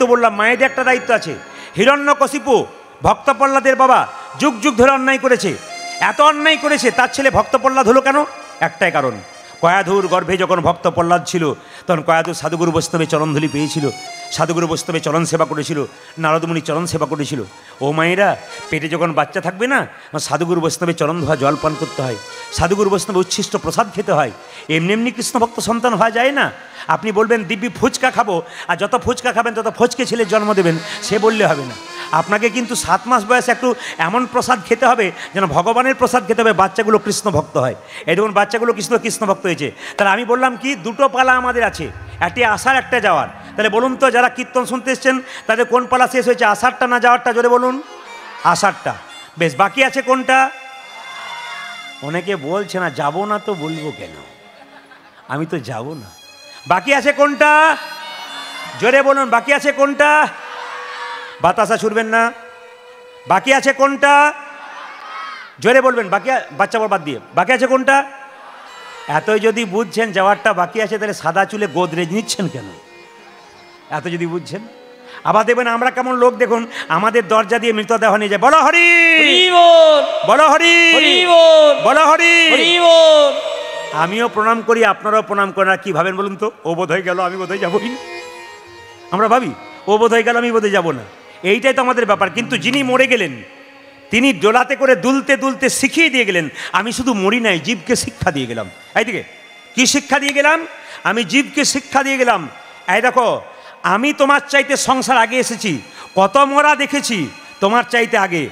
তো বললাম মায়েদের একটা দায়িত্ব আছে। হিরণ্যকশিপু ভক্ত প্রহ্লাদের বাবা, যুগ যুগ ধরে অন্যায় করেছে, এত অন্যায় করেছে, তার ছেলে ভক্ত প্রহ্লাদ হলো কেন? একটাই কারণ, কয়াধুর গর্ভে যখন ভক্ত প্রহ্লাদ ছিল তখন কয়াধুর সাধুগুরু বৈষ্ণবের চরণধুলি পেয়েছিল, সাধুগুরু বৈষ্ণবের চরণ সেবা করেছিল, নারদমুনি চরণ সেবা করেছিল। ও মায়েরা, পেটে যখন বাচ্চা থাকবে না, সাধুগুরু বৈষ্ণবের চরণ ধোয়া জল পান করতে হয়, সাধুগুরু বৈষ্ণবের উচ্ছিষ্ট প্রসাদ খেতে হয়। এমনি এমনি কৃষ্ণভক্ত সন্তান হওয়া যায় না। আপনি বলবেন দিব্যি ফুচকা খাবো, আর যত ফুচকা খাবেন তত ফচকে ছেলের জন্ম দেবেন, সে বললে হবে না। আপনাকে কিন্তু 7 মাস বয়সে একটু এমন প্রসাদ খেতে হবে যেন ভগবানের প্রসাদ খেতে হবে, বাচ্চাগুলো কৃষ্ণ ভক্ত হয়। এই দেখুন বাচ্চাগুলো কৃষ্ণ ভক্ত হয়েছে। তাহলে আমি বললাম কি, দুটো পালা আমাদের আছে, একটি আসার একটা যাওয়ার। তাহলে বলুন তো, যারা কীর্তন শুনতে এসছেন তাদের কোন পালা শেষ হয়েছে, আসারটা না যাওয়ারটা? জোরে বলুন। আসারটা। বেশ, বাকি আছে কোনটা? অনেকে বলছে না, যাবো না তো বলবো কেন, আমি তো যাব না। বাকি আছে কোনটা? জোরে বলুন, বাকি আছে কোনটা? বাতাসা ছুড়বেন না। বাকি আছে কোনটা? জোরে বলবেন। বাকি, বাচ্চা বল বাদ দিয়ে, বাকি আছে কোনটা? এতই যদি বুঝছেন যাওয়ারটা বাকি আছে, তাহলে সাদা চুলে গোদরেজ নিচ্ছেন কেন? এত যদি বুঝছেন। আবার দেখবেন আমরা কেমন লোক, দেখুন আমাদের দরজা দিয়ে মৃতদেহ নিয়ে যায়, বলো হরি বলো হরি বলো হরি। আমিও প্রণাম করি, আপনারাও প্রণাম করেন। আর কি ভাবেন বলুন তো? ও বোধ হয়ে গেল, আমি বোধ হয় যাবই না। আমরা ভাবি ও বোধ হয়ে গেল, আমি বোধ হয় যাবো না। এইটাই তো আমাদের ব্যাপার। কিন্তু যিনি মরে গেলেন তিনি ডোলাতে করে দুলতে দুলতে শিখিয়ে দিয়ে গেলেন, আমি শুধু মরি নাই, জীবকে শিক্ষা দিয়ে গেলাম। এইদিকে কি শিক্ষা দিয়ে গেলাম? আমি জীবকে শিক্ষা দিয়ে গেলাম। এই দেখো, আমি তোমার চাইতে সংসার আগে এসেছি, কত মরা দেখেছি তোমার চাইতে আগে।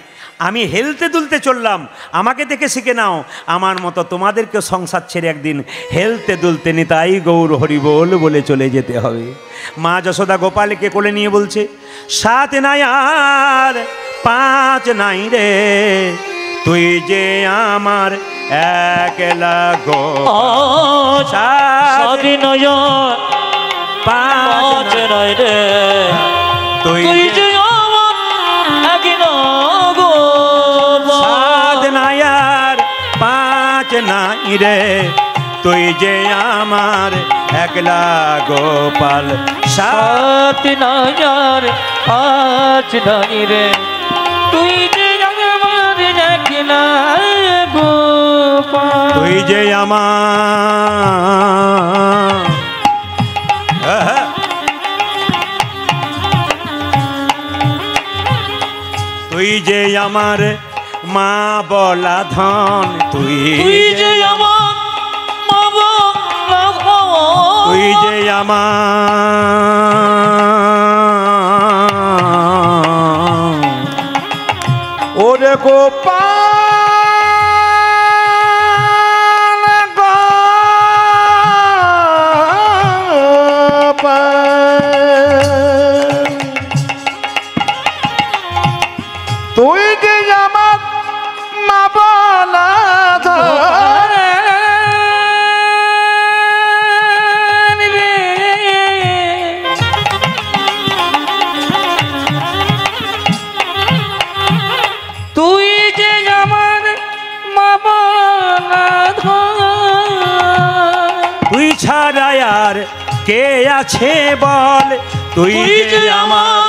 আমি হেলতে দুলতে চললাম, আমাকে দেখে শিখে নাও, আমার মতো তোমাদেরকে সংসার ছেড়ে একদিন হেলতে দুলতে নিতাই গৌর হরি বল বলে চলে যেতে হবে। মা যশোদা গোপালকে কোলে নিয়ে বলছে, 7 নাই আর 5 নাই রে, তুই যে আমার একলা গো। 7 নাই 5 নাই রে, তুই যে আমার একলা গো। 7 নাই আর 5 নাই রে, তুই যে আমার একলা গোপাল। 7 নাই আর 5 নাই রে, তুই যে আমার একলা গোপাল। তুই যে আমার, তুই যে আমার মা বলা ধন, তুই যে আমার মা বলা ধন, তুই যে আমার ওরে গোপাল গোপাল, তুই যে আমার মা বলা ধন রে, তুই যে আমার মা বলা ধন, তুই ছাড়া আর কে আছে বল, তুই যে আমার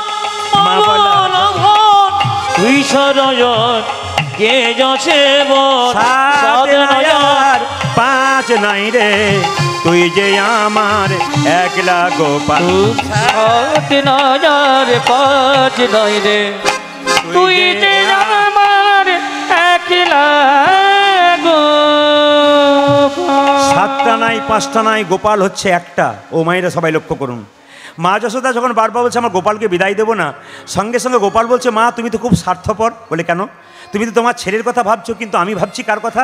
মা বলা ধন, তুই ছাড়া কে আছে বল। 7 নাই আর 5 নাই রে, তুই যে আমার একলা গোপাল। 7 নাই আর 5 নাই রে, তুই যে আমার একলা গোপাল। 7টা নাই 5টা নাই, গোপাল হচ্ছে একটা। ও মায়েরা সবাই লক্ষ্য করুন, মা যশোদা যখন বারবার বলছে আমার গোপালকে বিদায় দেবো না, সঙ্গে সঙ্গে গোপাল বলছে, মা তুমি তো খুব স্বার্থপর। বলে কেন? তুমি তো তোমার ছেলের কথা ভাবছো, কিন্তু আমি ভাবছি কার কথা?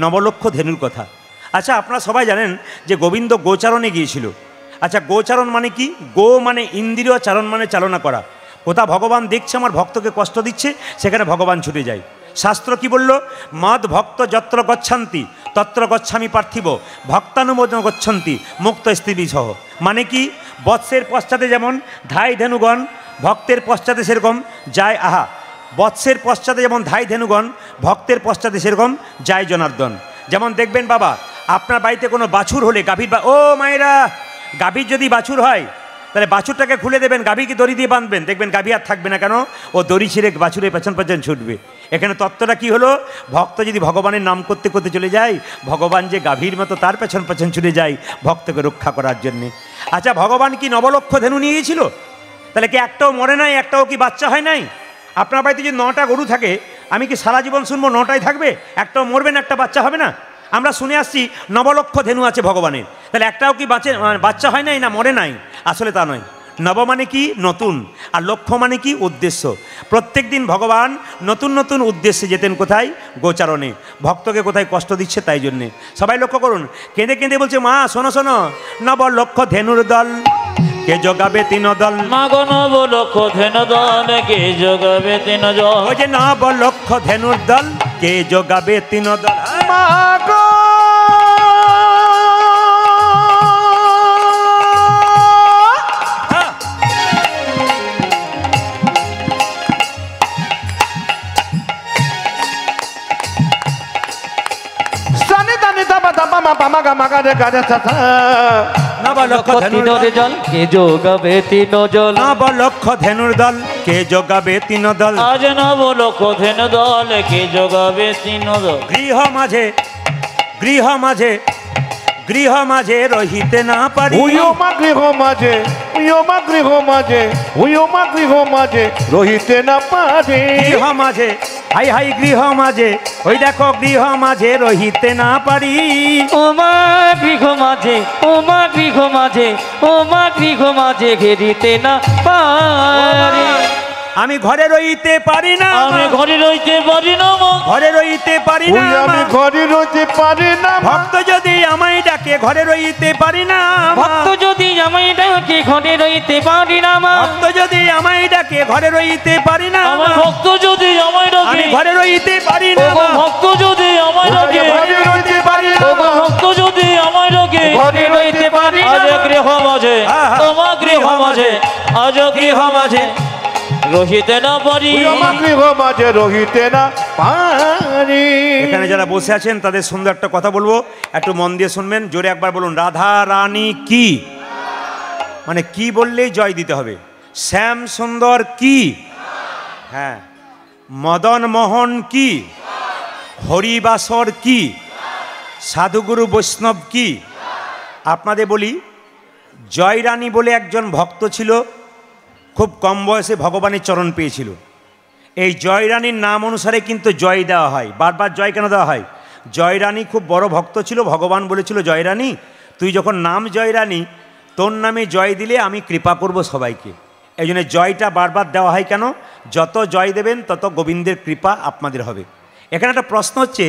নবলক্ষ ধেনুর কথা। আচ্ছা, আপনারা সবাই জানেন যে গোবিন্দ গোচারণে গিয়েছিল। আচ্ছা, গোচারণ মানে কি? গো মানে ইন্দ্রিয়, চারণ মানে চালনা করা। কোথা ভগবান দেখছে আমার ভক্তকে কষ্ট দিচ্ছে, সেখানে ভগবান ছুটে যায়। শাস্ত্র কি বলল? মদ ভক্ত যত্র গচ্ছন্তি তত্র গচ্ছামি পার্থিব, ভক্তানুমোদন গচ্ছন্তি মুক্ত স্ত্রী সহ। মানে কি? বৎসের পশ্চাতে যেমন ধাই ধেনুগণ, ভক্তের পশ্চাতে সেরকম যায় আহা। বৎসের পশ্চাতে যেমন ধাই ধেনুগণ, ভক্তের পশ্চাতে সেরকম যায় জনার্দন। যেমন দেখবেন বাবা, আপনার বাড়িতে কোনো বাছুর হলে, গাভীর ও মায়েরা, গাভীর যদি বাছুর হয় তাহলে বাছুরটাকে খুলে দেবেন, গাভীকে দড়ি দিয়ে বাঁধবেন, দেখবেন গাভী আর থাকবে না। কেন? ও দড়ি ছিঁড়ে বাছুরের পেছন পেছন ছুটবে। এখানে তত্ত্বটা কি হলো? ভক্ত যদি ভগবানের নাম করতে করতে চলে যায়, ভগবান যে গাভীর মতো তার পেছন পেছন ছুটে যায় ভক্তকে রক্ষা করার জন্যে। আচ্ছা, ভগবান কি নবলক্ষ ধেনু নিয়ে গিয়েছিল? তাহলে কি একটাও মরে নাই, একটাও কি বাচ্চা হয় নাই? আপনার বাড়িতে যদি 9টা গরু থাকে, আমি কি সারা জীবন শুনবো 9টাই থাকবে? একটাও মরবে না, একটা বাচ্চা হবে না? আমরা শুনে আসছি নবলক্ষ ধেনু আছে ভগবানের, তাহলে একটাও কি বাচ্চা হয় নাই, না মরে নাই? আসলে তা নয়। নব মানে কি? নতুন, আর লক্ষ্য মানে কি? উদ্দেশ্য। প্রত্যেক দিন ভগবান নতুন নতুন উদ্দেশ্যে যেতেন। কোথায়? গোচারণে। ভক্তকে কোথায় কষ্ট দিচ্ছে তাই জন্যে। সবাই লক্ষ্য করুন, কেঁদে কেঁদে বলছে, মা শোনো শোনো, নবলক্ষ ধেনুর দল কে যোগাবে তিন দল। মাগো নবলক্ষ ধেনু দল কে যোগাবে তিন দল। ওই যে নবলক্ষ ধেনুর দল কে যোগাবে তিন দল। মাগো নবলক্ষ ধেনুর জল কে যোগাবে তিন জল। নবলক্ষ ধেনুর দল কে যোগাবে তিন দল। আজ নবলক্ষ ধেনু দল কে যোগাবে তিন দল। গৃহ মাঝে গৃহ মাঝে গৃহ মাঝে রহিতে না পারি। উয়মা গৃহ মাঝে, উয়মা গৃহ মাঝে, উয়মা গৃহ মাঝে রহিতে না পারে। গৃহ মাঝে, হাই হাই গৃহ মাঝে, ওই দেখো গৃহ মাঝে রহিতে না পারি। ও মা গৃহ মাঝে, ও মা গৃহ মাঝে, ও মা গৃহ মাঝে ঘেরিতে না পারি। আমি ঘরে রইতে পারি না, আমি ঘরে রইতে পারি না, ঘরে রইতে পারি না। আমি ঘরে রইতে পারি না। ভক্ত যদি আমায় ডাকে ঘরে রইতে পারি না। ভক্ত যদি আমায় ডাকে ঘরে রইতে পারি না। ভক্ত যদি আমায় ডাকে ঘরে রইতে পারি না। আমার ভক্ত যদি আমায় ডাকে আমি ঘরে রইতে পারি না। ভক্ত যদি আমায় ডাকে ঘরে রইতে পারি না। ভক্ত যদি আমায় ডাকে ঘরে রইতে পারি না। আজ গৃহ মাঝে, তোমার গৃহ মাঝে, আজ গৃহ মাঝে রহিতে না পারি। উয়মা গৃহ মাঝে রহিতে না পারি। এখানে যারা বসে আছেন তাদের সুন্দর একটা কথা বলবো, একটু মন দিয়ে শুনবেন। জোরে একবার বলুন, রাধা রানী কি? মানে কি বললেই জয় দিতে হবে। শ্যাম সুন্দর কি? হ্যাঁ। মদন মোহন কি? হরিবাসর কি? সাধুগুরু বৈষ্ণব কি? আপনাদের বলি, জয়রানী বলে একজন ভক্ত ছিল, খুব কম বয়সে ভগবানের চরণ পেয়েছিল। এই জয়রানীর নাম অনুসারে কিন্তু জয় দেওয়া হয়। বারবার জয় কেন দেওয়া হয়? জয়রানী খুব বড় ভক্ত ছিল, ভগবান বলেছিল, জয়রানী তুই যখন নাম জয়রানী, তোর নামে জয় দিলে আমি কৃপা করব সবাইকে। এই জন্য জয়টা বারবার দেওয়া হয়। কেন? যত জয় দেবেন তত গোবিন্দের কৃপা আপনাদের হবে। এখানে একটা প্রশ্ন হচ্ছে,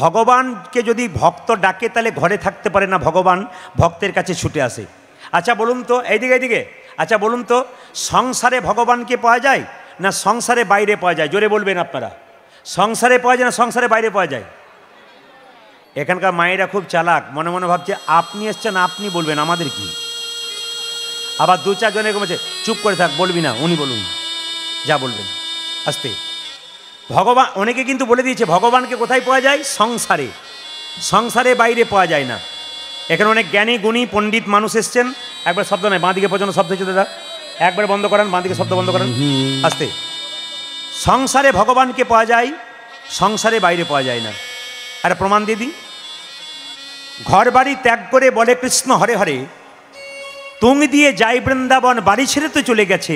ভগবানকে যদি ভক্ত ডাকে তাহলে ঘরে থাকতে পারে না, ভগবান ভক্তের কাছে ছুটে আসে। আচ্ছা বলুন তো, এইদিকে এইদিকে, আচ্ছা বলুন তো, সংসারে ভগবানকে পাওয়া যায় না সংসারে বাইরে পাওয়া যায়? জোরে বলবেন আপনারা। সংসারে পাওয়া যায় না সংসারে বাইরে পাওয়া যায়? এখানকার মায়েরা খুব চালাক, মনে মনে ভাবছে আপনি এসছেন আপনি বলবেন, আমাদের কি? আবার 2-4 এরকম আছে, চুপ করে থাক, বলবি না, উনি বলুন যা বলবেন আস্তে। ভগবান, অনেকে কিন্তু বলে দিয়েছে ভগবানকে কোথায় পাওয়া যায়? সংসারে। সংসারে বাইরে পাওয়া যায় না। এখানে অনেক জ্ঞানী গুণী পণ্ডিত মানুষ এসছেন। একবার শব্দ নয়, বাঁদিকে পর্যন্ত শব্দ হচ্ছে দাদা, একবার বন্ধ করেন, বাঁদিকে শব্দ বন্ধ করেন আস্তে। সংসারে ভগবানকে পাওয়া যায়, সংসারে বাইরে পাওয়া যায় না। একটা প্রমাণ দিয়ে দিই। ঘর বাড়ি ত্যাগ করে বলে কৃষ্ণ হরে হরে, তুং দিয়ে যায় বৃন্দাবন, বাড়ি ছেড়ে তো চলে গেছে,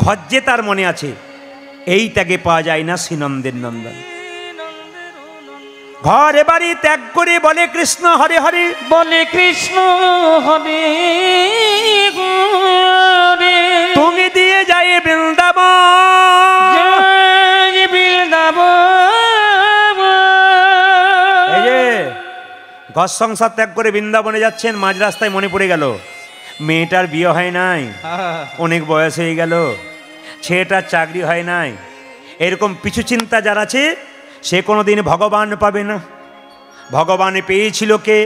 ঘর যে তার মনে আছে, এই ত্যাগে পাওয়া যায় না শ্রীনন্দের নন্দন। ঘরে বাড়ি ত্যাগ করে বলে কৃষ্ণ হরে হরে, বলে কৃষ্ণ হরে হরে, তুমি দিয়ে যায় বৃন্দাবন, জয় বৃন্দাবন। এই যে ঘর সংসার ত্যাগ করে বৃন্দাবনে যাচ্ছেন, মাঝ রাস্তায় মনে পড়ে গেল মেয়েটার বিয়ে হয় নাই, অনেক বয়স হয়ে গেল, ছেলেটার চাকরি হয় নাই। এরকম পিছু চিন্তা যার আছে সে কোনোদিন ভগবান পাবে না। ভগবান পেয়েছিল কে?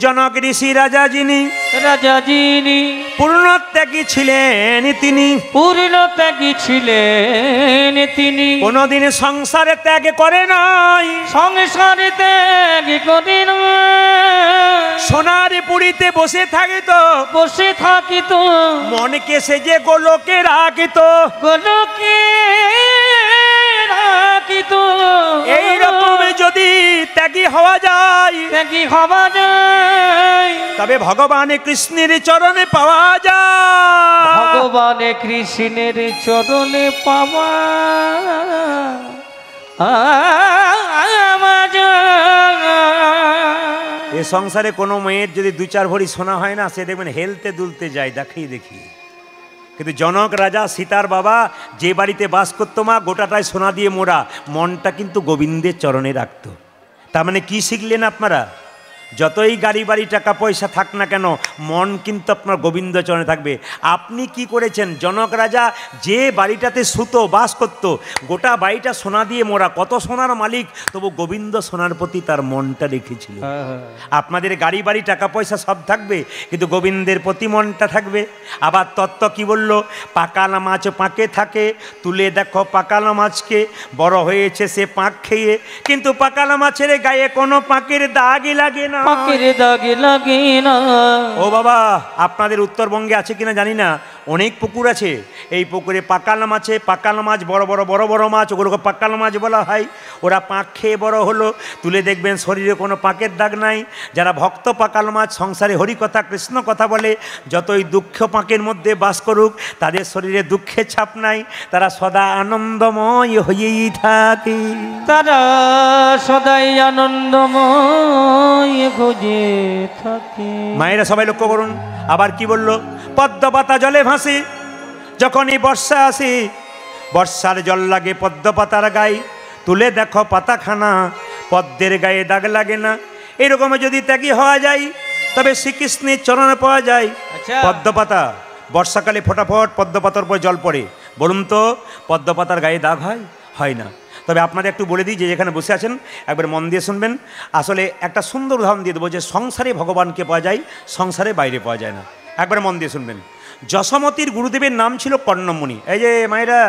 জনক ঋষি রাজা যিনি রাজা যিনি পূর্ণত্যাগী ছিলেন তিনি, পূর্ণ ত্যাগী ছিলেন তিনি, কোনদিন সংসারে ত্যাগ করে নাই, সংসারে ত্যাগ করেন সোনার পুরীতে বসে থাকিত, বসে থাকিত মনকে সেজে গোলকে রাখিত। গোলকে রাখিত। এইরকম যদি ত্যাগী হওয়া যায়, ত্যাগী হওয়া যায়, তবে ভগবান কৃষ্ণের চরণে পাওয়া যায়। ভগবান কৃষ্ণের চরণে পাওয়া এ সংসারে কোনো মেয়ের যদি 2-4 ভরি সোনা হয় না, সে দেখবেন হেলতে দুলতে যায় দেখি। কিন্তু জনক রাজা সীতার বাবা যে বাড়িতে বাস করতো মা, গোটাটায় সোনা দিয়ে মোড়া, মনটা কিন্তু গোবিন্দের চরণে রাখত। তার মানে কি শিখলেন আপনারা? যতই গাড়ি বাড়ি টাকা পয়সা থাক না কেন, মন কিন্তু আপনার গোবিন্দ চরণে থাকবে। আপনি কি করেছেন? জনক রাজা যে বাড়িটাতে সুতো বাস করত, গোটা বাড়িটা সোনা দিয়ে মোড়া, কত সোনার মালিক, তবু গোবিন্দ সোনার প্রতি তার মনটা রেখেছিল। আপনাদের গাড়ি বাড়ি টাকা পয়সা সব থাকবে, কিন্তু গোবিন্দের প্রতি মনটা থাকবে। আবার তত্ত্ব কি বলল? পাকালা মাছ পাঁকে থাকে, তুলে দেখো পাকালা মাছকে, বড় হয়েছে সে পাঁক খেয়ে, কিন্তু পাকালা মাছের গায়ে কোনো পাঁকের দাগই লাগে না। পাকের দাগে লাগে না। ও বাবা, আপনাদের উত্তরবঙ্গে আছে কিনা জানি না, অনেক পুকুর আছে। এই পুকুরে পাকালা মাছে, পাকালা মাছ বড় বড় মাছ, ওগুলোকে পাকালা মাছ বলা হয়। ওরা পাঁক খেয়ে বড় হলো, তুলে দেখবেন শরীরে কোনো পাকের দাগ নাই। যারা ভক্ত পাকালা মাছ সংসারে হরি কথা কৃষ্ণ কথা বলে, যতই দুঃখ পাঁকের মধ্যে বাস করুক, তাদের শরীরে দুঃখের ছাপ নাই, তারা সদা আনন্দময় হয়েই থাকে। তারা সদাই আনন্দময় খুঁজে থাকে। মায়েরা সবাই লক্ষ্য করুন। আবার কি বলল? পদ্ম পাতা জলে ভাসে, যখনই বর্ষা আসে, বর্ষার জল লাগে পদ্ম পাতার গায়ে, তুলে দেখো পাতাখানা, পদ্মের গায়ে দাগ লাগে না। এরকম যদি ত্যাগী হওয়া যায়, তবে শ্রীকৃষ্ণের চরণে পাওয়া যায়। পদ্ম পাতা বর্ষাকালে ফটাফট পদ্ম পাতার উপর জল পড়ে, বলুন তো পদ্ম পাতার গায়ে দাগ হয়? হয় না। তবে আপনাদের একটু বলে দিই, যে যেখানে বসে আছেন একবার মন দিয়ে শুনবেন। আসলে একটা সুন্দর উদাহরণ দিয়ে দেবো, যে সংসারে ভগবানকে পাওয়া যায়, সংসারে বাইরে পাওয়া যায় না। একবার মন দিয়ে শুনবেন। যশোমতীর গুরুদেবের নাম ছিল কর্ণমুনি। এই যে মায়েরা,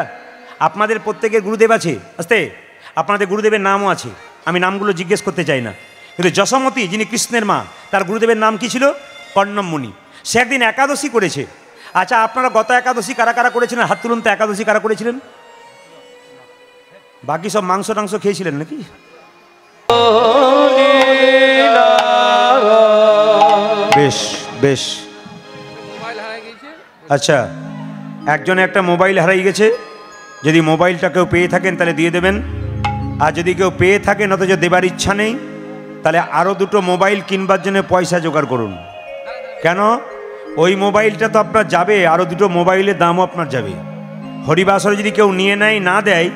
আপনাদের প্রত্যেকের গুরুদেব আছে, আস্তে, আপনাদের গুরুদেবের নামও আছে, আমি নামগুলো জিজ্ঞেস করতে চাই না। কিন্তু যশোমতী, যিনি কৃষ্ণের মা, তার গুরুদেবের নাম কি ছিল? কর্ণমুনি। সে একদিন একাদশী করেছে। আচ্ছা, আপনারা গত একাদশী কারা কারা করেছিলেন? হাত তুলুন তো। একাদশী কারা করেছিলেন? বাকি সব মাংস টাংস খেয়েছিলেন নাকি? বেশ বেশ। আচ্ছা, একজনে একটা মোবাইল হারিয়ে গেছে। যদি মোবাইলটা কেউ পেয়ে থাকেন তাহলে দিয়ে দেবেন। আর যদি কেউ পেয়ে থাকেন অথচ দেবার ইচ্ছা নেই, তাহলে আরও 2টো মোবাইল কিনবার জন্য পয়সা জোগাড় করুন। কেন? ওই মোবাইলটা তো আপনার যাবে, আরও 2টো মোবাইলের দামও আপনার যাবে। হরিবাসরে যদি কেউ নিয়ে নেয়, না দেয়,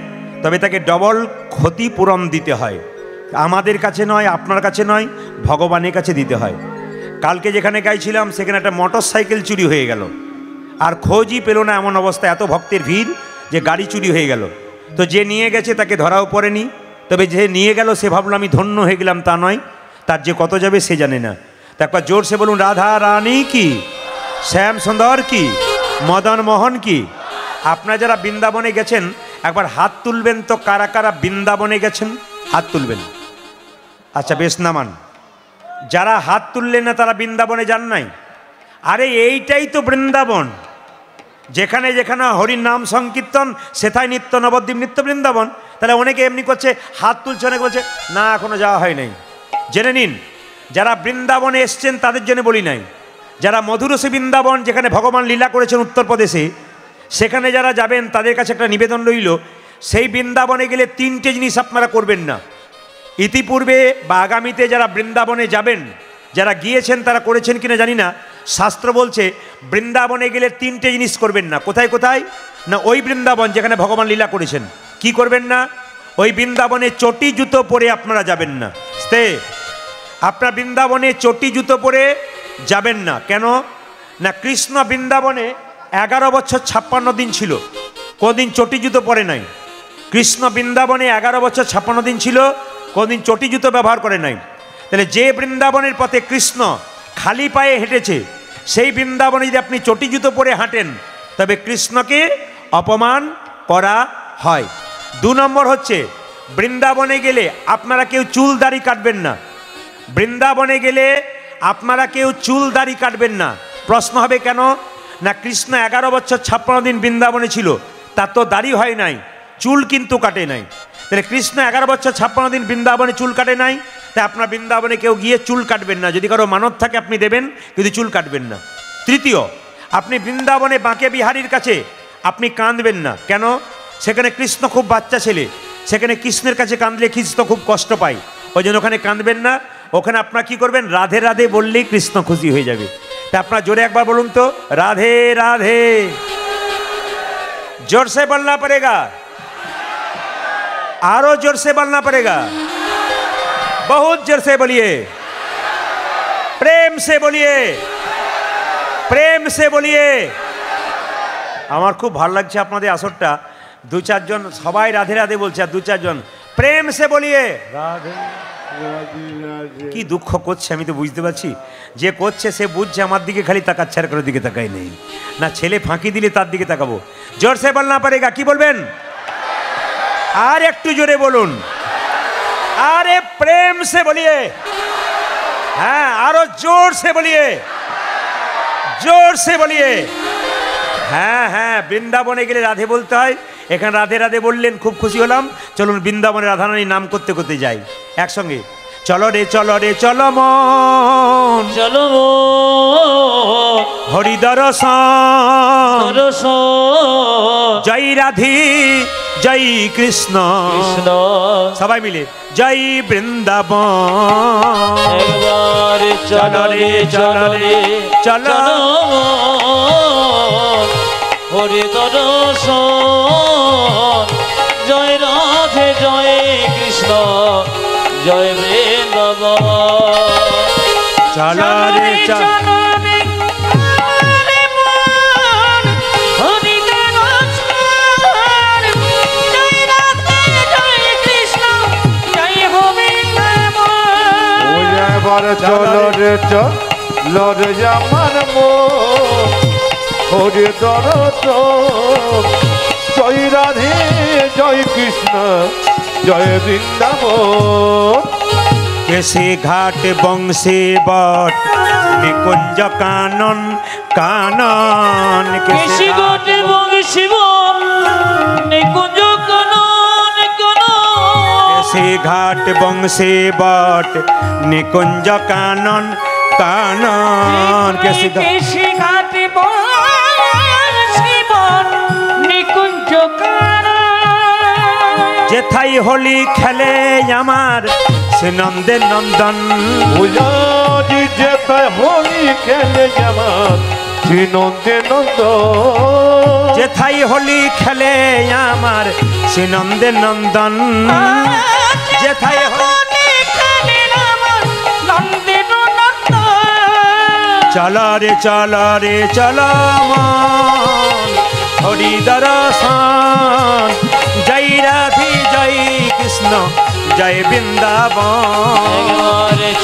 তবে তাকে ডবল ক্ষতিপূরণ দিতে হয়। আমাদের কাছে নয়, আপনার কাছে নয়, ভগবানের কাছে দিতে হয়। কালকে যেখানে গাইছিলাম, সেখানে একটা মোটর সাইকেল চুরি হয়ে গেল, আর খোঁজই পেল না। এমন অবস্থা, এত ভক্তের ভিড় যে গাড়ি চুরি হয়ে গেল। তো যে নিয়ে গেছে তাকে ধরাও পড়েনি, তবে যে নিয়ে গেল সে ভাবলো আমি ধন্য হয়ে গেলাম, তা নয়, তার যে কত যাবে সে জানে না। তো একবার জোরসে বলুন, রাধা রানী কি, শ্যাম সুন্দর কি, মদন মোহন কি। আপনারা যারা বৃন্দাবনে গেছেন একবার হাত তুলবেন তো, কারা কারা বৃন্দাবনে গেছেন? হাত তুলবেন। আচ্ছা বেশ, নামান। যারা হাত তুললেন না তারা বৃন্দাবনে যান নাই। আরে এইটাই তো বৃন্দাবন, যেখানে যেখানে হরির নাম সংকীর্তন, সেথায় নিত্য নবদ্বীপ নিত্য বৃন্দাবন। তাহলে অনেকে এমনি করছে, হাত তুলছে, অনেকে বলছে না এখনো যাওয়া হয় নাই। জেনে নিন, যারা বৃন্দাবনে এসছেন তাদের জন্য বলি নাই, যারা মধুরসী বৃন্দাবন, যেখানে ভগবান লীলা করেছেন উত্তরপ্রদেশে, সেখানে যারা যাবেন তাদের কাছে একটা নিবেদন রইল, সেই বৃন্দাবনে গেলে 3টে জিনিস আপনারা করবেন না। ইতিপূর্বে বা আগামীতে যারা বৃন্দাবনে যাবেন, যারা গিয়েছেন তারা করেছেন কিনা জানি না, শাস্ত্র বলছে বৃন্দাবনে গেলে 3টে জিনিস করবেন না। কোথায় কোথায়? না ওই বৃন্দাবন যেখানে ভগবান লীলা করেছেন। কি করবেন না? ওই বৃন্দাবনে চটি জুতো পরে আপনারা যাবেন না। আপনার বৃন্দাবনে চটি জুতো পরে যাবেন না। কেন না? কৃষ্ণ বৃন্দাবনে 11 বছর 56 দিন ছিল, কোনদিন চটি জুতো পরে নাই। কৃষ্ণ বৃন্দাবনে 11 বছর 56 দিন ছিল, কোনদিন চটি জুতো ব্যবহার করে নাই। তাহলে যে বৃন্দাবনের পথে কৃষ্ণ খালি পায়ে হেঁটেছে, সেই বৃন্দাবনে যদি আপনি চটি জুতো পরে হাঁটেন, তবে কৃষ্ণকে অপমান করা হয়। 2 নম্বর হচ্ছে, বৃন্দাবনে গেলে আপনারা কেউ চুল দাড়ি কাটবেন না। বৃন্দাবনে গেলে আপনারা কেউ চুল দাড়ি কাটবেন না। প্রশ্ন হবে কেন? না, কৃষ্ণ 11 বছর 56 দিন বৃন্দাবনে ছিল, তার তো দাড়ি হয় নাই, চুল কিন্তু কাটে নাই। তাহলে কৃষ্ণ 11 বছর 56 দিন বৃন্দাবনে চুল কাটে নাই, তাই আপনার বৃন্দাবনে কেউ গিয়ে চুল কাটবেন না। যদি কারো মানত থাকে আপনি দেবেন, কিন্তু চুল কাটবেন না। তৃতীয়, আপনি বৃন্দাবনে বাঁকে বিহারীর কাছে আপনি কাঁদবেন না। কেন? সেখানে কৃষ্ণ খুব বাচ্চা ছেলে, সেখানে কৃষ্ণের কাছে কাঁদলে কৃষ্ণ খুব কষ্ট পায়, ওই জন্য ওখানে কাঁদবেন না। ওখানে আপনারা কি করবেন? রাধে রাধে বললেই কৃষ্ণ খুশি হয়ে যাবে। তা আপনারা জোরে একবার বলুন তো, রাধে রাধে। जोर से बोलना पड़ेगा, आरो जोर से बोलना पड़ेगा, बहुत जोर से बोलिए, प्रेम से बोलिए, प्रेम से बोलिए। আমার খুব ভালো লাগছে আপনাদের আসরটা। 2-4 জন সবাই রাধে রাধে বলছে, আর 2-4 জন প্রেম সে বলিয়ে রাধে রাধে রাধে। কি দুঃখ করছে আমি তো বুঝতে পারছি। যে করছে সে বুঝছে আমার দিকে খালি তাকাচ্ছে, আর কারোর দিকে তাকাই নেই। না, ছেলে ফাঁকি দিলে তার দিকে তাকাবো। জোর সে বলনা পারেগা। কি বলবেন? আর একটু জোরে বলুন। আরে প্রেম সে বলিয়ে, হ্যাঁ আরো জোর সে বলিয়ে, জোর সে বলিয়ে। হ্যাঁ হ্যাঁ, বৃন্দাবনে গেলে রাধে বলতে হয়। এখানে রাধে রাধে বললেন, খুব খুশি হলাম। চলুন বৃন্দাবনে রাধারানীর নাম করতে করতে যাই একসঙ্গে। চলো রে চলো রে চলো মন, চলো হরি দর্শন, জয় রাধি জয় কৃষ্ণ কৃষ্ণ, সবাই মিলে জয় বৃন্দাবন। একবার চলো রে চলো রে চলো হরি দর্শন, জয় রাধে জয় কৃষ্ণ জয় বৃন্দাবন। চলো রে চলো চলো রে চলো রে আমার মন, হরি দর্শন, জয় রাধে জয় কৃষ্ণ জয় বৃন্দাবন। কেশে ঘাট বংশে বট নিকুঞ্জ কানন কানন, কেশে ঘাট বংশে বট নিকুঞ্জ কানন কানন, কেশে ঘাট বংশে বট নিকুঞ্জ কানন কানন, কেশে ঘাট বংশে বট নিকুঞ্জ কানন। যেথাই হোলি খেলে আমার সে নন্দে নন্দন, বুঝাজি যেথায় হোলি খেলে আমার সে নন্দে নন্দন, যেথাই হোলি খেলে আমার সে নন্দে নন্দন, যেথাই হোলি খেলে আমার নন্দে নন্দন। চলো রে চলো রে চলো মন, হরি দর্শন, জয় রাধে জয় কৃষ্ণ জয় বৃন্দাবন।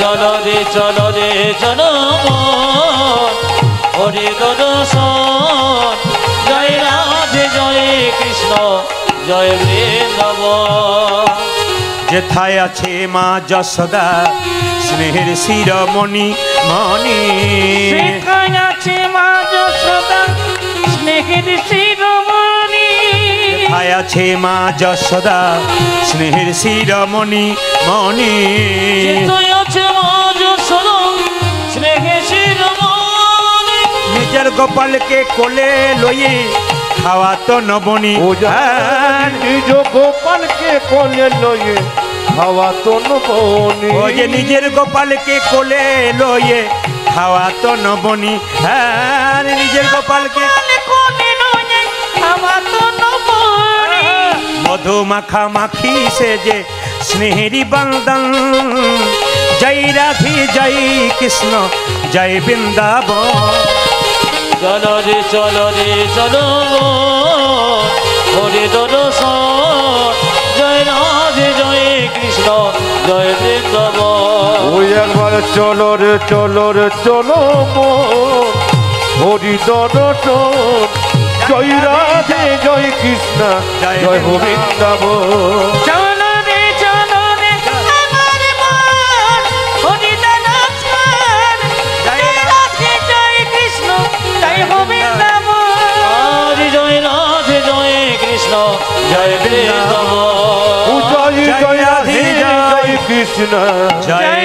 চলো রে চলো রে চলো মন, হরি দর্শন, জয় রাধে জয় কৃষ্ণ জয় বৃন্দাবন। যেথায় আছে মা যশোদা স্নেহের শিরমণি মণি, সেখানে আছে মা যশোদা স্নেহের শিরোমণি, যেথায় আছে মা যশোদা স্নেহের শিরমণি মণি, যেথায় আছে মা যশোদা স্নেহের শিরোমণি। নিজের গোপালকে কোলে লয়ে খাওয়া তো নবনী, নিজ গোপালকে কোলে লয়ে খাওয়া তো নবনী, ও যে নিজের গোপালকে কোলে লয়ে খাওয়া তো নবনী, হ্যাঁ নিজের গোপালকে কোলে লয়ে খাওয়া তো নবনী। মধু মাখা মাখি সে যে স্নেহেরি বন্দন, জয় রাধে জয় কৃষ্ণ জয় বৃন্দাবন। চলো রে চলো রে চলো হরি দর্শন, জয় রাধে জয় কৃষ্ণ জয় বৃন্দাবন। ওই চলো রে চলো রে চলো মন হরি দর্শন জয় রাধে জয় কৃষ্ণ জয় গোবিন্দাবন চলো রে আমার মন হরি দর্শন জয় রাধে জয় কৃষ্ণ জয় বৃন্দাবন জয় রাধে জয় কৃষ্ণ জয় বৃন্দাবন জয় জয় রাধে জয় কৃষ্ণ জয়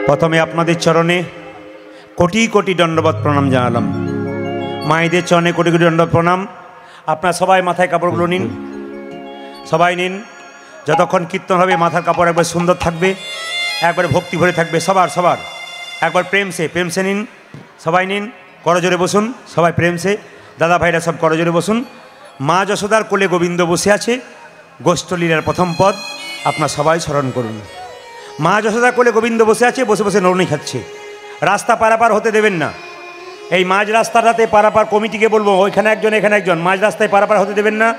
প্রথমে আপনাদের চরণে কোটি কোটি দণ্ডবত প্রণাম জানালাম। মায়েদের চরণে কোটি কোটি দণ্ডবত প্রণাম। আপনারা সবাই মাথায় কাপড়গুলো নিন, সবাই নিন। যতক্ষণ কীর্তন হবে মাথার কাপড় একবার সুন্দর থাকবে, একবারে ভক্তি ভরে থাকবে। সবার একবার প্রেমসে নিন, সবাই নিন। করজোরে বসুন, সবাই প্রেমসে। দাদা ভাইরা সব করজোরে বসুন। মা যশোদার কোলে গোবিন্দ বসে আছে, গোষ্ঠলীলার প্রথম পদ আপনার সবাই স্মরণ করুন। মা যশোদার কোলে গোবিন্দ বসে আছে, বসে বসে নরনি খাচ্ছে। রাস্তা পারাপার হতে দেবেন না। এই মাঝ রাস্তাটাতে পারাপার কমিটিকে বলবো, ওইখানে একজন এখানে একজন, মাঝ রাস্তায় পারাপার হতে দেবেন না।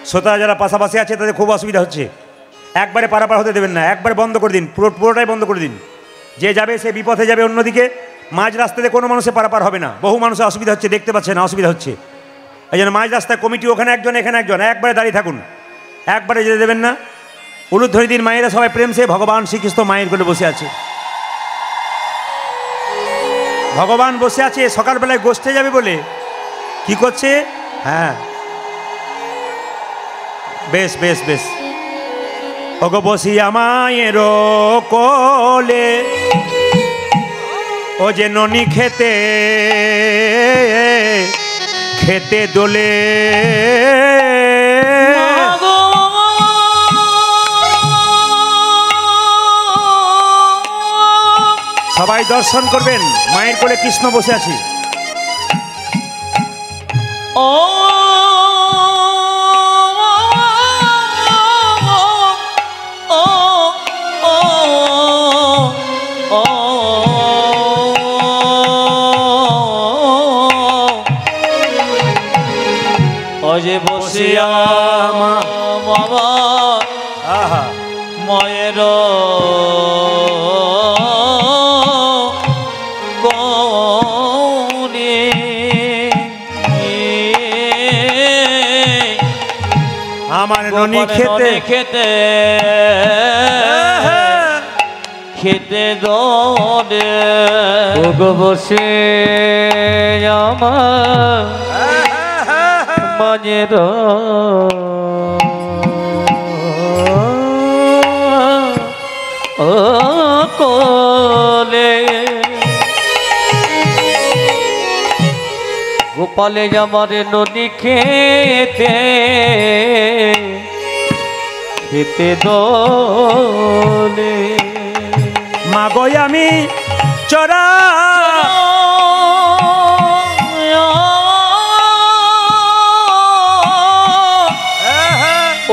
শ্রোতারা যারা পাশাপাশি আছে তাদের খুব অসুবিধা হচ্ছে, একবারে পারাপার হতে দেবেন না, একবারে বন্ধ করে দিন, পুরোটাই বন্ধ করে দিন। যে যাবে সে বিপথে যাবে অন্যদিকে। মাঝ রাস্তাতে কোনো মানুষের পারাপার হবে না, বহু মানুষের অসুবিধা হচ্ছে, দেখতে পাচ্ছে না, অসুবিধা হচ্ছে। এই জন্য মাঝ রাস্তায় কমিটি ওখানে একজন এখানে একজন, একবারে দাঁড়িয়ে থাকুন, একবারে যেতে দেবেন না। উলুধ্বনি দিন মায়েরা সবাই প্রেম সে। ভগবান শ্রীকৃষ্ণ মায়ের কোলে বসে আছে, ভগবান বসে আছে। সকালবেলায় গোষ্ঠে যাবে বলে কি করছে? হ্যাঁ, বেশ বেশ বেশ। ওগো বসিয়া মায়ের কোলে ও যে ননি খেতে খেতে দোলে। সবাই দর্শন করবেন, মায়ের কোলে কৃষ্ণ বসে আছে। ও যে বসিয়া বাবা মায়ের কোলে আমার ননি খেতে খেতে খেতে দোলে ওগো বসে আমার মাঝের ও কোলে গোপালে আমার নদী খেতে খেতে দোলে। মাগো আমি চরা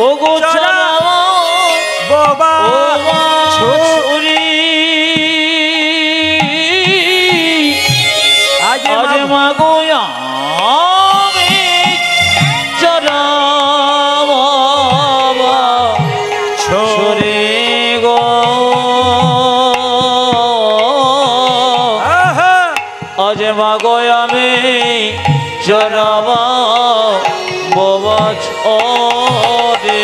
ও গো চরা বাবা আজ মাগো আমি চরা বাবা ছোরে গো আজ মাগো আমি চরা বাবা ছোরে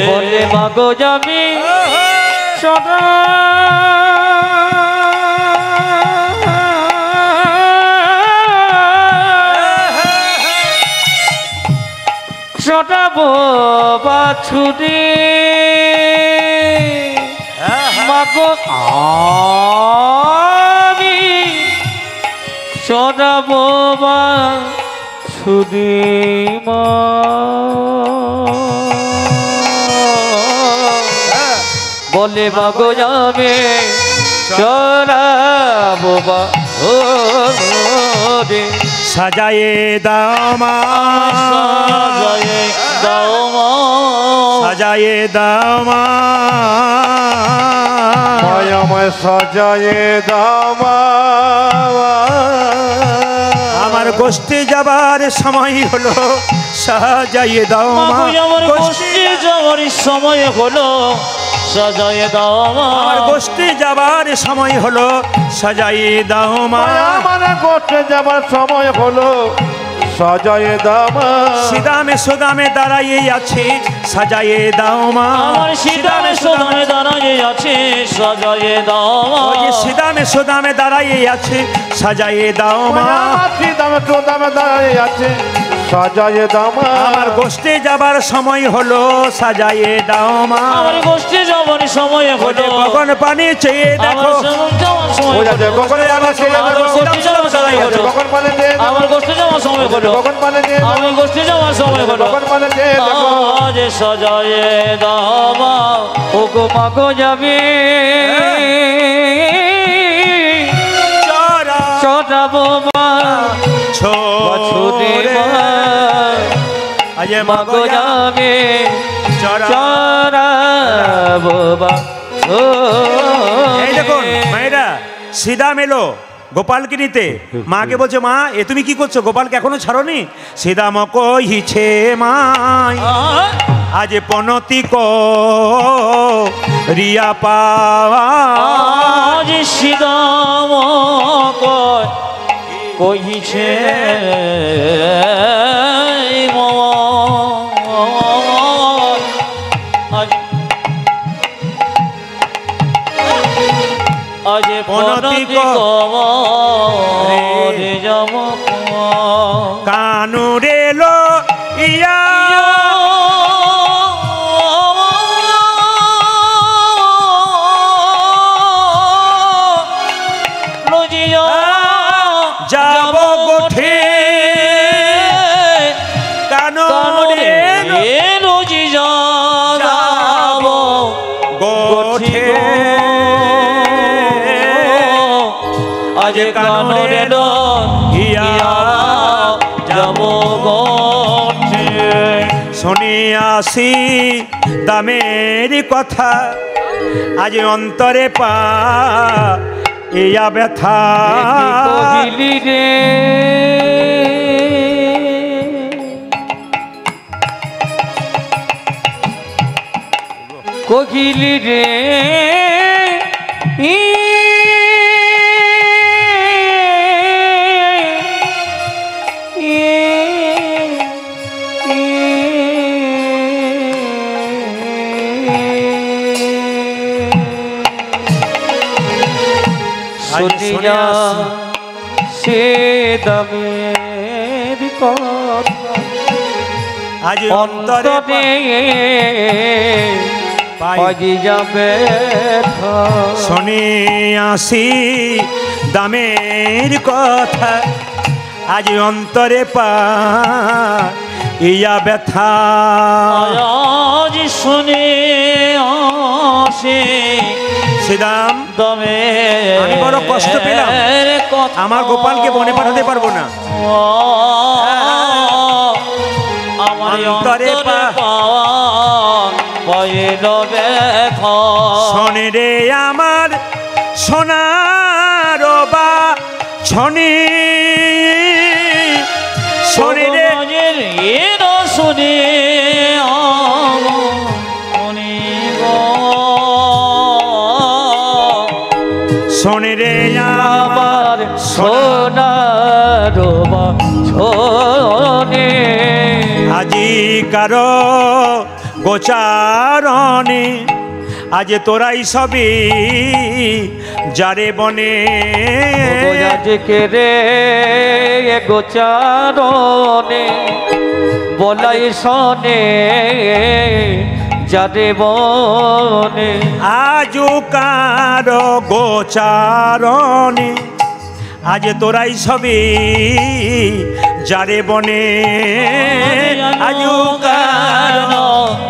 বলে মাগো যাবি চরা চটাবো বাছুরি মাগো আমি চটাবো বাছুরি বলে মাগো যাবে চড়াবো বাছুরি সাজায়ে দামা সাজায়ে দাও সাজায়ে দামা মায়াময় সাজায়ে দামা আমার গোষ্ঠী যাবার সময় হলো সাজাইয়ে দাও মা আমার গোষ্ঠী যাওয়ার সময় হলো সাজাইয়ে দাও মা আমার গোষ্ঠী যাবার সময় হলো সাজাইয়ে দাও মা আমার গোষ্ঠী যাবার সময় হলো সাজাইয়ে দাও মা সিদামে সুদামে দাঁড়াইয়ে আছে সাজাইয়ে দাও মা আমার সিদামে সুদামে দাঁড়াইয়ে আছে সাজাইয়ে দাও মা ওই যে সিদামে সুদামে দাঁড়াইয়ে আছে সাজাইয়ে দাও মা সিদামে সুদামে দাঁড়াইয়ে আছে সাজাইয়ে দাও মা আমার গোষ্ঠী যাবার সময় হলো সাজাইয়ে দাও মা আমার গোষ্ঠী যাওয়ার সময় হলো গগন পানি চেয়ে দেখো যাওয়ার সময় ওই যে গগনে আলো ছেয়ে আমার দেখো গোষ্ঠী যাওয়ার সময় হলো গগন পানে দিয়ে আমার গোষ্ঠী যাওয়ার সময় হলো গগন পানে দিয়ে আমার গোষ্ঠী যাওয়ার সময় হলো গগন পানে দিয়ে দেখো আজ সাজাইয়ে দাও মা ও গো মা গো যাবে চড়াবো মা বছরে মা আজ মা গো যাবে চড়াবো মা এই দেখুন মায়েরা সিদা মেলো গোপালকে নিতে মাকে বলছে মা এ তুমি কি করছো গোপালকে এখনো ছাড়োনি সিদাম কহিছে মাই আজ পনতি রিয়া পাওয়া আজ সিদাম কহিছে আজ পনতি রে জম কানুরে লো ইয়া যাব গোঠে কানুরে রোজি যাব গোঠে আজ কানুরে ইয়া যাব গোঠে শুনিয়াছি দামের কথা আজ অন্তরে পা ইয়া ব্যথা কহিলি রে কহিলি রে শুনিয়া সে দামের কথা আজ অন্তরে পাজি যাবে শুনিয়াছি দামের কথা আজ অন্তরে পা ইয়া ব্যথা আজ শুনে আসে সিদাম দমে আমি বড় কষ্ট পেলাম আমার গোপালকে বনে পাঠাতে পারবো না আমার অন্তরে পাওয়া পয়ল ব্যথা শোনে রে আমার সোনার বা ছনি শোনে রে শুনে শোনে রে আমার সোনার ছোনে আজি কারো গোচারণে আজ তোরাই সবই যারে বনে আজকে রে গোচারণে বলাই শোনে যারে বনে আজু কারো গোচারণে আজ তোরাই সবই যারে বনে আজু কারো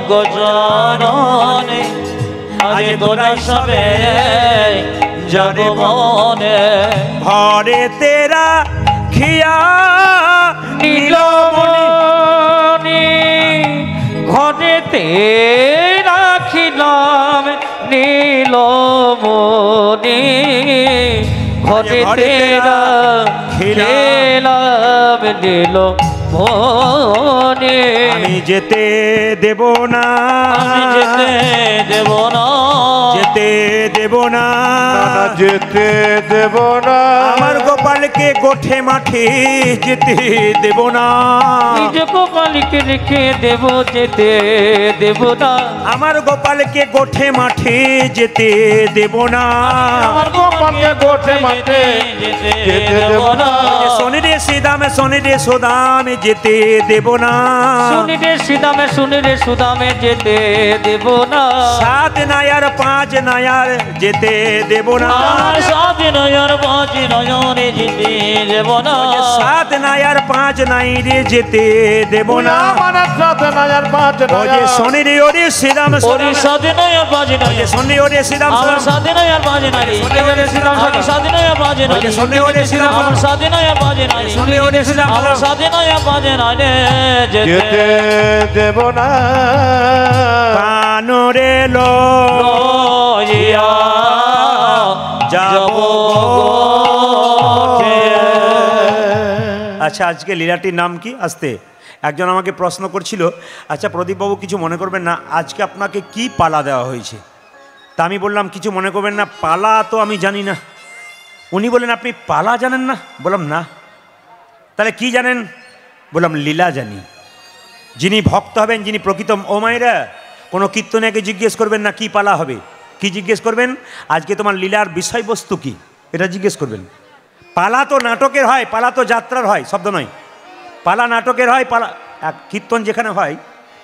গোচারণে আজ তোরাই সবে যারে বনে ঘরে তেরা খিয়া নীলমণি ঘরেতে রাখিলাম নীলমণি ঘরে তেরা খেলাম দিল মনে। আমি যেতে দেব না, আমি যেতে দেব না, যেতে দেব না, না যেতে দেব না। আমার গোপালকে গোঠে মাঠে যেতে দেব না, নিজ গোপালকে রেখে দেব যেতে দেব না, আমার গোপালকে গোঠে মাঠে যেতে দেব না, আমার গোপালকে গোঠে মাঠে যেতে দেব না। শোনে রে শ্রীদামে, শোনে রে সুদামে যেতে দেব না, শুনি রে সুদামে, শুনি রে সুদামে যেতে দেব না। 7 নায়ার 5 নায়ার যেতে দেব না, আর 7 নয়ন 5 নয়নে যেতে দেব না। 7 নায়ার 5 নাই রে যেতে দেব না। মানে 7 নায়ার 5 ও যে শোনে রে ওরে শ্রীরাম, ওরে 7 নয়ন 5 নয়ন, শোনে ওরে শ্রীরাম, আমার 7 নয়ন 5 নয়ন, ওরে শ্রীরাম, আমার 7 নয়ন 5 নয়ন, শোনে ওরে শ্রীরাম, আমার 7 নয়ন 5 নয়ন, শোনে ওরে শ্রীরাম, আমার 7 নয়ন 5 নয়ন যেতে দেব না। কানরে লো লইয়া যাব গোঠে। আচ্ছা, আজকে লীলাটির নাম কি? আসতে একজন আমাকে প্রশ্ন করছিল, আচ্ছা প্রদীপবাবু কিছু মনে করবেন না, আজকে আপনাকে কি পালা দেওয়া হয়েছে? তা আমি বললাম কিছু মনে করবেন না, পালা তো আমি জানি না। উনি বললেন আপনি পালা জানেন না? বললাম না। তাহলে কি জানেন? বললাম লীলা জানি। যিনি ভক্ত হবেন, যিনি প্রকৃত, ও মায়েরা কোনো কীর্তনীয়াকে জিজ্ঞেস করবেন না কি পালা হবে, কি জিজ্ঞেস করবেন? আজকে তোমার লীলার বিষয়বস্তু কি, এটা জিজ্ঞেস করবেন। পালা তো নাটকের হয়, পালা তো যাত্রার হয়, শব্দ নয়। পালা নাটকের হয়, পালা কীর্তন যেখানে হয়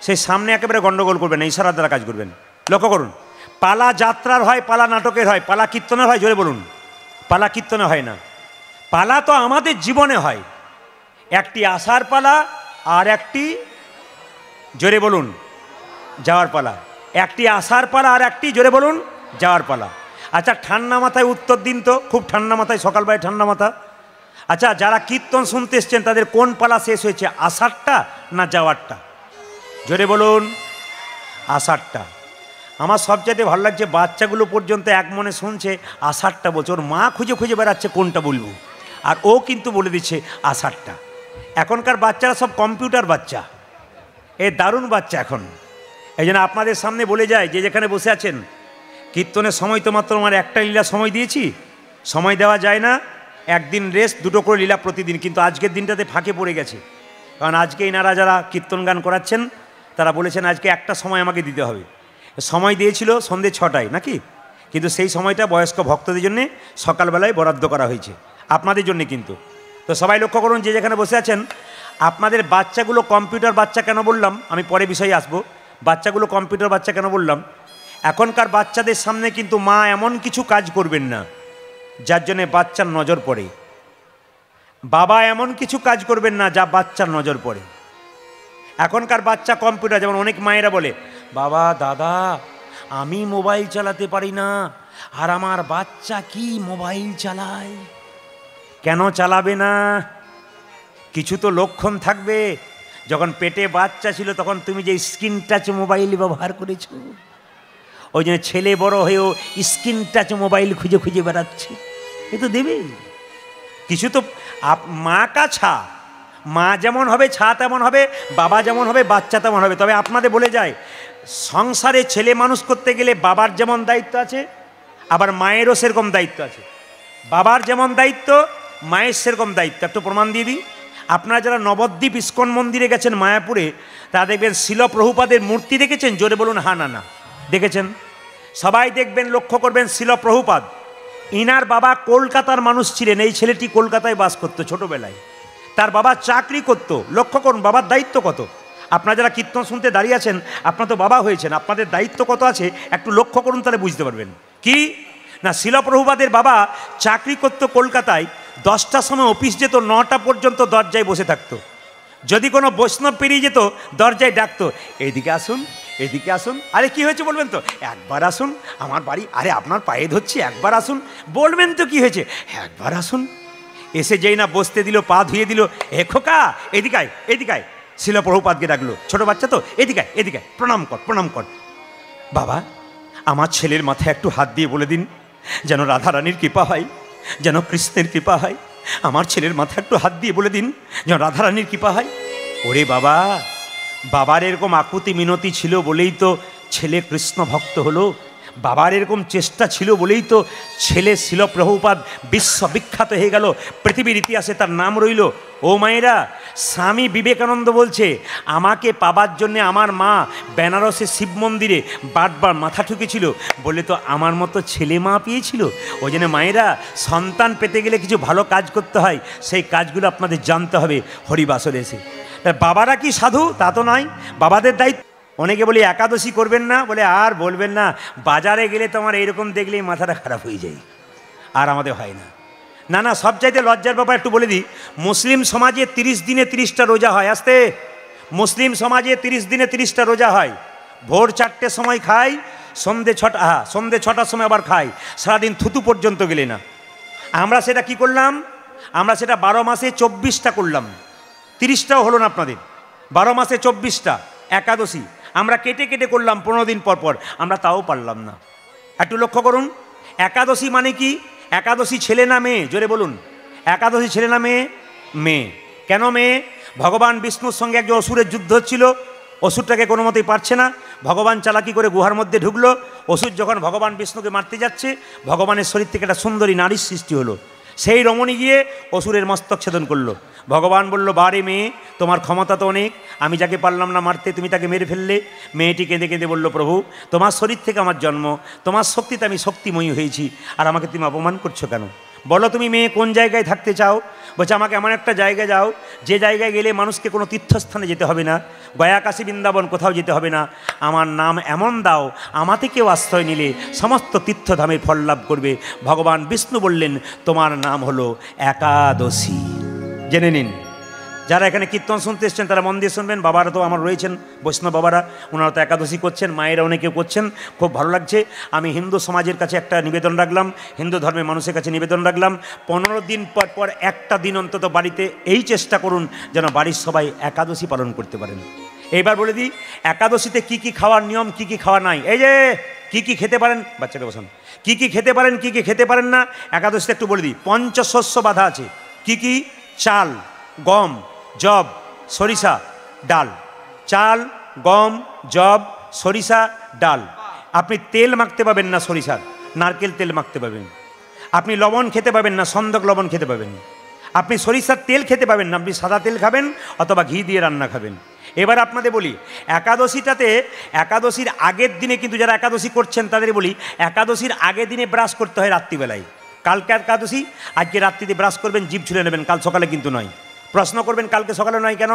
সেই সামনে একেবারে গণ্ডগোল করবেন না, ইশারার দ্বারা কাজ করবেন। লক্ষ্য করুন, পালা যাত্রার হয়, পালা নাটকের হয়, পালা কীর্তনের হয়, জোরে বলুন। পালা কীর্তনে হয় না, পালা তো আমাদের জীবনে হয়। একটি আসার পালা আর একটি, জোরে বলুন, যাওয়ার পালা। একটি আসার পালা আর একটি, জোরে বলুন, যাওয়ার পালা। আচ্ছা ঠান্ডা মাথায় উত্তর দিন তো, খুব ঠান্ডা মাথায়, সকালবেলায় ঠান্ডা মাথা। আচ্ছা যারা কীর্তন শুনতে এসছেন তাদের কোন পালা শেষ হয়েছে, আসারটা না যাওয়ারটা? জোরে বলুন, আসারটা। আমার সবচাইতে ভালো লাগছে বাচ্চাগুলো পর্যন্ত এক মনে শুনছে আসারটা বলছে, ওর মা খুঁজে খুঁজে বেড়াচ্ছে কোনটা বলবো, আর ও কিন্তু বলে দিচ্ছে আসারটা। এখনকার বাচ্চারা সব কম্পিউটার বাচ্চা, এ দারুণ বাচ্চা এখন। এই জন্য আপনাদের সামনে বলে যায়, যে যেখানে বসে আছেন, কীর্তনের সময় তো মাত্র আমার একটা লীলা সময় দিয়েছি, সময় দেওয়া যায় না। একদিন রেস্ট, 2টো করে লীলা প্রতিদিন। কিন্তু আজকের দিনটাতে ফাঁকে পড়ে গেছে, কারণ আজকে এনারা যারা কীর্তন গান করাচ্ছেন তারা বলেছেন আজকে একটা সময় আমাকে দিতে হবে। সময় দিয়েছিল সন্ধ্যে 6টায় নাকি, কিন্তু সেই সময়টা বয়স্ক ভক্তদের জন্য সকালবেলায় বরাদ্দ করা হয়েছে, আপনাদের জন্য কিন্তু। তো সবাই লক্ষ্য করুন, যে যেখানে বসে আছেন, আপনাদের বাচ্চাগুলো কম্পিউটার বাচ্চা কেন বললাম আমি পরে বিষয়ে আসবো। বাচ্চাগুলো কম্পিউটার বাচ্চা কেন বললাম, এখনকার বাচ্চাদের সামনে কিন্তু মা এমন কিছু কাজ করবেন না যার জন্যে বাচ্চার নজর পড়ে, বাবা এমন কিছু কাজ করবেন না যা বাচ্চার নজর পড়ে। এখনকার বাচ্চা কম্পিউটার, যেমন অনেক মায়েরা বলে, বাবা দাদা আমি মোবাইল চালাতে পারি না, আর আমার বাচ্চা কি মোবাইল চালায়। কেন চালাবে না? কিছু তো লক্ষণ থাকবে। যখন পেটে বাচ্চা ছিল তখন তুমি যে স্ক্রিন টাচ মোবাইল ব্যবহার করেছো, ওই জন্য ছেলে বড় হয়েও স্ক্রিন টাচ মোবাইল খুঁজে খুঁজে বেড়াচ্ছে। এ তো দেবে কিছু তো। মা কা ছা, মা যেমন হবে ছা তেমন হবে, বাবা যেমন হবে বাচ্চা তেমন হবে। তবে আপনাদের বলে যায়, সংসারে ছেলে মানুষ করতে গেলে বাবার যেমন দায়িত্ব আছে, আবার মায়েরও সেরকম দায়িত্ব আছে। বাবার যেমন দায়িত্ব, মায়ের সেরকম দায়িত্ব। একটু প্রমাণ দিয়ে দিই। আপনারা যারা নবদ্বীপ ইস্কন মন্দিরে গেছেন মায়াপুরে, তারা দেখবেন শিল প্রভুপাদের মূর্তি দেখেছেন? জোরে বলুন হা না না। দেখেছেন? সবাই দেখবেন, লক্ষ্য করবেন, শিল প্রভুপাদ ইনার বাবা কলকাতার মানুষ ছিলেন। এই ছেলেটি কলকাতায় বাস করতো ছোটবেলায়, তার বাবা চাকরি করত। লক্ষ্য করুন বাবার দায়িত্ব কত। আপনারা যারা কীর্তন শুনতে দাঁড়িয়ে আছেন, আপনারা তো বাবা হয়েছেন, আপনাদের দায়িত্ব কত আছে একটু লক্ষ্য করুন, তাহলে বুঝতে পারবেন। কি না, শিল প্রভুপাদের বাবা চাকরি করত কলকাতায়, 10টার সময় অফিস যেত, 9টা পর্যন্ত দরজায় বসে থাকতো। যদি কোনো বৈষ্ণব পেরিয়ে যেত দরজায় ডাকতো, এইদিকে আসুন, এদিকে আসুন। আরে কি হয়েছে বলবেন তো, একবার আসুন আমার বাড়ি। আরে আপনার পায়ে ধরছি, একবার আসুন। বলবেন তো কি হয়েছে, একবার আসুন। এসে যেই না বসতে দিল, পা ধুয়ে দিল, এ খোকা এদিকায় এদিকায়। শিল প্রভুপাদকে ডাকলো, ছোট বাচ্চা তো, এদিকায় এদিকায়, প্রণাম কর প্রণাম কর। বাবা আমার ছেলের মাথায় একটু হাত দিয়ে বলে দিন যেন রাধারানীর কৃপা হয়, যেন কৃষ্ণের কৃপা হয়। আমার ছেলের মাথা একটু হাত দিয়ে বলে দিন যেন রাধারানীর কৃপা হয়। ওরে বাবা, বাবার এরকম আকুতি মিনতি ছিল বলেই তো ছেলে কৃষ্ণ ভক্ত হলো। বাবার এরকম চেষ্টা ছিল বলেই তো ছেলে শিল প্রভুপাদ বিশ্ববিখ্যাত হয়ে গেল, পৃথিবীর ইতিহাসে তার নাম রইল। ও মায়েরা, স্বামী বিবেকানন্দ বলছে, আমাকে পাবার জন্যে আমার মা বেনারসে শিব মন্দিরে বারবার মাথা ঠুকেছিল বলে তো আমার মতো ছেলে মা পেয়েছিল। ওই জন্য মায়েরা, সন্তান পেতে গেলে কিছু ভালো কাজ করতে হয়, সেই কাজগুলো আপনাদের জানতে হবে হরিবাসরে এসে। বাবারা কি সাধু? তা তো নয়, বাবাদের দায়িত্ব। অনেকে বলি একাদশী করবেন না, বলে আর বলবেন না, বাজারে গেলে তো আমার এইরকম দেখলেই মাথাটা খারাপ হয়ে যায়, আর আমাদের হয় না। না না, সবচাইতে লজ্জার ব্যাপার একটু বলে দিই, মুসলিম সমাজে 30 দিনে 30টা রোজা হয়। আসতে, মুসলিম সমাজে 30 দিনে 30টা রোজা হয়। ভোর 4টের সময় খাই, সন্ধে 6টার সময় আবার খাই, সারাদিন থুতু পর্যন্ত গেলে না। আমরা সেটা কি করলাম? আমরা সেটা 12 মাসে 24টা করলাম, 30টাও হলো না আপনাদের। 12 মাসে 24টা একাদশী আমরা কেটে কেটে করলাম 15 দিন পর পর, আমরা তাও পারলাম না। একটু লক্ষ্য করুন, একাদশী মানে কি? একাদশী ছেলে না মেয়ে? জোরে বলুন, একাদশী ছেলে না মেয়ে? মেয়ে। কেন মেয়ে? ভগবান বিষ্ণুর সঙ্গে একজন অসুরের যুদ্ধ হচ্ছিল, অসুরটাকে কোনো মতেই পারছে না, ভগবান চালাকি করে গুহার মধ্যে ঢুকলো। অসুর যখন ভগবান বিষ্ণুকে মারতে যাচ্ছে, ভগবানের শরীর থেকে একটা সুন্দরী নারীর সৃষ্টি হলো। সেই রমণী গিয়ে অসুরের মস্তক ছেদন করলো। ভগবান বলল, বারে মেয়ে, তোমার ক্ষমতা তো অনেক, আমি যাকে পারলাম না মারতে তুমি তাকে মেরে ফেললে। মেয়েটি কেঁদে কেঁদে বলল, প্রভু, তোমার শরীর থেকে আমার জন্ম, তোমার শক্তিতে আমি শক্তিময়ী হয়েছি, আর আমাকে তুমি অপমান করছো কেন? বলো তুমি মেয়ে কোন জায়গায় থাকতে চাও? বলছে, আমাকে এমন একটা জায়গায় যাও যে জায়গায় গেলে মানুষকে কোনো তীর্থস্থানে যেতে হবে না, গয়া কাশী বৃন্দাবন কোথাও যেতে হবে না, আমার নাম এমন দাও আমাতে কেউ আশ্রয় নিলে সমস্ত তীর্থধামের ফল লাভ করবে। ভগবান বিষ্ণু বললেন, তোমার নাম হলো একাদশী। জেনে নিন, যারা এখানে কীর্তন শুনতে এসছেন তারা মন দিয়ে শুনবেন। বাবারা তো আমার রয়েছেন, বৈষ্ণব বাবারা, ওনারা তো একাদশী করছেন, মায়েরা অনেকে করছেন, খুব ভালো লাগছে। আমি হিন্দু সমাজের কাছে একটা নিবেদন রাখলাম, হিন্দু ধর্মের মানুষের কাছে নিবেদন রাখলাম, 15 দিন পর পর একটা দিন অন্তত বাড়িতে এই চেষ্টা করুন যেন বাড়ির সবাই একাদশী পালন করতে পারেন। এইবার বলে দিই, একাদশীতে কি কি খাওয়ার নিয়ম, কি কি খাওয়া নাই। এই যে কি কি খেতে পারেন, বাচ্চাকে বসান, কি কি খেতে পারেন, কি কি খেতে পারেন না, একাদশীতে একটু বলে দিই। পঞ্চশস্য বাধা আছে। কি কি? চাল, গম, জব, সরিষা, ডাল। চাল, গম, জব, সরিষা, ডাল। আপনি তেল মাখতে পাবেন না সরিষার, নারকেল তেল মাখতে পাবেন। আপনি লবণ খেতে পাবেন না, সন্দক লবণ খেতে পাবেন। আপনি সরিষার তেল খেতে পাবেন না, আপনি সাদা তেল খাবেন অথবা ঘি দিয়ে রান্না খাবেন। এবার আপনাদের বলি, একাদশীটাতে একাদশীর আগের দিনে কিন্তু যারা একাদশী করছেন তাদের বলি, একাদশীর আগের দিনে ব্রাশ করতে হয় রাত্রিবেলায়। কালকে একাদশী, আজকে রাত্রিতে ব্রাশ করবেন, জিভ ছুলে নেবেন, কাল সকালে কিন্তু নয়। প্রশ্ন করবেন কালকে সকালে নয় কেন?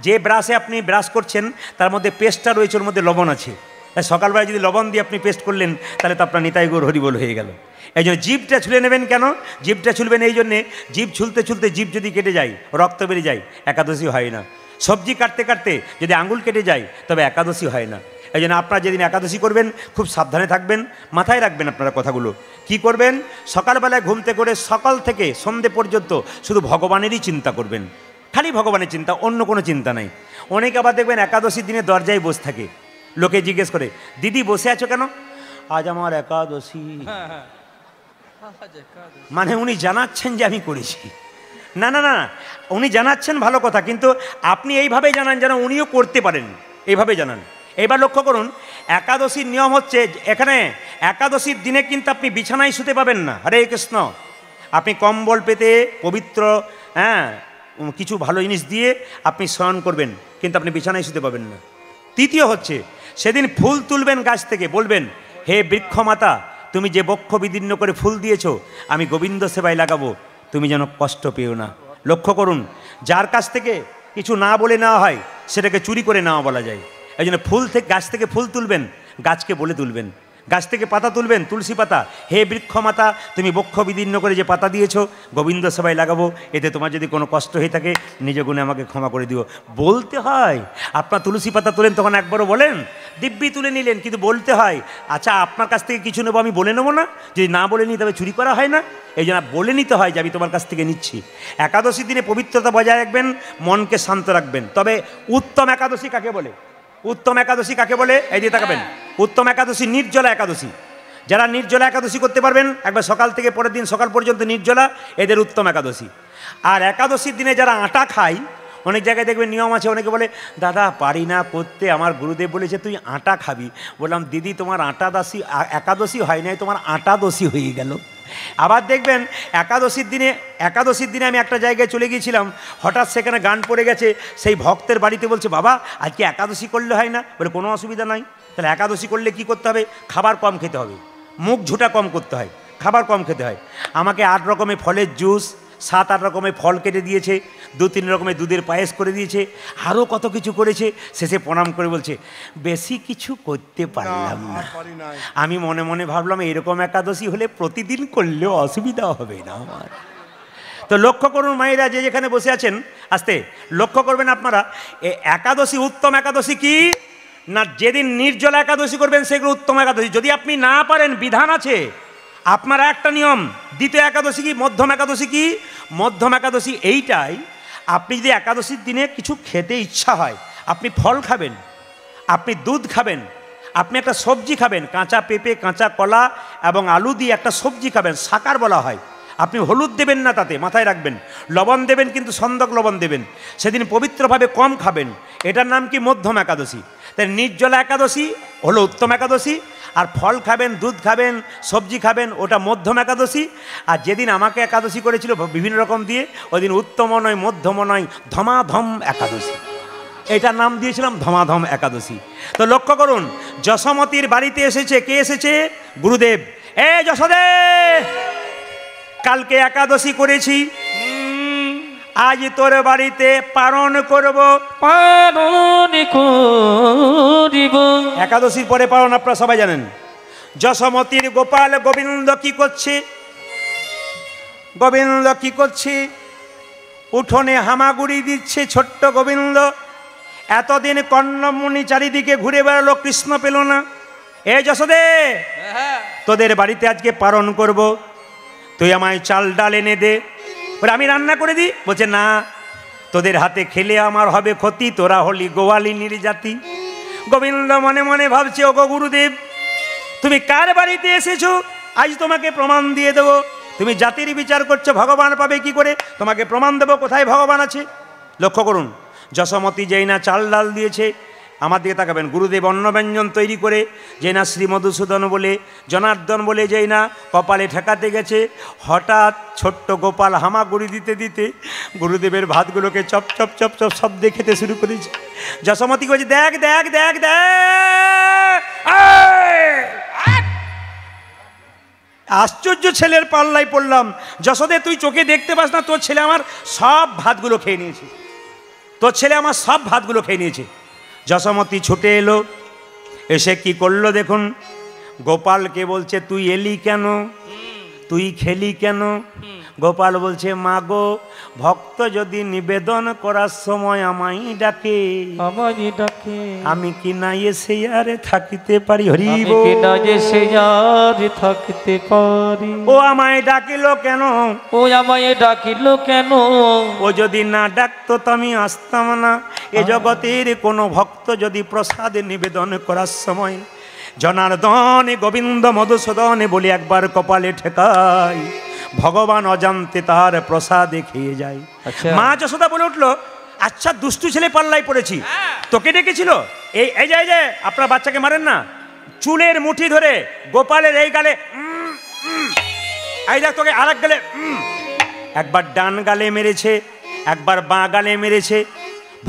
যে ব্রাশে আপনি ব্রাশ করছেন তার মধ্যে পেস্টটা রয়েছে, ওর মধ্যে লবণ আছে। তাই সকালবেলায় যদি লবণ দিয়ে আপনি পেস্ট করলেন তাহলে তো আপনার নিতাই গৌর হরিবোল হয়ে গেল। এই জন্য জিভটা ছুলে নেবেন। কেন জিভটা ছুলবেন? এই জন্যে, জিভ ছুলতে ছুলতে জিভ যদি কেটে যায়, রক্ত বেরিয়ে যায়, একাদশী হয় না। সবজি কাটতে কাটতে যদি আঙুল কেটে যায় তবে একাদশী হয় না। এই জন্য আপনারা যেদিন একাদশী করবেন খুব সাবধানে থাকবেন, মাথায় রাখবেন আপনারা কথাগুলো। কি করবেন? সকালবেলায় ঘুমতে করে সকাল থেকে সন্ধে পর্যন্ত শুধু ভগবানেরই চিন্তা করবেন, খালি ভগবানের চিন্তা, অন্য কোনো চিন্তা নাই। অনেকে আবার দেখবেন একাদশীর দিনে দরজায় বসে থাকে, লোকে জিজ্ঞেস করে, দিদি বসে আছো কেন? আজ আমার একাদশী। মানে উনি জানাচ্ছেন যে আমি করেছি। না না না, উনি জানাচ্ছেন ভালো কথা, কিন্তু আপনি এইভাবেই জানান যেন উনিও করতে পারেন, এইভাবে জানান। এবার লক্ষ্য করুন, একাদশীর নিয়ম হচ্ছে, এখানে একাদশীর দিনে কিন্তু আপনি বিছানায় শুতে পাবেন না। হরে কৃষ্ণ। আপনি কম্বল পেতে পবিত্র কিছু ভালো জিনিস দিয়ে আপনি শয়ন করবেন, কিন্তু আপনি বিছানায় শুতে পাবেন না। তৃতীয় হচ্ছে, সেদিন ফুল তুলবেন গাছ থেকে, বলবেন, হে বৃক্ষমাতা, তুমি যে বক্ষ বিদীর্ণ করে ফুল দিয়েছো আমি গোবিন্দ সেবায় লাগাবো, তুমি যেন কষ্ট পেও না। লক্ষ্য করুন, যার কাছ থেকে কিছু না বলে নেওয়া হয় সেটাকে চুরি করে নেওয়া বলা যায়। এই জন্য ফুল থেকে, গাছ থেকে ফুল তুলবেন, গাছকে বলে তুলবেন। গাছ থেকে পাতা তুলবেন, তুলসী পাতা, হে বৃক্ষমাতা, তুমি বক্ষ বিদীর্ণ করে যে পাতা দিয়েছো গোবিন্দ সেবায় লাগাবো, এতে তোমার যদি কোনো কষ্ট হয়ে থাকে নিজ গুণে আমাকে ক্ষমা করে দিও। বলতে হয়। আপনার তুলসী পাতা তোলেন তখন একবারও বলেন, দিব্যি তুলে নিলেন, কিন্তু বলতে হয়, আচ্ছা আপনার কাছ থেকে কিছু নেবো, আমি বলে নেবো না? যদি না বলে নিই তবে চুরি করা হয় না? এই জন্য বলে নিতে হয় যে আমি তোমার কাছ থেকে নিচ্ছি। একাদশীর দিনে পবিত্রতা বজায় রাখবেন, মনকে শান্ত রাখবেন। তবে উত্তম একাদশী কাকে বলে? উত্তম একাদশী কাকে বলে? এই দিয়ে তাকাবেন। উত্তম একাদশী নির্জলা একাদশী। যারা নির্জলা একাদশী করতে পারবেন, একবার সকাল থেকে পরের দিন সকাল পর্যন্ত নির্জলা, এদের উত্তম একাদশী। আর একাদশীর দিনে যারা আটা খায়, অনেক জায়গায় দেখবেন নিয়ম আছে, অনেকে বলে দাদা পারি না করতে, আমার গুরুদেব বলেছে তুই আটা খাবি। বললাম দিদি তোমার একাদশী হয় নাই, তোমার আটাদশী হয়ে গেল। আবার দেখবেন একাদশীর দিনে আমি একটা জায়গায় চলে গিয়েছিলাম, হঠাৎ সেখানে গান পড়ে গেছে, সেই ভক্তের বাড়িতে বলছে বাবা আজকে একাদশী করলে হয় না? বলে কোনো অসুবিধা নাই। তাহলে একাদশী করলে কি করতে হবে? খাবার কম খেতে হবে, মুখ ঝুটা কম করতে হয়, খাবার কম খেতে হয়। আমাকে 8 রকমের ফলের জুস, 7-8 রকমের ফল কেটে দিয়েছে, 2-3 রকমের দুধের পায়েস করে দিয়েছে, আরও কত কিছু করেছে। শেষে প্রণাম করে বলছে বেশি কিছু করতে পারলাম না। আমি মনে মনে ভাবলাম এরকম একাদশী হলে প্রতিদিন করলেও অসুবিধা হবে না আমার। তো লক্ষ্য করুন মায়েরা, যে যেখানে বসে আছেন, আস্তে লক্ষ্য করবেন আপনারা, একাদশী উত্তম একাদশী কি না, যেদিন নির্জলা একাদশী করবেন সেগুলো উত্তম একাদশী। যদি আপনি না পারেন, বিধান আছে আপনারা, একটা নিয়ম। দ্বিতীয় একাদশী কি? মধ্যম একাদশী কি? মধ্যম একাদশী এইটাই, আপনি যদি একাদশীর দিনে কিছু খেতে ইচ্ছা হয়, আপনি ফল খাবেন, আপনি দুধ খাবেন, আপনি একটা সবজি খাবেন, কাঁচা পেঁপে, কাঁচা কলা এবং আলু দিয়ে একটা সবজি খাবেন, সাকার বলা হয়। আপনি হলুদ দেবেন না, তাতে মাথায় রাখবেন। লবণ দেবেন, কিন্তু সন্দক লবণ দেবেন। সেদিন পবিত্রভাবে কম খাবেন, এটার নাম কি? মধ্যম একাদশী। তাই নির্জলা একাদশী হলো উত্তম একাদশী, আর ফল খাবেন, দুধ খাবেন, সবজি খাবেন, ওটা মধ্যম একাদশী। আর যেদিন আমাকে একাদশী করেছিল বিভিন্ন রকম দিয়ে, ওই দিন উত্তম নয়, মধ্যম নয়, ধমাধম একাদশী, এটার নাম দিয়েছিলাম ধমাধম একাদশী। তো লক্ষ্য করুন, যশোমতীর বাড়িতে এসেছে, কে এসেছে? গুরুদেব। এ যশোদে, কালকে একাদশী করেছি, আজ তোর বাড়িতে পালন করব। পালন করিব। একাদশীর পরে পালন আপনারা সবাই জানেন। যশোমতীর গোপাল গোবিন্দ কি করছে? গোবিন্দ কি করছে? উঠোনে হামাগুড়ি দিচ্ছে ছোট্ট গোবিন্দ। এতদিন কর্ণমুনি চারিদিকে ঘুরে বেড়ালো, কৃষ্ণ পেল না। এ যশোদে, তোদের বাড়িতে আজকে পালন করব, তুই আমায় চাল ডাল এনে দে। বলে আমি রান্না করে দিই। বলছে না, তোদের হাতে খেলে আমার হবে ক্ষতি, তোরা হলি গোয়ালিনীর জাতি। গোবিন্দ মনে মনে ভাবছে, ওগো গুরুদেব, তুমি কার বাড়িতে এসেছো? আজ তোমাকে প্রমাণ দিয়ে দেবো। তুমি জাতির বিচার করছো, ভগবান পাবে কি করে? তোমাকে প্রমাণ দেবো কোথায় ভগবান আছে। লক্ষ্য করুন, যশোমতী যেই না চাল ডাল দিয়েছে, আমার দিকে তাকাবেন, গুরুদেব অন্ন ব্যঞ্জন তৈরি করে যেই না শ্রী মধুসূদন বলে, জনার্দন বলে যেই না কপালে ঠেকাতে গেছে, হঠাৎ ছোট্ট গোপাল হামাগুড়ি দিতে দিতে গুরুদেবের ভাতগুলোকে চপ চপ চপ চপ শব্দে খেতে শুরু করেছে। যশোমতী বলছে, দেখ দেখ দেখ দেখ, আশ্চর্য ছেলের পাল্লায় পড়লাম। যশোদে, তুই চোখে দেখতে পাস না? তোর ছেলে আমার সব ভাতগুলো খেয়ে নিয়েছে, তোর ছেলে আমার সব ভাতগুলো খেয়ে নিয়েছে। যশোমতী ছুটে এলো, এসে কি করলো দেখুন, গোপালকে বলছে, তুই এলি কেন? তুই খেলি কেন? গোপাল বলছে, মা গো, ভক্ত যদি নিবেদন করার সময় আমায় ডাকে, আমি কি না এসে আরে থাকিতে পারি? হরি থাকতে পারি। ও আমায় ডাকিলো কেন? ও আমায় ডাকিল কেন? ও যদি না ডাকতো তো আমি আসতাম না। এ জগতের কোনো ভক্ত যদি প্রসাদ নিবেদন করার সময় জনার্দন গোবিন্দ মধুসূদন বলে একবার কপালে ঠেকায়, ভগবান অজান্তে তার প্রসাদে খেয়ে যায়। মা যশোদা বলে উঠলো, আচ্ছা দুষ্টু ছেলে পাল্লাই পড়েছি, তোকে ডেকেছিল? এই যে আপনার বাচ্চাকে মারেন না, চুলের মুঠি ধরে গোপালের এই গালে, এই দেখ তোকে আর এক গালে, একবার ডান গালে মেরেছে, একবার বাঁ গালে মেরেছে।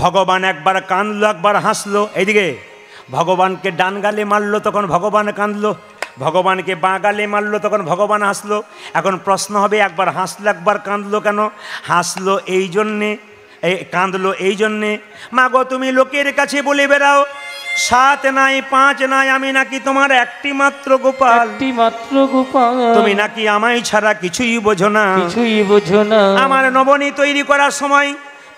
ভগবান একবার কাঁদলো, একবার হাসলো। এইদিকে ভগবানকে ডান গালে মারলো, তখন ভগবান কাঁদলো। ভগবানকে বাঁ গালে মারলো, তখন ভগবান হাসলো। এখন প্রশ্ন হবে, একবার হাসলো একবার কাঁদলো কেন? হাসলো এই জন্যে, কাঁদলো এই জন্যে, মা গো তুমি লোকের কাছে বলে বেড়াও 7 নাই 5 নাই, আমি নাকি তোমার একটি মাত্র গোপাল, তুমি নাকি আমায় ছাড়া কিছুই বোঝো না, আমার নবনী তৈরি করার সময়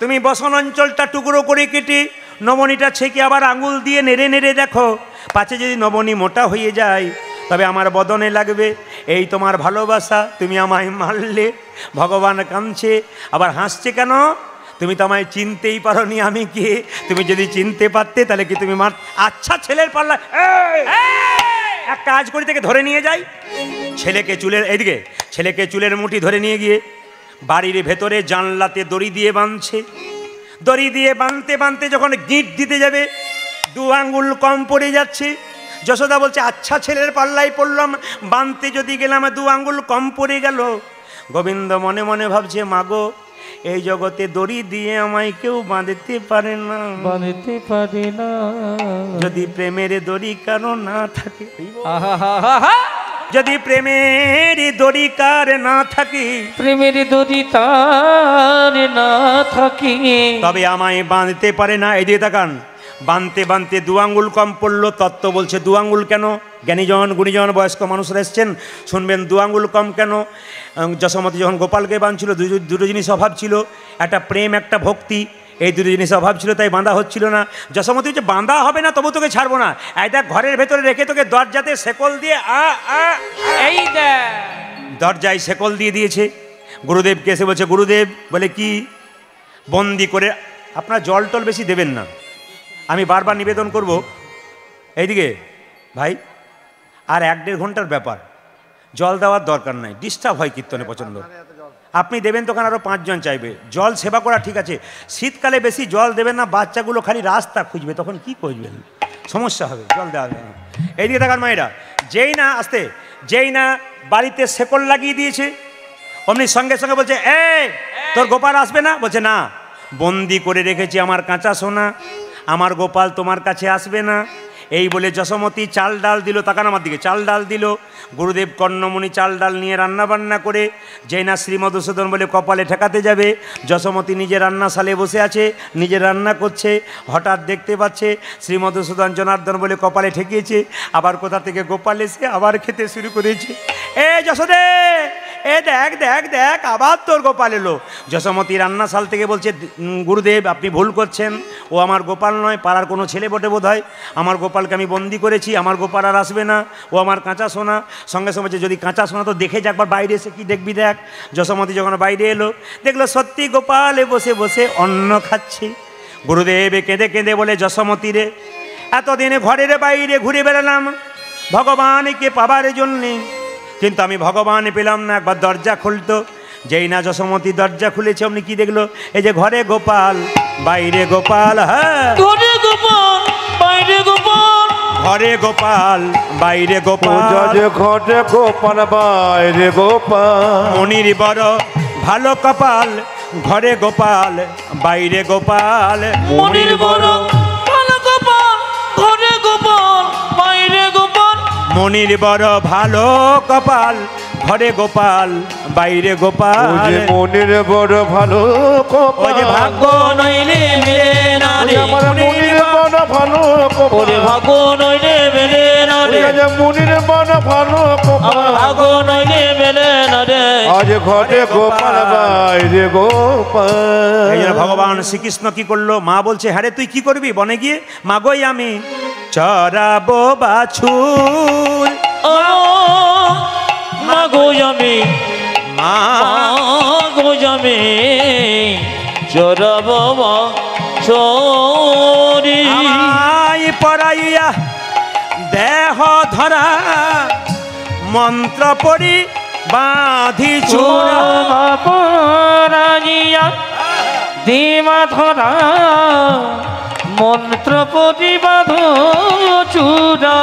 তুমি বসন অঞ্চলটা টুকরো করে কেটে নবনীটা ছেঁকে আবার আঙুল দিয়ে নেড়ে নেড়ে দেখো, পাছে যদি নবনী মোটা হয়ে যায় তবে আমার বদনে লাগবে। এই তোমার ভালোবাসা, তুমি আমায় মারলে। ভগবান কাঁদছে, আবার হাসছে কেন? তুমি তো আমায় চিনতেই পারোনি আমি কে। তুমি যদি চিনতে পারতে তাহলে কি তুমি মার? আচ্ছা ছেলের পাল্লা, এক কাজ করি থেকে ধরে নিয়ে যাই, ছেলেকে চুলের এইদিকে, ছেলেকে চুলের মুঠি ধরে নিয়ে গিয়ে বাড়ির ভেতরে জানলাতে দড়ি দিয়ে বাঁধছে। দড়ি দিয়ে বাঁধতে বাঁধতে যখন গিঁট দিতে যাবে 2 আঙ্গুল কম পড়ে যাচ্ছে। যশোদা বলছে আচ্ছা ছেলের পাল্লাই পড়লাম, বাঁধতে যদি গেলাম 2 আঙ্গুল কম পড়ে গেল। গোবিন্দ মনে মনে ভাবছে মাগো এই জগতে দড়ি দিয়ে আমায় কেউ বাঁধতে পারে না, বাঁধতে পারে না। যদি প্রেমের দড়ি কারো না থাকে, আহা, যদি প্রেমের দড়ি কার না থাকে, প্রেমের দড়ি তার না থাকে, তবে আমায় বাঁধতে পারে না। এই দিয়ে তাকান, বাঁধতে বাঁধতে 2 আঙ্গুল কম পড়লো। তত্ত্ব বলছে 2 আঙ্গুল কেন? জ্ঞানীজন গুণীজন বয়স্ক মানুষরা এসছেন, শুনবেন 2 আঙ্গুল কম কেন? যশোমতী যখন গোপালকে বাঁধছিল দুটো জিনিস অভাব ছিল, একটা প্রেম একটা ভক্তি, এই দুটো জিনিস অভাব ছিল, তাই বাঁধা হচ্ছিল না। যশোমতী হচ্ছে বাঁধা হবে না তবু তোকে ছাড়বো না, এই দেখ ঘরের ভেতরে রেখে তোকে দরজাতে শেকল দিয়ে এই দেখ দরজায় শেকল দিয়ে দিয়েছে। গুরুদেবকে এসে বলছে, গুরুদেব বলে কি? বন্দি করে। আপনার জল টল বেশি দেবেন না, আমি বারবার নিবেদন করব। এইদিকে ভাই, আর 1-1.5 ঘন্টার ব্যাপার, জল দেওয়ার দরকার নাই, ডিস্টার্ব হয় কীর্তনে প্রচণ্ড। আপনি দেবেন তখন আরও 5 জন চাইবে। জল সেবা করা ঠিক আছে, শীতকালে বেশি জল দেবেন না, বাচ্চাগুলো খালি রাস্তা খুঁজবে, তখন কি করবেন, সমস্যা হবে, জল দেওয়া হবে না। এইদিকে দেখান মায়েরা, যেই না আসতে, যেই না বাড়িতে শেকল লাগিয়ে দিয়েছে, অমনি সঙ্গে সঙ্গে বলছে এই তোর গোপাল আসবে না? বলছে না, বন্দি করে রেখেছি আমার কাঁচা সোনা, আমার গোপাল তোমার কাছে আসবে না। এই বলে যশোমতী চাল ডাল দিল, তাকান আমার দিকে, চাল ডাল দিল। গুরুদেব কর্ণমণি চাল ডাল নিয়ে রান্না বান্না করে যেই না শ্রী মধুসূদন বলে কপালে ঠেকাতে যাবে, যশোমতী নিজে রান্নাশালে বসে আছে, নিজে রান্না করছে। হঠাৎ দেখতে পাচ্ছে শ্রী মধুসূদন জনার্দন বলে কপালে ঠেকিয়েছে, আবার কোথা থেকে গোপাল এসে আবার খেতে শুরু করেছে। এ যশোদে, এ দেখ দেখ দেখ, আবার তোর গোপাল এলো। যশোমতী রান্নাশাল থেকে বলছে, গুরুদেব আপনি ভুল করছেন, ও আমার গোপাল নয়, পাড়ার কোনো ছেলে বটে বোধ হয়, আমার গোপালকে আমি বন্দি করেছি, আমার গোপাল আর আসবে না, ও আমার কাঁচা সোনা। সঙ্গে সঙ্গে যদি কাঁচা সোনা তো দেখে যাক, একবার বাইরে এসে কি দেখবি দেখ। যশোমতী যখন বাইরে এলো, দেখলো সত্যি গোপালে বসে বসে অন্ন খাচ্ছে। গুরুদেব কেঁদে কেঁদে বলে, যশোমতী রে, এতদিনে ঘরের বাইরে ঘুরে বেড়ালাম ভগবানকে পাবার জন্যে, কিন্তু আমি ভগবান পেলাম না। একবার দরজা খুলতো, যেই না যশোমতী দরজা খুলেছে, অমনি কি দেখলো, এই যে ঘরে গোপাল বাইরে গোপাল। হ্যাঁ, ঘরে গোপাল বাইরে গোপাল, ঘরে গোপাল বাইরে গোপাল, ঘরে গোপাল বাইরে গোপাল, মনির বড় ভালো কপাল, ঘরে গোপাল বাইরে গোপাল, মনির বড় ভালো গোপাল, ঘরে গোপাল বাইরে গোপাল, মনির বড় ভালো কপাল, ঘরে গোপাল বাইরে গোপাল। মনির বড় ভালো কপাল, ওই যে ভাগ্য নইলে মেলে না রে, আমার মনির বড় ভালো কপাল, ওরে ভাগ্য নইলে মেলে না রে, মনির বড় ভালো কপাল, আমার ভাগ্য নইলে মেলে না রে, আজ ঘরে গোপাল বাইরে গোপাল। এই জন্য ভগবান শ্রীকৃষ্ণ কি করলো? মা বলছে, হ্যাঁ রে তুই কি করবি বনে গিয়ে? মাগোই আমি চরাবো বাছুর, ও মাগো আমি, মা মাগো আমি চোরাব চোরি, আমায় পরাইয়া দেহ ধরা মন্ত্র পড়ি বাঁধি চূড়া, পরাজিয়া দিমা ধরা মন্ত্র প্রতিবাদ চূড়া,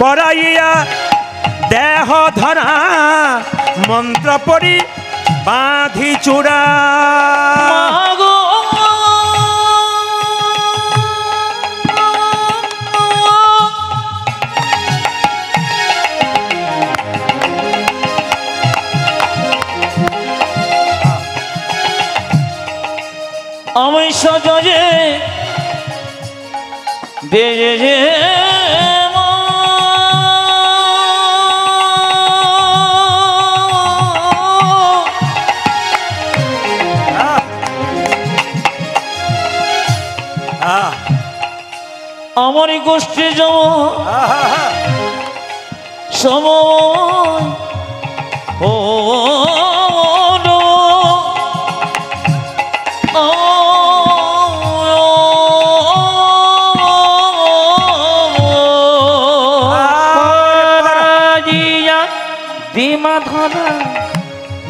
পরাইয়া দেহ ধরা মন্ত্র পড়ি বাঁধি চূড়া। মাগো আমি সজে বেজে আমার গোষ্ঠী সময় ও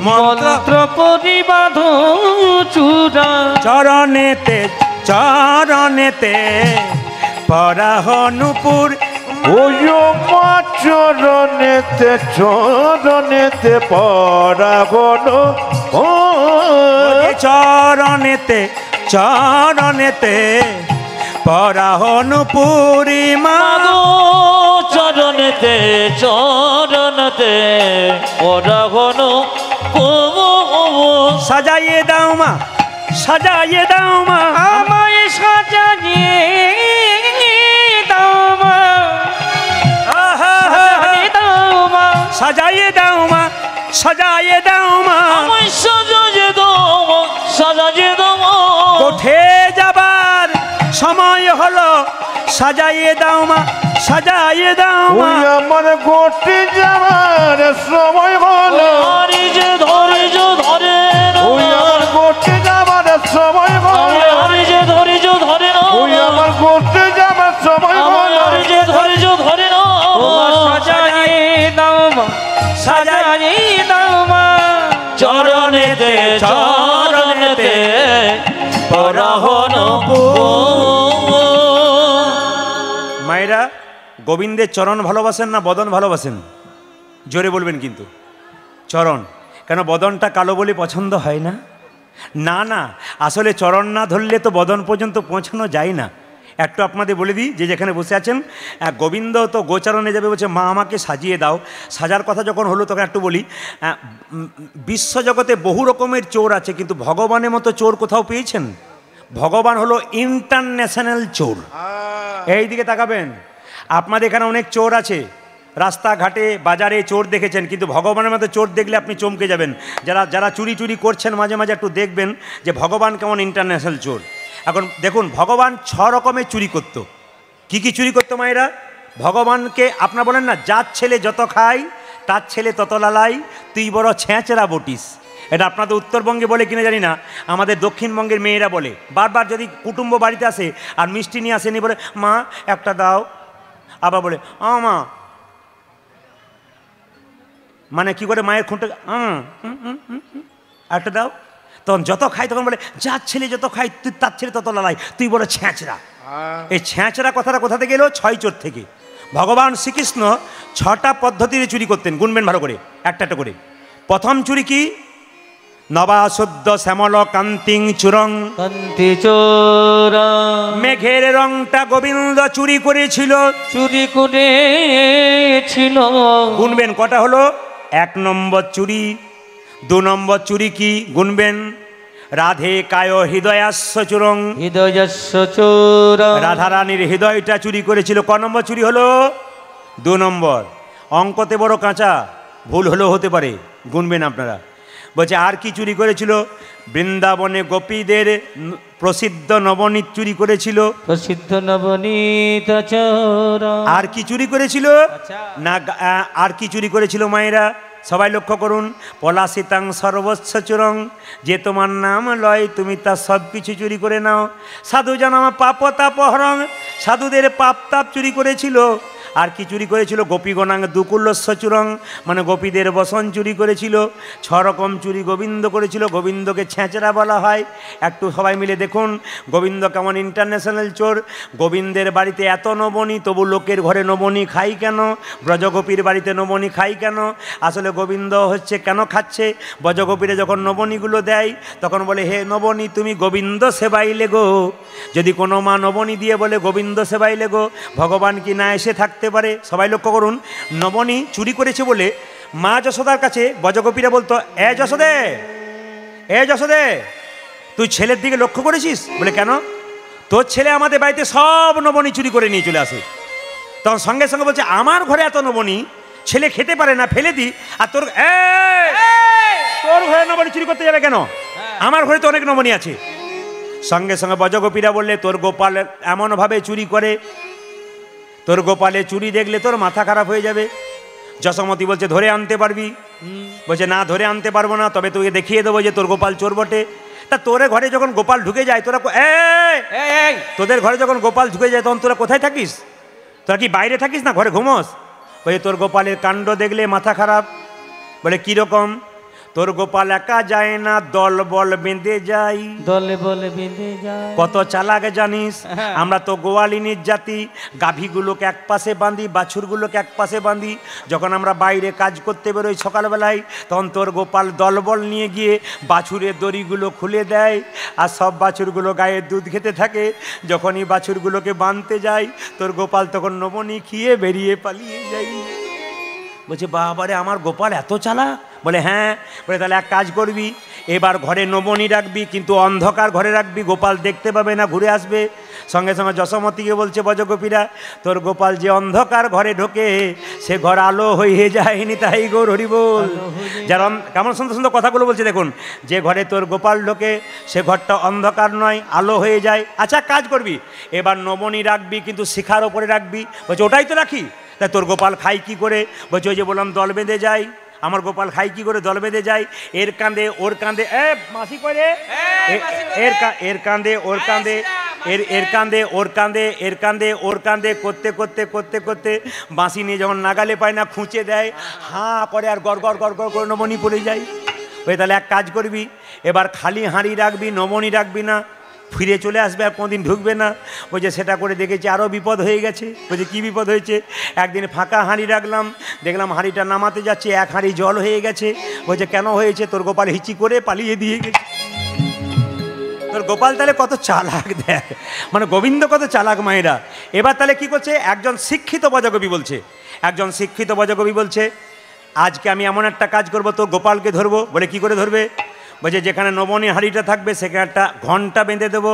মন্ত্র পরিবাধ চূড়া চরণেতে চরণেতে পরাহনুপুর ওই মা চরণেতে চরণেতে পরাগণ চরণেতে চরণেতে পরাহনুপুরী মা চরণেতে চরণেতে পরাগণ সাজাইয়ে দাও মা সাজাইয়ে দাও মা আমায় সাজাইয়ে দাও মা সাজাইয়ে দাও মা সাজাইয়ে দাও মা সাজাইয়ে দাও মা আমায় সাজাইয়ে দাও মা সাজাইয়ে দাও মা কোঠে যাবার সময় হলো সাজাইয়ে দাও মা সাজাইয়ে দাও মা ওই আমার গোটে যাওয়ার সময় হলো ধরে যে ধরে ওই আমার গোটে যাওয়ার সময় হলো ধরে না ওই আমার গোটে যাওয়ার সময় হলো ধরে না সাজাইয়ে দাও মা সাজাইয়ে দাও মা চরণেতে চরণেতে পরাহন মায়েরা গোবিন্দের চরণ ভালোবাসেন না বদন ভালোবাসেন? জোরে বলবেন কিন্তু। চরণ। কেন বদনটা কালো বলে পছন্দ হয় না? না না, আসলে চরণ না ধরলে তো বদন পর্যন্ত পৌঁছানো যায় না। একটু আপনাদের বলে দিই, যে যেখানে বসে আছেন, গোবিন্দ তো গোচারণে যাবে, বলছে মা আমাকে সাজিয়ে দাও। সাজার কথা যখন হলো তখন একটু বলি, বিশ্বজগতে বহু রকমের চোর আছে, কিন্তু ভগবানের মতো চোর কোথাও পেয়েছেন? ভগবান হলো ইন্টারন্যাশনাল চোর। এই দিকে তাকাবেন, আপনাদের এখানে অনেক চোর আছে, রাস্তাঘাটে বাজারে চোর দেখেছেন, কিন্তু ভগবানের মতো চোর দেখলে আপনি চমকে যাবেন। যারা চুরি করছেন মাঝে মাঝে একটু দেখবেন যে ভগবান কেমন ইন্টারন্যাশনাল চোর। এখন দেখুন, ভগবান 6 রকমের চুরি করত। কি কি চুরি করতো মায়েরা? ভগবানকে আপনার বলেন না, যার ছেলে যত খায় তার ছেলে তত লালাই, তুই বড় ছেঁচড়া বটিস। এটা আপনাদের উত্তরবঙ্গে বলে কিনা জানি না, আমাদের দক্ষিণবঙ্গের মেয়েরা বলে। বারবার যদি কুটুম্ব বাড়িতে আসে আর মিষ্টি নিয়ে আসেনি, বলে মা একটা দাও, আবার বলে মা, মানে কি করে মায়ের খুঁটে একটা দাও। তখন যত খাই তখন বলে যার ছেলে যত খাই তুই তার ছেলে তত লালাই, তুই বলে ছেঁচড়া। এই ছেঁচড়া কথাটা কোথা থেকে এলো? 6 চোর থেকে। ভগবান শ্রীকৃষ্ণ 6টা পদ্ধতিতে চুরি করতেন, গুনবেন ভালো করে একটা একটা করে। প্রথম চুরি কি? নবা সদ্য শ্যামল কান্তিং চুরং, কান্তি চোরা মেঘের রংটা গোবিন্দ চুরি করেছিল। গুনবেন কটা হলো? 1 নম্বর চুরি। 2 নম্বর চুরি কি? গুনবেন রাধে কায় হৃদয়াস্য চুরং, হৃদয়স্য চোরা রাধারানীর হৃদয়টা চুরি করেছিল। ক নম্বর চুরি হলো? 2 নম্বর। অঙ্কতে বড় কাঁচা, ভুল হলেও হতে পারে, গুনবেন আপনারা। বলছে আর কি চুরি করেছিল? বৃন্দাবনে গোপীদের প্রসিদ্ধ নবনীত চুরি করেছিল। প্রসিদ্ধ নবনীত চোরা। আর কি চুরি করেছিল না? আর কি চুরি করেছিল মায়েরা? সবাই লক্ষ্য করুন। পলাশিতাং সর্বস্ব চুরং, যে তোমার নাম লয় তুমি তার সব কিছু চুরি করে নাও। সাধু জানামা পাপ তাপ হরং, সাধুদের পাপ তাপ চুরি করেছিল। আর কি চুরি করেছিল? গোপীগণাং দুকুলস্য চুরং, মানে গোপীদের বসন চুরি করেছিল। 6 রকম চুরি গোবিন্দ করেছিল। গোবিন্দকে ছেঁচড়া বলা হয়। একটু সবাই মিলে দেখুন গোবিন্দ কেমন ইন্টারন্যাশনাল চোর। গোবিন্দের বাড়িতে এত নবনী, তবু লোকের ঘরে নবনী খাই কেন? ব্রজগোপীর বাড়িতে নবনী খাই কেন? আসলে গোবিন্দ হচ্ছে কেন খাচ্ছে? ব্রজগোপীরে যখন নবনীগুলো দেয় তখন বলে হে নবনী তুমি গোবিন্দ সেবাইলে গো। যদি কোনো মা নবনী দিয়ে বলে গোবিন্দ সেবাইলে গো, ভগবান কি না এসে থাকতে পারে? সবাই লক্ষ্য করুন, নবনী চুরি করেছে বলে মা যশোদার কাছে ব্রজগোপীরা বলতো এ যশোদে, এ যশোদে, তুই ছেলের দিকে লক্ষ্য করেছিস? বলে কেন? তোর ছেলে আমাদের বাড়িতে সব নবনী চুরি করে নিয়ে চলে আসে। তখন সঙ্গে সঙ্গে বলছে আমার ঘরে এত নবনী, ছেলে খেতে পারে না, ফেলে দি, আর তোর তোর ঘরে নবনী চুরি করতে যাবে কেন? আমার ঘরে তো অনেক নবনী আছে। সঙ্গে সঙ্গে ব্রজগোপীরা বললে তোর গোপাল এমনভাবে চুরি করে, তোর গোপালে চুরি দেখলে তোর মাথা খারাপ হয়ে যাবে। যশোমতী বলছে ধরে আনতে পারবি? বলছে না, ধরে আনতে পারবো না, তবে তোকে দেখিয়ে দেবো যে তোর গোপাল চোর বটে। তা তোর ঘরে যখন গোপাল ঢুকে যায় তোরা তোদের ঘরে যখন গোপাল ঢুকে যায় তখন তোরা কোথায় থাকিস? তোরা কি বাইরে থাকিস না ঘরে ঘুমোস? বলে তোর গোপালের কাণ্ড দেখলে মাথা খারাপ। বলে কীরকম? তোর গোপাল একা যায় না, দল বল বেঁধে যাই। দলে বলে বেঁধে যায়। কত চালাক জানিস, আমরা তো গোয়ালিনীর জাতি। গাভীগুলোকে এক পাশে বাঁধি, বাছুরগুলোকে এক পাশে বাঁধি। যখন আমরা বাইরে কাজ করতে বেরোই সকালবেলায়, তখন তোর গোপাল দলবল নিয়ে গিয়ে বাছুরের দড়িগুলো খুলে দেয়, আর সব বাছুরগুলো গায়ে দুধ খেতে থাকে। যখনই বাছুরগুলোকে বাঁধতে যায়, তোর গোপাল তখন নমনি খেয়ে বেরিয়ে পালিয়ে যায়। বলছে বাবারে, আমার গোপাল এত চালাক? বলে হ্যাঁ। বলে তাহলে এক কাজ করবি, এবার ঘরে নবনী রাখবি, কিন্তু অন্ধকার ঘরে রাখবি, গোপাল দেখতে পাবে না, ঘুরে আসবে। সঙ্গে সঙ্গে যশোমতীকে বলছে বজগোপীরা, তোর গোপাল যে অন্ধকার ঘরে ঢোকে, সে ঘর আলো হয়ে যায়নি, তাই গৌর হরি বল। যারা কেমন সুন্দর সুন্দর কথাগুলো বলছে দেখুন, যে ঘরে তোর গোপাল ঢোকে সে ঘরটা অন্ধকার নয়, আলো হয়ে যায়। আচ্ছা কাজ করবি, এবার নবনী রাখবি, কিন্তু শিখার ওপরে রাখবি। বলছে ওটাই তো রাখি। তাই তোর গোপাল খাই কি করে? বলছে ওই যে বললাম দল বেঁধে যায়। আমার গোপাল খাই কি করে? দল বেঁধে যায়। এর কাঁধে ওর কাঁধে, মাসি করে এর কাঁধে ওর কাঁধে, এর কাঁধে ওর কাঁধে, এর কাঁধে ওর কাঁধে করতে করতে করতে করতে বাঁশি নিয়ে যখন নাগালে পায় না, খুঁচে দেয়, হাঁ করে আর গড় গড় গড় গড় করে নমনি পড়ে যায়। ওই তাহলে এক কাজ করবি, এবার খালি হাঁড়ি রাখবি, নমনি রাখবি না, ফিরে চলে আসবে, আর কোনোদিন ঢুকবে না। বলছে সেটা করে দেখেছি, আরও বিপদ হয়ে গেছে। বলছে কী বিপদ হয়েছে? একদিন ফাঁকা হাঁড়ি রাখলাম, দেখলাম হাঁড়িটা নামাতে যাচ্ছে, এক হাঁড়ি জল হয়ে গেছে। বলছে কেন হয়েছে? তোর গোপাল হিচি করে পালিয়ে দিয়ে গেছে। তোর গোপাল তাহলে কত চালাক, দেখ মানে গোবিন্দ কত চালাক মায়েরা। এবার তাহলে কি করছে? একজন শিক্ষিত বজকবি বলছে, একজন শিক্ষিত বজকবি বলছে, আজকে আমি এমন একটা কাজ করব, তোর গোপালকে ধরবো। বলে কি করে ধরবে? বলছে যেখানে নবনী হাঁড়িটা থাকবে সেখানে একটা ঘণ্টা বেঁধে দেবো।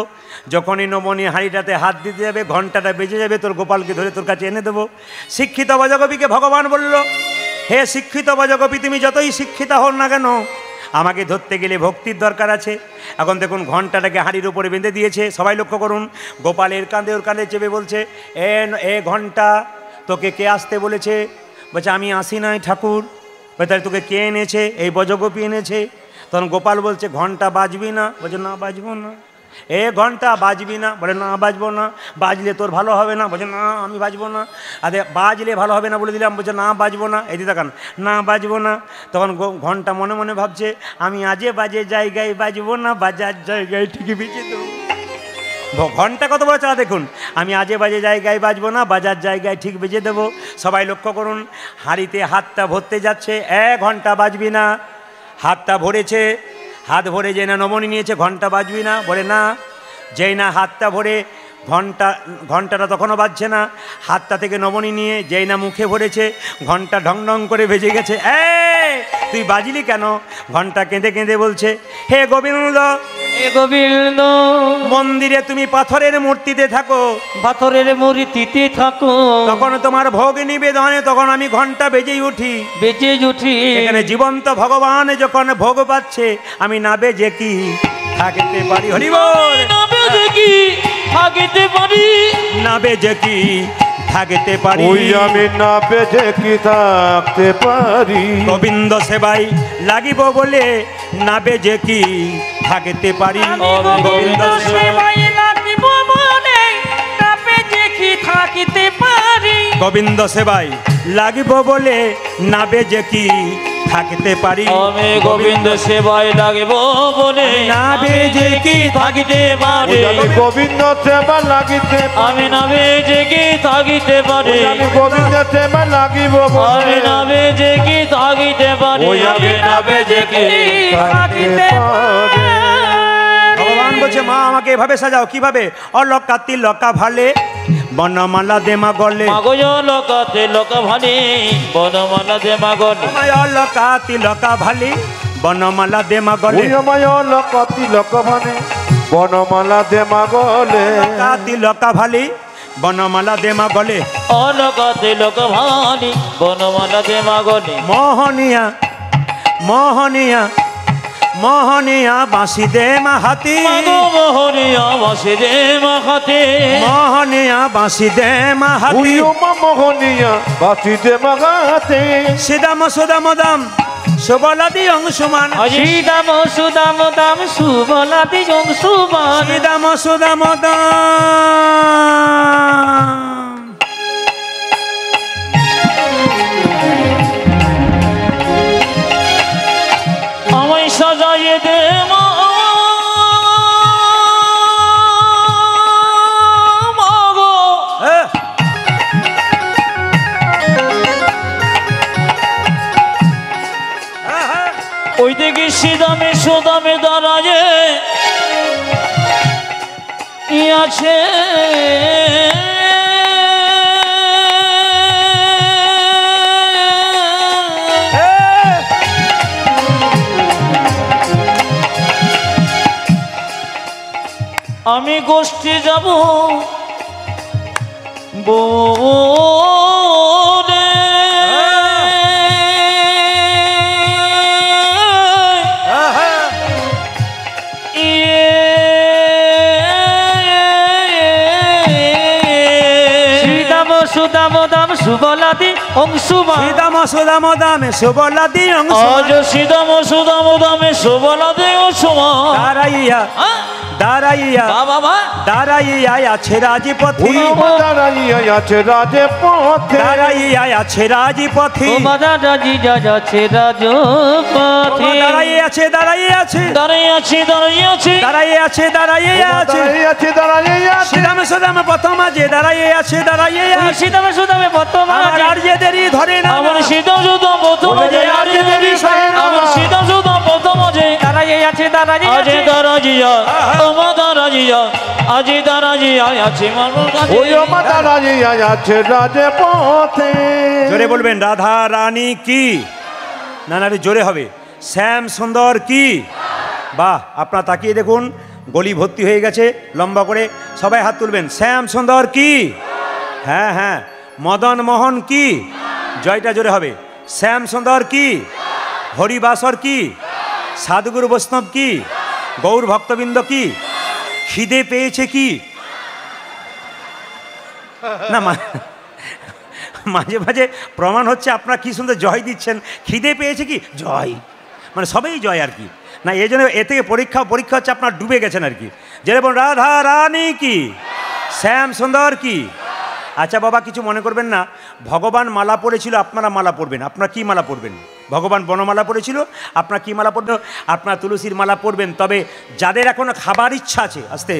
যখনই নবনী হাঁড়িটাতে হাত দিতে যাবে, ঘণ্টাটা বেজে যাবে, তোর গোপালকে ধরে তোর কাছে এনে দেবো। শিক্ষিত বজকবিকে ভগবান বলল, হে শিক্ষিত বজকবি, তুমি যতই শিক্ষিত হও না কেন, আমাকে ধরতে গেলে ভক্তির দরকার আছে। এখন দেখুন ঘণ্টাটাকে হাঁড়ির উপরে বেঁধে দিয়েছে, সবাই লক্ষ্য করুন। গোপালের কাঁধে ওর কাঁধে চেপে বলছে, এ ঘণ্টা, তোকে কে আসতে বলেছে? বলছে আমি আসি নাই ঠাকুর। তাহলে তোকে কে এনেছে? এই বজগোপী এনেছে। তখন গোপাল বলছে ঘণ্টা বাজবি না? বলছে না বাজবো না। ঘণ্টা বাজবি না? বলে না বাজবো না। বাজলে তোর ভালো হবে না? বলছে না আমি বাজবো না। আরে বাজলে ভালো হবে না বলে দিলাম। বলছে না বাজবো না। এই দেখান না বাজবো না। তখন ঘণ্টা মনে মনে ভাবছে, আমি আজে বাজে জায়গায় বাজবো না, বাজার জায়গায় ঠিকই বেঁচে দেবো। ঘণ্টা কত বড় চালা দেখুন, আমি আজে বাজে জায়গায় বাজবো না, বাজার জায়গায় ঠিক বেজে দেবো। সবাই লক্ষ্য করুন, হাঁড়িতে হাতটা ভরতে যাচ্ছে, ঘণ্টা বাজবি না। হাতটা ভরেছে, হাত ভরে যে না নমনি নিয়েছে, ঘণ্টা বাজবি না? বলে না। যেই না হাতটা ভরে ঘণ্টাটা তখনও বাজছে না। হাতটা থেকে নমনি নিয়ে যেই না মুখে ভরেছে, ঘণ্টা ঢং ঢং করে বেজে গেছে। তুই বাজলি কেন? ঘণ্টা কেঁদে কেঁদে বলছে, হে গোবিন্দ, হে গোবিন্দ, মন্দিরে তুমি পাথরের মূর্তিতে থাকো, পাথরের মূর্তিতে থাকো, তখন তোমার ভোগ নিবেদনে তখন আমি ঘণ্টা বেজেই উঠি, বেজে উঠি। এখানে জীবন্ত ভগবান যখন ভোগ পাচ্ছে, আমি না বেজে কি থাকতে পারি? হরি বল। না বেজে কি থাকতে পারি? না বেজে কি থাকতে পারি? ওই আমি না বেজে কি থাকতে পারি? গোবিন্দ সেবাই লাগিব বলে না বেজে কি থাকতে পারি? গোবিন্দ সেবায় লাগিব বলে না বেজে কি থাকতে পারি? গোবিন্দ সেবাই লাগিব বলে না বেজে কি থাকতে পারি? আমি গোবিন্দ সেবায় লাগিব বলে না বেজে কি থাকতে পারি? আমি গোবিন্দ সেবা লাগিতে, আমি না বেজে কি থাকতে পারি? আমি গোবিন্দ সেবা লাগিব, আমি না বেজে কি থাকতে পারি? আমি না বেজে কি থাকতে পারি? ভগবান বলছে মা আমাকে এভাবে সাজাও। কিভাবে? অলকা তিলকা ভালে বনমালা দেমা গলে, মাগো লকাতে লকা ভানি বনমালা দে মাগলে। অলকা তিলকা ভালি বনমালা দেমা গলে, ওই আমায় লকতি লকভানে বনমালা দে মাগলে। অলকা তিলকা ভালি বনমালা দেমা গলে, অলকাতে লক ভানি বনমালা দে মাগলে। মোহনিয়া মোহনিয়া মোহনিয়া বাঁশি দে মা হাতি, মাগো মোহনিয়া বাঁশি দে মা হাতে, মোহনিয়া বাঁশি দে মা হাতি। ওই ওমা মোহনিয়া বাতি দে মাগাতে। সিদাম সুদাম দাম সুবলাদি অংশুমান, সীদাম সুদাম দাম সুবলাদি অংশুমান। সিদাম সুদাম দাম। সাজাইয়ে দে মা গো। ওই দেখি সিদামে সোদামে দাঁড়ায় আছে আমি গোষ্ঠী যাব বোরে সুদাম দাম সুবলাদি অংশুমা শ্রীদাম সুদাম দামে সুবলাদি আজ সিদাম সুদাম দামে সুবলাদি অংশুমা দাঁড়াইয়া দাঁড়াইয়া বাবা দাঁড়াইয়া আছে রাজপথে দাঁড়াইয়া আছে রাজপথে দাঁড়াইয়া আছে রাজপথে রাজি যাচ্ছে রাজপথে দাঁড়াইয়া আছে দাঁড়াইয়া আছে দাঁড়িয়ে আছি দাঁড়িয়ে আছি দাঁড়াইয়া আছে দাঁড়াইয়া আছে আছে দাঁড়াইয়া আছে শ্রীরাম সুদাম প্রথম আজে দাঁড়াইয়া আছে দাঁড়াইয়া আছে সিদামে সুদামে বর্তমান আর যে দেরি ধরে না আমার সিদাম সুদাম প্রথম আজে আর যে দেরি সরে না আমার সিদাম সুদাম প্রথম আজে দাঁড়াইয়া আছে দাঁড়াইয়া আজে দাঁড়াজিয়া ওমা দাঁড়াজিয়া আজি দাঁড়াজিয়া আছে মানুষ ওই মা দাঁড়াইয়া আছে রাজপথে। জোরে বলবেন রাধা রানী কি না না জোরে হবে শ্যাম সুন্দর কি বাহ আপনারা তাকিয়ে দেখুন গলি ভর্তি হয়ে গেছে লম্বা করে সবাই হাত তুলবেন শ্যাম সুন্দর কি হ্যাঁ হ্যাঁ মদন মোহন কি জয়টা জোরে হবে শ্যাম সুন্দর কি হরিবাসর কি সাধুগুরু বৈষ্ণব কি গৌর ভক্তবৃন্দ কি খিদে পেয়েছে কি না মাঝে মাঝে প্রমাণ হচ্ছে আপনারা কি সুন্দর জয় দিচ্ছেন খিদে পেয়েছে কি জয় মানে সবাই জয় আর কি না এই জন্য এ থেকে পরীক্ষা হচ্ছে আপনার ডুবে গেছেন আর কি যেরকম রাধা রানী কি শ্যাম সুন্দর কি আচ্ছা বাবা কিছু মনে করবেন না ভগবান মালা পড়েছিল আপনারা মালা পড়বেন আপনারা কি মালা পড়বেন ভগবান বনমালা পড়েছিল আপনারা কি মালা পড়বেন আপনারা তুলসীর মালা পড়বেন তবে যাদের এখনো খাবার ইচ্ছা আছে আস্তে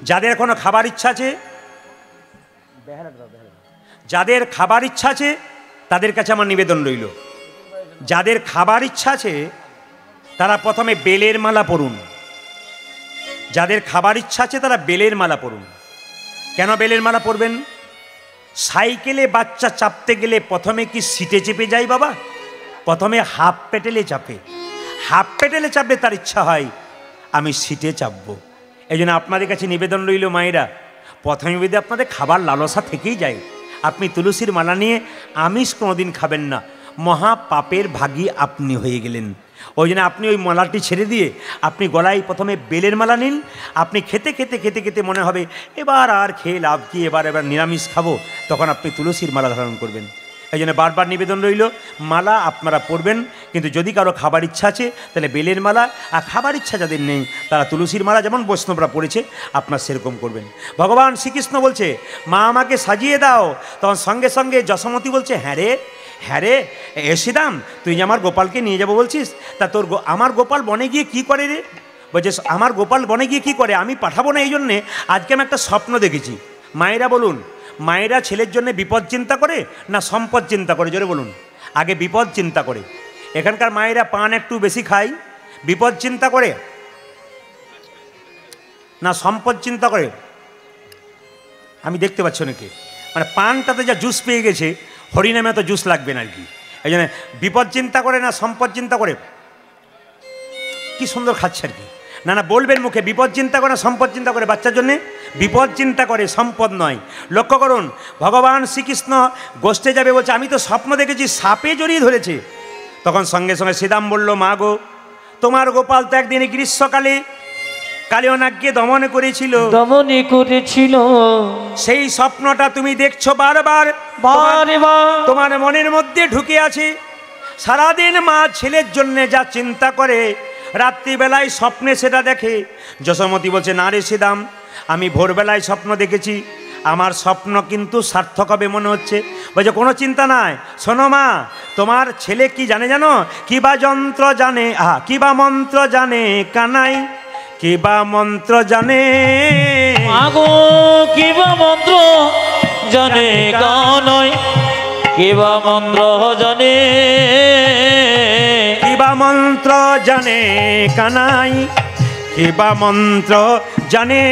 যাদের এখনো খাবার ইচ্ছা আছে যাদের খাবার ইচ্ছা আছে তাদের কাছে আমার নিবেদন রইল যাদের খাবার ইচ্ছা আছে তারা প্রথমে বেলের মালা পড়ুন যাদের খাবার ইচ্ছা আছে তারা বেলের মালা পড়ুন কেন বেলের মালা পড়বেন সাইকেলে বাচ্চা চাপতে গেলে প্রথমে কি সিটে চেপে যায় বাবা প্রথমে হাফ পেটেলে চাপলে তার ইচ্ছা হয় আমি সিটে চাপবো এই জন্য আপনাদের কাছে নিবেদন রইল মায়েরা প্রথমে যদি আপনাদের খাবার লালসা থেকেই যায় আপনি তুলসীর মালা নিয়ে আমিষ কোনোদিন খাবেন না মহা পাপের ভাগী আপনি হয়ে গেলেন ওই জন্য আপনি ওই মালাটি ছেড়ে দিয়ে আপনি গলায় প্রথমে বেলের মালা নিন আপনি খেতে খেতে মনে হবে এবার আর খেয়ে লাভ কি এবার নিরামিষ খাবো তখন আপনি তুলসীর মালা ধারণ করবেন এই জন্য বারবার নিবেদন রইল মালা আপনারা পড়বেন কিন্তু যদি কারো খাবার ইচ্ছা আছে তাহলে বেলের মালা আর খাবার ইচ্ছা যাদের নেই তারা তুলসীর মালা যেমন বৈষ্ণবরা পড়েছে আপনার সেরকম করবেন ভগবান শ্রীকৃষ্ণ বলছে মা আমাকে সাজিয়ে দাও তখন সঙ্গে সঙ্গে যশোমতী বলছে হ্যাঁ রে এসিদাম তুই যে আমার গোপালকে নিয়ে যাবো বলছিস তা তোর আমার গোপাল বনে গিয়ে কি করে রে বলছে আমার গোপাল বনে গিয়ে কি করে আমি পাঠাবো না এই জন্যে আজকে আমি একটা স্বপ্ন দেখেছি মায়েরা বলুন মায়েরা ছেলের জন্য বিপদ চিন্তা করে না সম্পদ চিন্তা করে জোরে বলুন আগে বিপদ চিন্তা করে এখানকার মায়েরা পান একটু বেশি খায় বিপদ চিন্তা করে না সম্পদ চিন্তা করে আমি দেখতে পাচ্ছি অনেকে মানে পানটাতে যা জুস পেয়ে গেছে হরিনামে তো জুস লাগবে না আর কি এই জন্য বিপদ চিন্তা করে না সম্পদ চিন্তা করে কি সুন্দর খাচ্ছে আর কি না বলবেন মুখে বিপদ চিন্তা করে সম্পদ চিন্তা করে বাচ্চার জন্যে বিপদ চিন্তা করে সম্পদ নয় লক্ষ্য করুন ভগবান শ্রীকৃষ্ণ গোষ্ঠে যাবে বলছে আমি তো স্বপ্ন দেখেছি সাপে জড়িয়ে ধরেছে তখন সঙ্গে সঙ্গে শ্রীদাম বলল মা গো তোমার গোপাল তো একদিন গ্রীষ্মকালে কালিয়নাগকে দমন করেছিল সেই স্বপ্নটা তুমি দেখছো বারবার তোমার মনের মধ্যে ঢুকে আছে সারাদিন মা ছেলের জন্য যা চিন্তা করে রাত্রিবেলায় স্বপ্নে সেটা দেখে যশোমতী বলছে না রে শ্রীদাম আমি ভোরবেলায় স্বপ্ন দেখেছি আমার স্বপ্ন কিন্তু সার্থক হবে মনে হচ্ছে। বলছে কোনো চিন্তা নাই, শোনো মা, তোমার ছেলে কি জানো, কিবা যন্ত্র জানে, কিবা মন্ত্র জানে কানাই, কিবা মন্ত্র জানে, আগো কিবা মন্ত্র জানে কানাই, কিবা মন্ত্র জানে, কিবা মন্ত্র জানে কানাই, কিবা মন্ত্র জানে,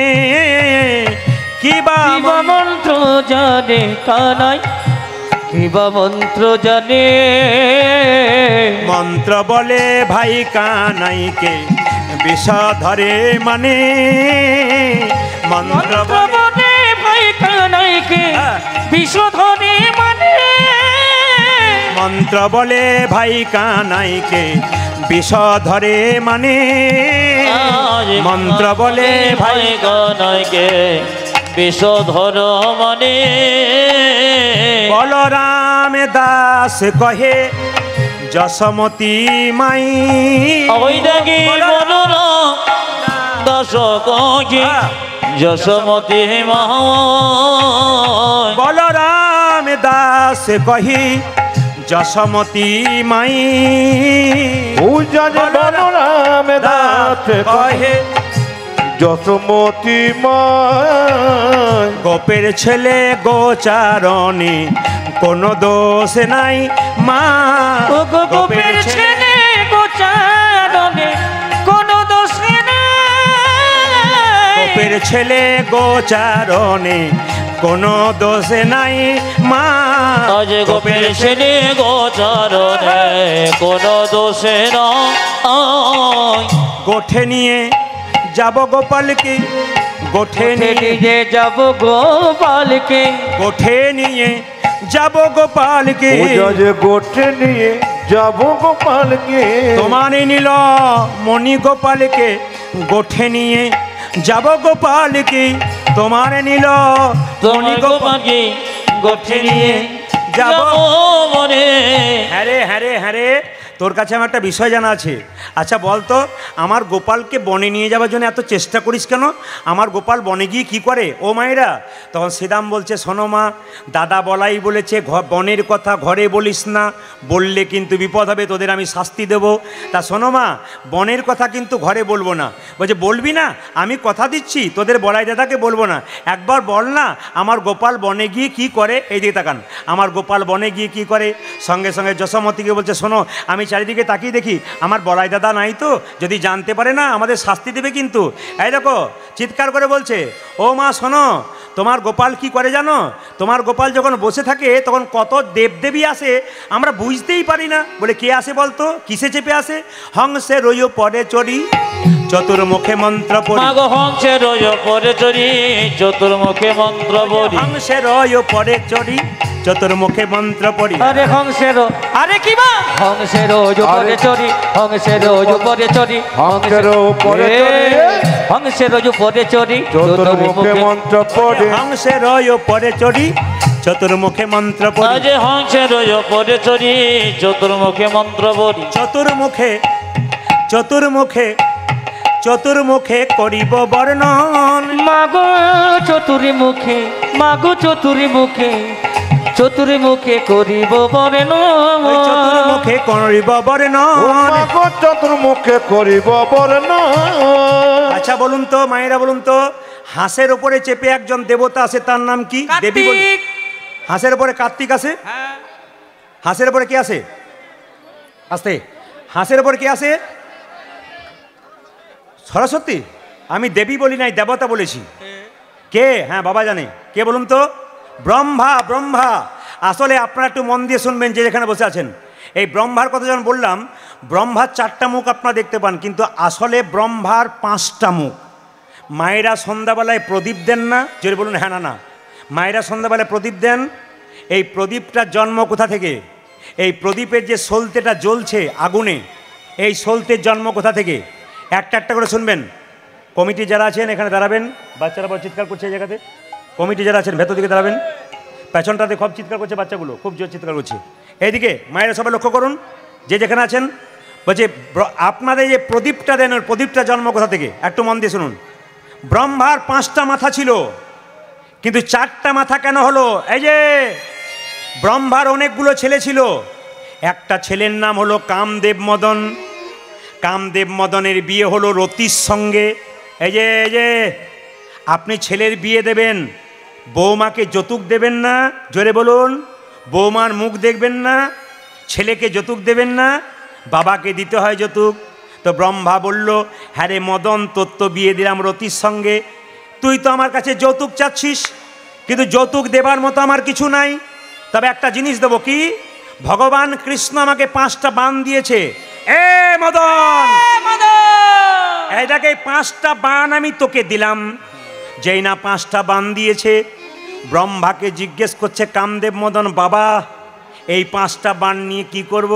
কিবা মন্ত্র জানে কানাই, কিবা মন্ত্র জানে। মন্ত্র বলে ভাই কানাইকে বিষ ধরে মানে, মন্ত্র বলে ভাই কানাইকে বিষ ধরে মানে, মন্ত্র বলে ভাই কানাইকে বিষ ধরে মানে, মন্ত্র বলে ভাই কানাইকে বিষ ধর মানে। বলরাম দাস কহে যশমতী মাই, ওই দেখি বলরাম দাস কহে যশমতী মাই, বলরাম দাস কহি যশমতী মাই, বলরাম দাস কহে যশমতী মাই, গোপের ছেলে গোচারণে কোনো দোষ নাই মা, গোপের ছেলে গোচারণে কোনো দোষ নাই, গোপের ছেলে গোচারণে কোনো দোষ নাই মা, আজ গোপের ছেলে গোচারণে কোনো দোষ নাই। গোঠে নিয়ে যাব গোপালকে, গোঠে নিয়ে যাব গোপালকে, গোঠে নিয়ে যাব গোপালকে, গোঠে নিয়ে যাব গোপালকে, তোমার নিল মণি গোপালকে, গোঠে নিয়ে যাব গোপালকে, তোমার নিল মণি গোপালকে, গোঠে নিয়ে যাব মনে। হ্যাঁ রে হ্যাঁ রে হ্যাঁ রে, তোর কাছে আমার একটা বিষয় জানা আছে। আচ্ছা বলতো, আমার গোপালকে বনে নিয়ে যাওয়ার জন্য এত চেষ্টা করিস কেন? আমার গোপাল বনে গিয়ে কি করে ও মায়েরা? তখন শ্রীরাম বলছে, শোনো মা, দাদা বলাই বলেছে বনের কথা ঘরে বলিস না, বললে কিন্তু বিপদ হবে, তোদের আমি শাস্তি দেব। তা শোনো মা, বনের কথা কিন্তু ঘরে বলবো না। বলছে বলবি না? আমি কথা দিচ্ছি তোদের বলাই দাদাকে বলবো না। একবার বল না আমার গোপাল বনে গিয়ে কি করে। এই দিকে তাকান, আমার গোপাল বনে গিয়ে কি করে। সঙ্গে সঙ্গে যশোমতীকে বলছে, শোনো, আমি চারিদিকে তাকিয়ে দেখি আমার বলাই দাদা নাই তো, যদি জানতে পারে না আমাদের শাস্তি দেবে কিন্তু। এই দেখো চিৎকার করে বলছে, ও মা শোনো, তোমার গোপাল কি করে জানো? তোমার গোপাল যখন বসে থাকে তখন কত দেবদেবী আসে আমরা বুঝতেই পারি না। বলে কে আসে বলতো, কিসে চেপে আসে? হংসে রইও পরে চড়ি, চতুর্মুখে মন্ত্র পড়ি, হংসে রইও পরে চড়ি, চতুর্মুখে মন্ত্র পড়ি, হংসে রইও পরে চড়ি, চতুর্মুখে মন্ত্র পড়ি। আরে হংসের, আরে কি বা হংসের উপরে চড়ি, হংসের উপরে চড়ি, হংসের উপরে চড়ি, হংসের উপরে চড়ি, চতুর্মুখে মন্ত্র পড়ে, হংসের উপরে চড়ি, চতুর্মুখে মন্ত্র পড়ি। আজ হংসের উপরে চড়ি, চতুর্মুখে মন্ত্র পড়ি। চতুর্মুখে চতুর্মুখে চতুর্মুখে করিব বর্ণন, মাগো চতুর্মুখে, মাগো চতুর্মুখে, চতুর্মুখে করিব বর্ণন, চতুর্মুখে করিব বর্ণন। চতুর্মুখে করিব বর্ণন। আচ্ছা বলুন তো মায়েরা, বলুন তো, হাঁসের উপরে চেপে একজন দেবতা আছে, তার নাম কি? দেবী বলুন। হাঁসের উপরে কার্তিক আছে। হাঁসের উপরে কে আছে? আস্তে, হাঁসের উপরে কে আছে? সরস্বতী। আমি দেবী বলি নাই, দেবতা বলেছি। কে? হ্যাঁ বাবা জানে। কে বলুন তো? ব্রহ্মা। ব্রহ্মা। আসলে আপনারা একটু মন দিয়ে শুনবেন যে যেখানে বসে আছেন। এই ব্রহ্মার কথা যখন বললাম, ব্রহ্মার 4টা মুখ আপনারা দেখতে পান, কিন্তু আসলে ব্রহ্মার 5টা মুখ। মায়েরা সন্ধ্যাবেলায় প্রদীপ দেন না? যদি বলুন হ্যাঁ না না। মায়েরা সন্ধ্যাবেলায় প্রদীপ দেন। এই প্রদীপটার জন্ম কোথা থেকে? এই প্রদীপের যে সলতেটা জ্বলছে আগুনে, এই সলতের জন্ম কোথা থেকে? একটা একটা করে শুনবেন। কমিটি যারা আছেন এখানে দাঁড়াবেন। বাচ্চারা বড় চিৎকার করছে এই জায়গাতে। কমিটি যারা আছেন ভেতর দিকে দাঁড়াবেন। পেছনটাতে খুব চিৎকার করছে বাচ্চাগুলো, খুব জোর চিৎকার করছে। এইদিকে মায়েরা সবাই লক্ষ্য করুন, যে যেখানে আছেন। বলছে আপনাদের যে প্রদীপটা দেন, ওর প্রদীপটা জন্ম কোথা থেকে? একটু মন দিয়ে শুনুন। ব্রহ্মার 5টা মাথা ছিল। কিন্তু 4টা মাথা কেন হলো? এই যে ব্রহ্মার অনেকগুলো ছেলে ছিল, একটা ছেলের নাম হলো কামদেব মদন। কামদেব মদনের বিয়ে হলো রতির সঙ্গে। এই যে আপনি ছেলের বিয়ে দেবেন, বৌমাকে যৌতুক দেবেন না, জোরে বলুন। বৌমার মুখ দেখবেন না, ছেলেকে যৌতুক দেবেন না, বাবাকে দিতে হয় যৌতুক। তো ব্রহ্মা বলল, হ্যাঁ রে মদন, তোর তো বিয়ে দিলাম রতির সঙ্গে, তুই তো আমার কাছে যৌতুক চাচ্ছিস, কিন্তু যৌতুক দেবার মতো আমার কিছু নাই। তবে একটা জিনিস দেবো, কি? ভগবান কৃষ্ণ আমাকে 5টা বাণ দিয়েছে। এ মদন, এইটাকে 5টা বাণ আমি তোকে দিলাম। যেই না 5টা বাণ দিয়েছে, ব্রহ্মাকে জিজ্ঞেস করছে কামদেব মদন, বাবা এই 5টা বাণ নিয়ে কি করব?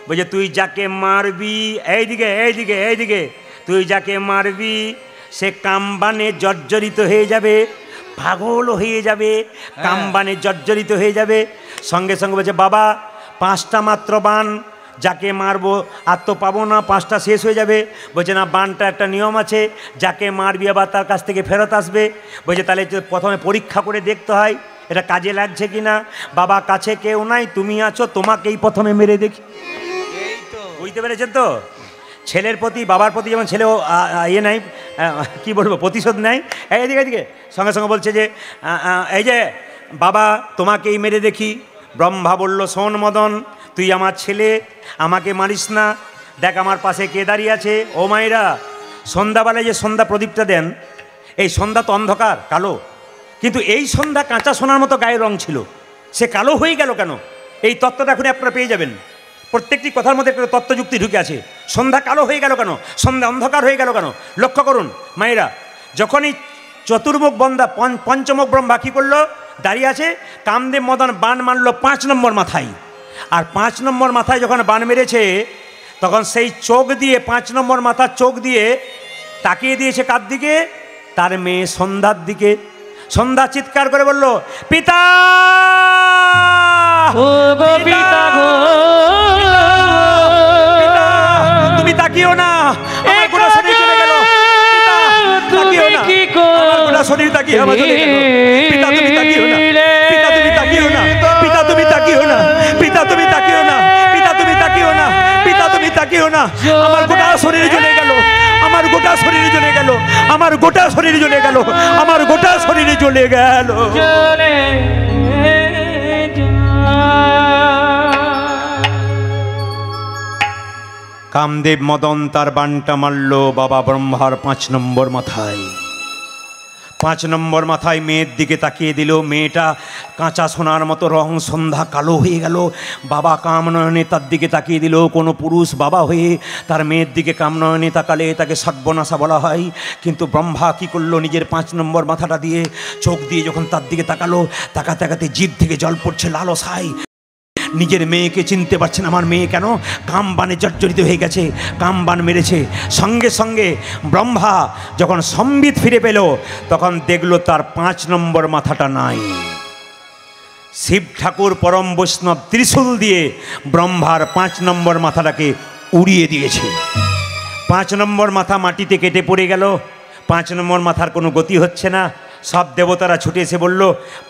বলছে, তুই যাকে মারবি, এইদিকে তুই যাকে মারবি সে কামবানে জর্জরিত হয়ে যাবে, পাগল হয়ে যাবে, কামবানে জর্জরিত হয়ে যাবে। সঙ্গে সঙ্গে বলছে, বাবা 5টা মাত্র বাণ, যাকে মারবো আর তো পাবো না, 5টা শেষ হয়ে যাবে। বলছে, না, বাণটা একটা নিয়ম আছে, যাকে মারবি আবার তার কাছ থেকে ফেরত আসবে। বলছে, তাহলে প্রথমে পরীক্ষা করে দেখতে হয় এটা কাজে লাগছে কি না। বাবা, কাছে কেউ নাই, তুমি আছো, তোমাকেই প্রথমে মেরে দেখি। বুঝতে পেরেছেন তো? ছেলের প্রতি, বাবার প্রতি যেমন ছেলেও ইয়ে নাই, কি বলবো, প্রতিশোধ নেয়। এইদিকে সঙ্গে সঙ্গে বলছে যে, এই যে বাবা তোমাকেই মেরে দেখি। ব্রহ্মা বলল, শোন মদন, তুই আমার ছেলে, আমাকে মারিস না। দেখ আমার পাশে কে দাঁড়িয়ে আছে। ও মায়েরা, সন্ধ্যাবেলায় যে সন্ধ্যা প্রদীপটা দেন, এই সন্ধ্যা তো অন্ধকার, কালো, কিন্তু এই সন্ধ্যা কাঁচা সোনার মতো গায়ের রং ছিল, সে কালো হয়ে গেল কেন? এই তত্ত্বটা এখন আপনারা পেয়ে যাবেন। প্রত্যেকটি কথার মধ্যে একটা তত্ত্বযুক্তি ঢুকে আছে। সন্ধ্যা কালো হয়ে গেল কেন? সন্ধ্যা অন্ধকার হয়ে গেল কেন? লক্ষ্য করুন মায়েরা, যখনই চতুর্মুখ বন্দা পঞ্চমুখ ব্রহ্মা কী করলো? দাঁড়িয়ে আছে। কামদেব মদন বাণ মারল 5 নম্বর মাথায়। আর 5 নম্বর মাথায় যখন বাণ মেরেছে, তখন সেই চোখ দিয়ে, 5 নম্বর মাথার চোখ দিয়ে তাকিয়ে দিয়েছে কার দিকে? তার মেয়ে সন্ধ্যার দিকে। সন্ধ্যা চিৎকার করে বলল, পিতা, তুমি তাকিও না, আমার গোটা শরীর চলে গেল। তাকিও না, আমার গোটা শরীর তাকিয়ে আমার চলে গেল। পিতা তুমি তাকিও না, পিতা তুমি তাকিও না, পিতা তুমি তাকিও না, পিতা তুমি তাকিও না, পিতা তুমি তাকিও না, পিতা তুমি তাকিও না। আমার গোটা শরীর চলে গেল, আমার গোটা শরীর চলে গেল, আমার গোটা শরীর চলে গেল, আমার গোটা শরীরে চলে গেল। কামদেব মদন তার বাণটা মারল বাবা ব্রহ্মার 5 নম্বর মাথায়। 5 নম্বর মাথায় মেয়ের দিকে তাকিয়ে দিল। মেয়েটা কাঁচা সোনার মতো রং, সন্ধ্যা কালো হয়ে গেল। বাবা কামনয়নে তার দিকে তাকিয়ে দিল। কোনো পুরুষ বাবা হয়ে তার মেয়ের দিকে কামনয়নে তাকালে তাকে সর্বনাশা বলা হয়। কিন্তু ব্রহ্মা কী করলো? নিজের 5 নম্বর মাথাটা দিয়ে চোখ দিয়ে যখন তার দিকে তাকালো, তাকাতে তাকাতে জিভ থেকে জল পড়ছে লালসায়। নিজের মেয়েকে চিনতে পারছেন, আমার মেয়ে কেন কামবাণে জর্জরিত হয়ে গেছে, কামবাণ মেরেছে। সঙ্গে সঙ্গে ব্রহ্মা যখন সম্বিত ফিরে পেল, তখন দেখলো তার 5 নম্বর মাথাটা নাই। শিব ঠাকুর পরম বৈষ্ণব ত্রিশূল দিয়ে ব্রহ্মার 5 নম্বর মাথাটাকে উড়িয়ে দিয়েছে। 5 নম্বর মাথা মাটিতে কেটে পড়ে গেল। 5 নম্বর মাথার কোনো গতি হচ্ছে না। সব দেবতারা ছুটে এসে বলল,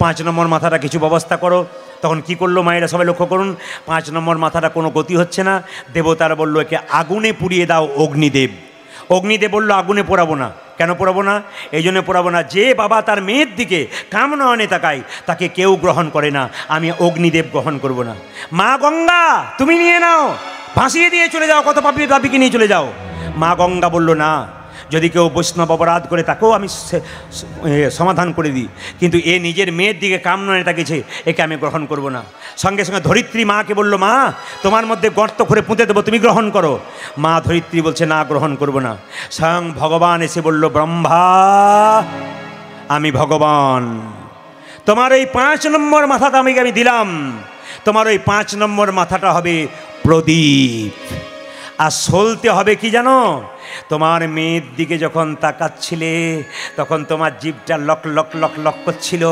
5 নম্বর মাথাটা কিছু ব্যবস্থা করো। তখন কি করলো মায়েরা, সবাই লক্ষ্য করুন। 5 নম্বর মাথাটা কোনো গতি হচ্ছে না। দেবতারা বলল, একে আগুনে পুড়িয়ে দাও অগ্নিদেব। অগ্নিদেব বলল, আগুনে পোড়াবো না। কেন পোড়াবো না? এই জন্য পোড়াবো না, যে বাবা তার মেয়ের দিকে কামনয়নে তাকায় তাকে কেউ গ্রহণ করে না, আমি অগ্নিদেব গ্রহণ করব না। মা গঙ্গা তুমি নিয়ে নাও, ভাসিয়ে দিয়ে চলে যাও, কত পাপি পাপিকে নিয়ে চলে যাও। মা গঙ্গা বলল, না, যদি কেউ বৈষ্ণব অপরাধ করে তাকেও আমি সমাধান করে দিই, কিন্তু এ নিজের মেয়ের দিকে কামনয়নে তাকিয়েছে, একে আমি গ্রহণ করব না। সঙ্গে সঙ্গে ধরিত্রী মাকে বলল, মা তোমার মধ্যে গর্ত করে পুঁতে দেবো, তুমি গ্রহণ করো। মা ধরিত্রী বলছে, না, গ্রহণ করব না। স্বয়ং ভগবান এসে বলল, ব্রহ্মা আমি ভগবান, তোমার এই 5 নম্বর মাথাটা আমি দিলাম, তোমার ওই 5 নম্বর মাথাটা হবে প্রদীপ। আর সলতে হবে কি জানো? তোমার মেয়ের দিকে যখন তাকাচ্ছিলে তখন তোমার জিভটা লক লক লক লক করছিল,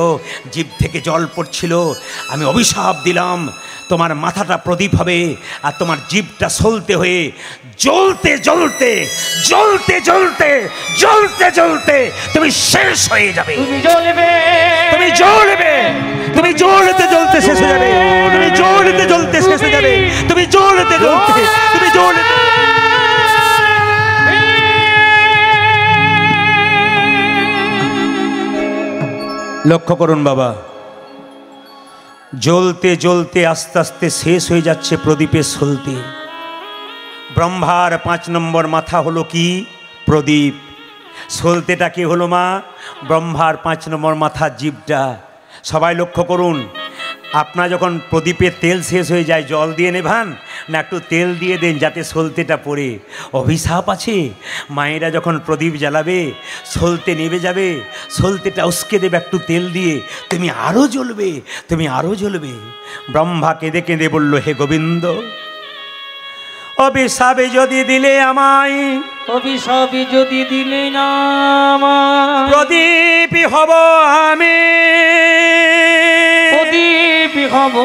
জিভ থেকে জল পড়ছিল। আমি অভিশাপ দিলাম তোমার মাথাটা প্রদীপ হবে আর তোমার জিভটা সলতে হয়ে জ্বলতে জ্বলতে জ্বলতে জ্বলতে জ্বলতে জ্বলতে তুমি শেষ হয়ে যাবে। তুমি জ্বলবে, তুমি জ্বলবে, তুমি জ্বলতে জ্বলতে শেষ হয়ে যাবে, তুমি জ্বলতে জ্বলতে শেষ হয়ে যাবে, তুমি জ্বলতে জ্বলতে, তুমি জ্বলতে। লক্ষ্য করুন বাবা, জ্বলতে জ্বলতে আস্তে আস্তে শেষ হয়ে যাচ্ছে প্রদীপের সলতে। ব্রহ্মার 5 নম্বর মাথা হলো কি? প্রদীপ। সলতেটা কি হলো মা? ব্রহ্মার 5 নম্বর মাথা জীবটা। সবাই লক্ষ্য করুন, আপনার যখন প্রদীপের তেল শেষ হয়ে যায় জল দিয়ে নেভান না একটু তেল দিয়ে দেন যাতে সলতেটা পড়ে? অভিশাপ আছে, মায়েরা যখন প্রদীপ জ্বালাবে সলতে নেবে যাবে, সলতেটা উস্কে দেবে একটু তেল দিয়ে, তুমি আরও জ্বলবে, তুমি আরও জ্বলবে। ব্রহ্মা কেঁদে কেঁদে বলল, হে গোবিন্দ, অভিশাপে যদি দিলে আমায়, অভিশাপে যদি দিলে না আমায়, প্রদীপী হব আমি, প্রদীপী হব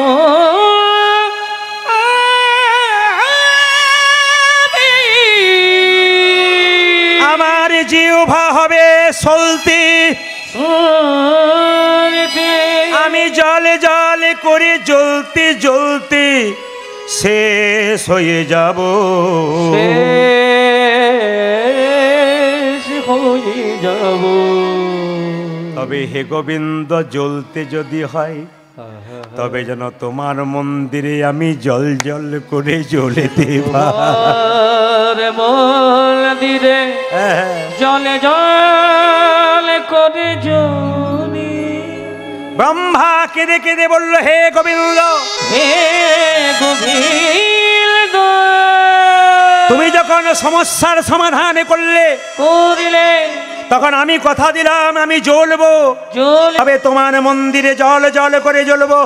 আমার জিহ্বা হবে সলতে, আমি জলে জলে করে জ্বলতে জ্বলতে শেষ হয়ে যাব, শেষ হয়ে যাব। তবে হে গোবিন্দ জ্বলতে যদি হয় তবে যেন তোমার মন্দিরে আমি জল জল করে জ্বলে দেবা। মন্দিরে জলে জলে করে জ্বলি। ব্রহ্মা কেঁদে কেঁদে বলল, হে গোবিন্দ, হে গোবিন্দ, তুমি যখন সমস্যার সমাধান করলে করিলে তখন আমি কথা দিলাম আমি জ্বলবো, জ্বল তবে তোমার মন্দিরে জল জল করে জ্বলবো।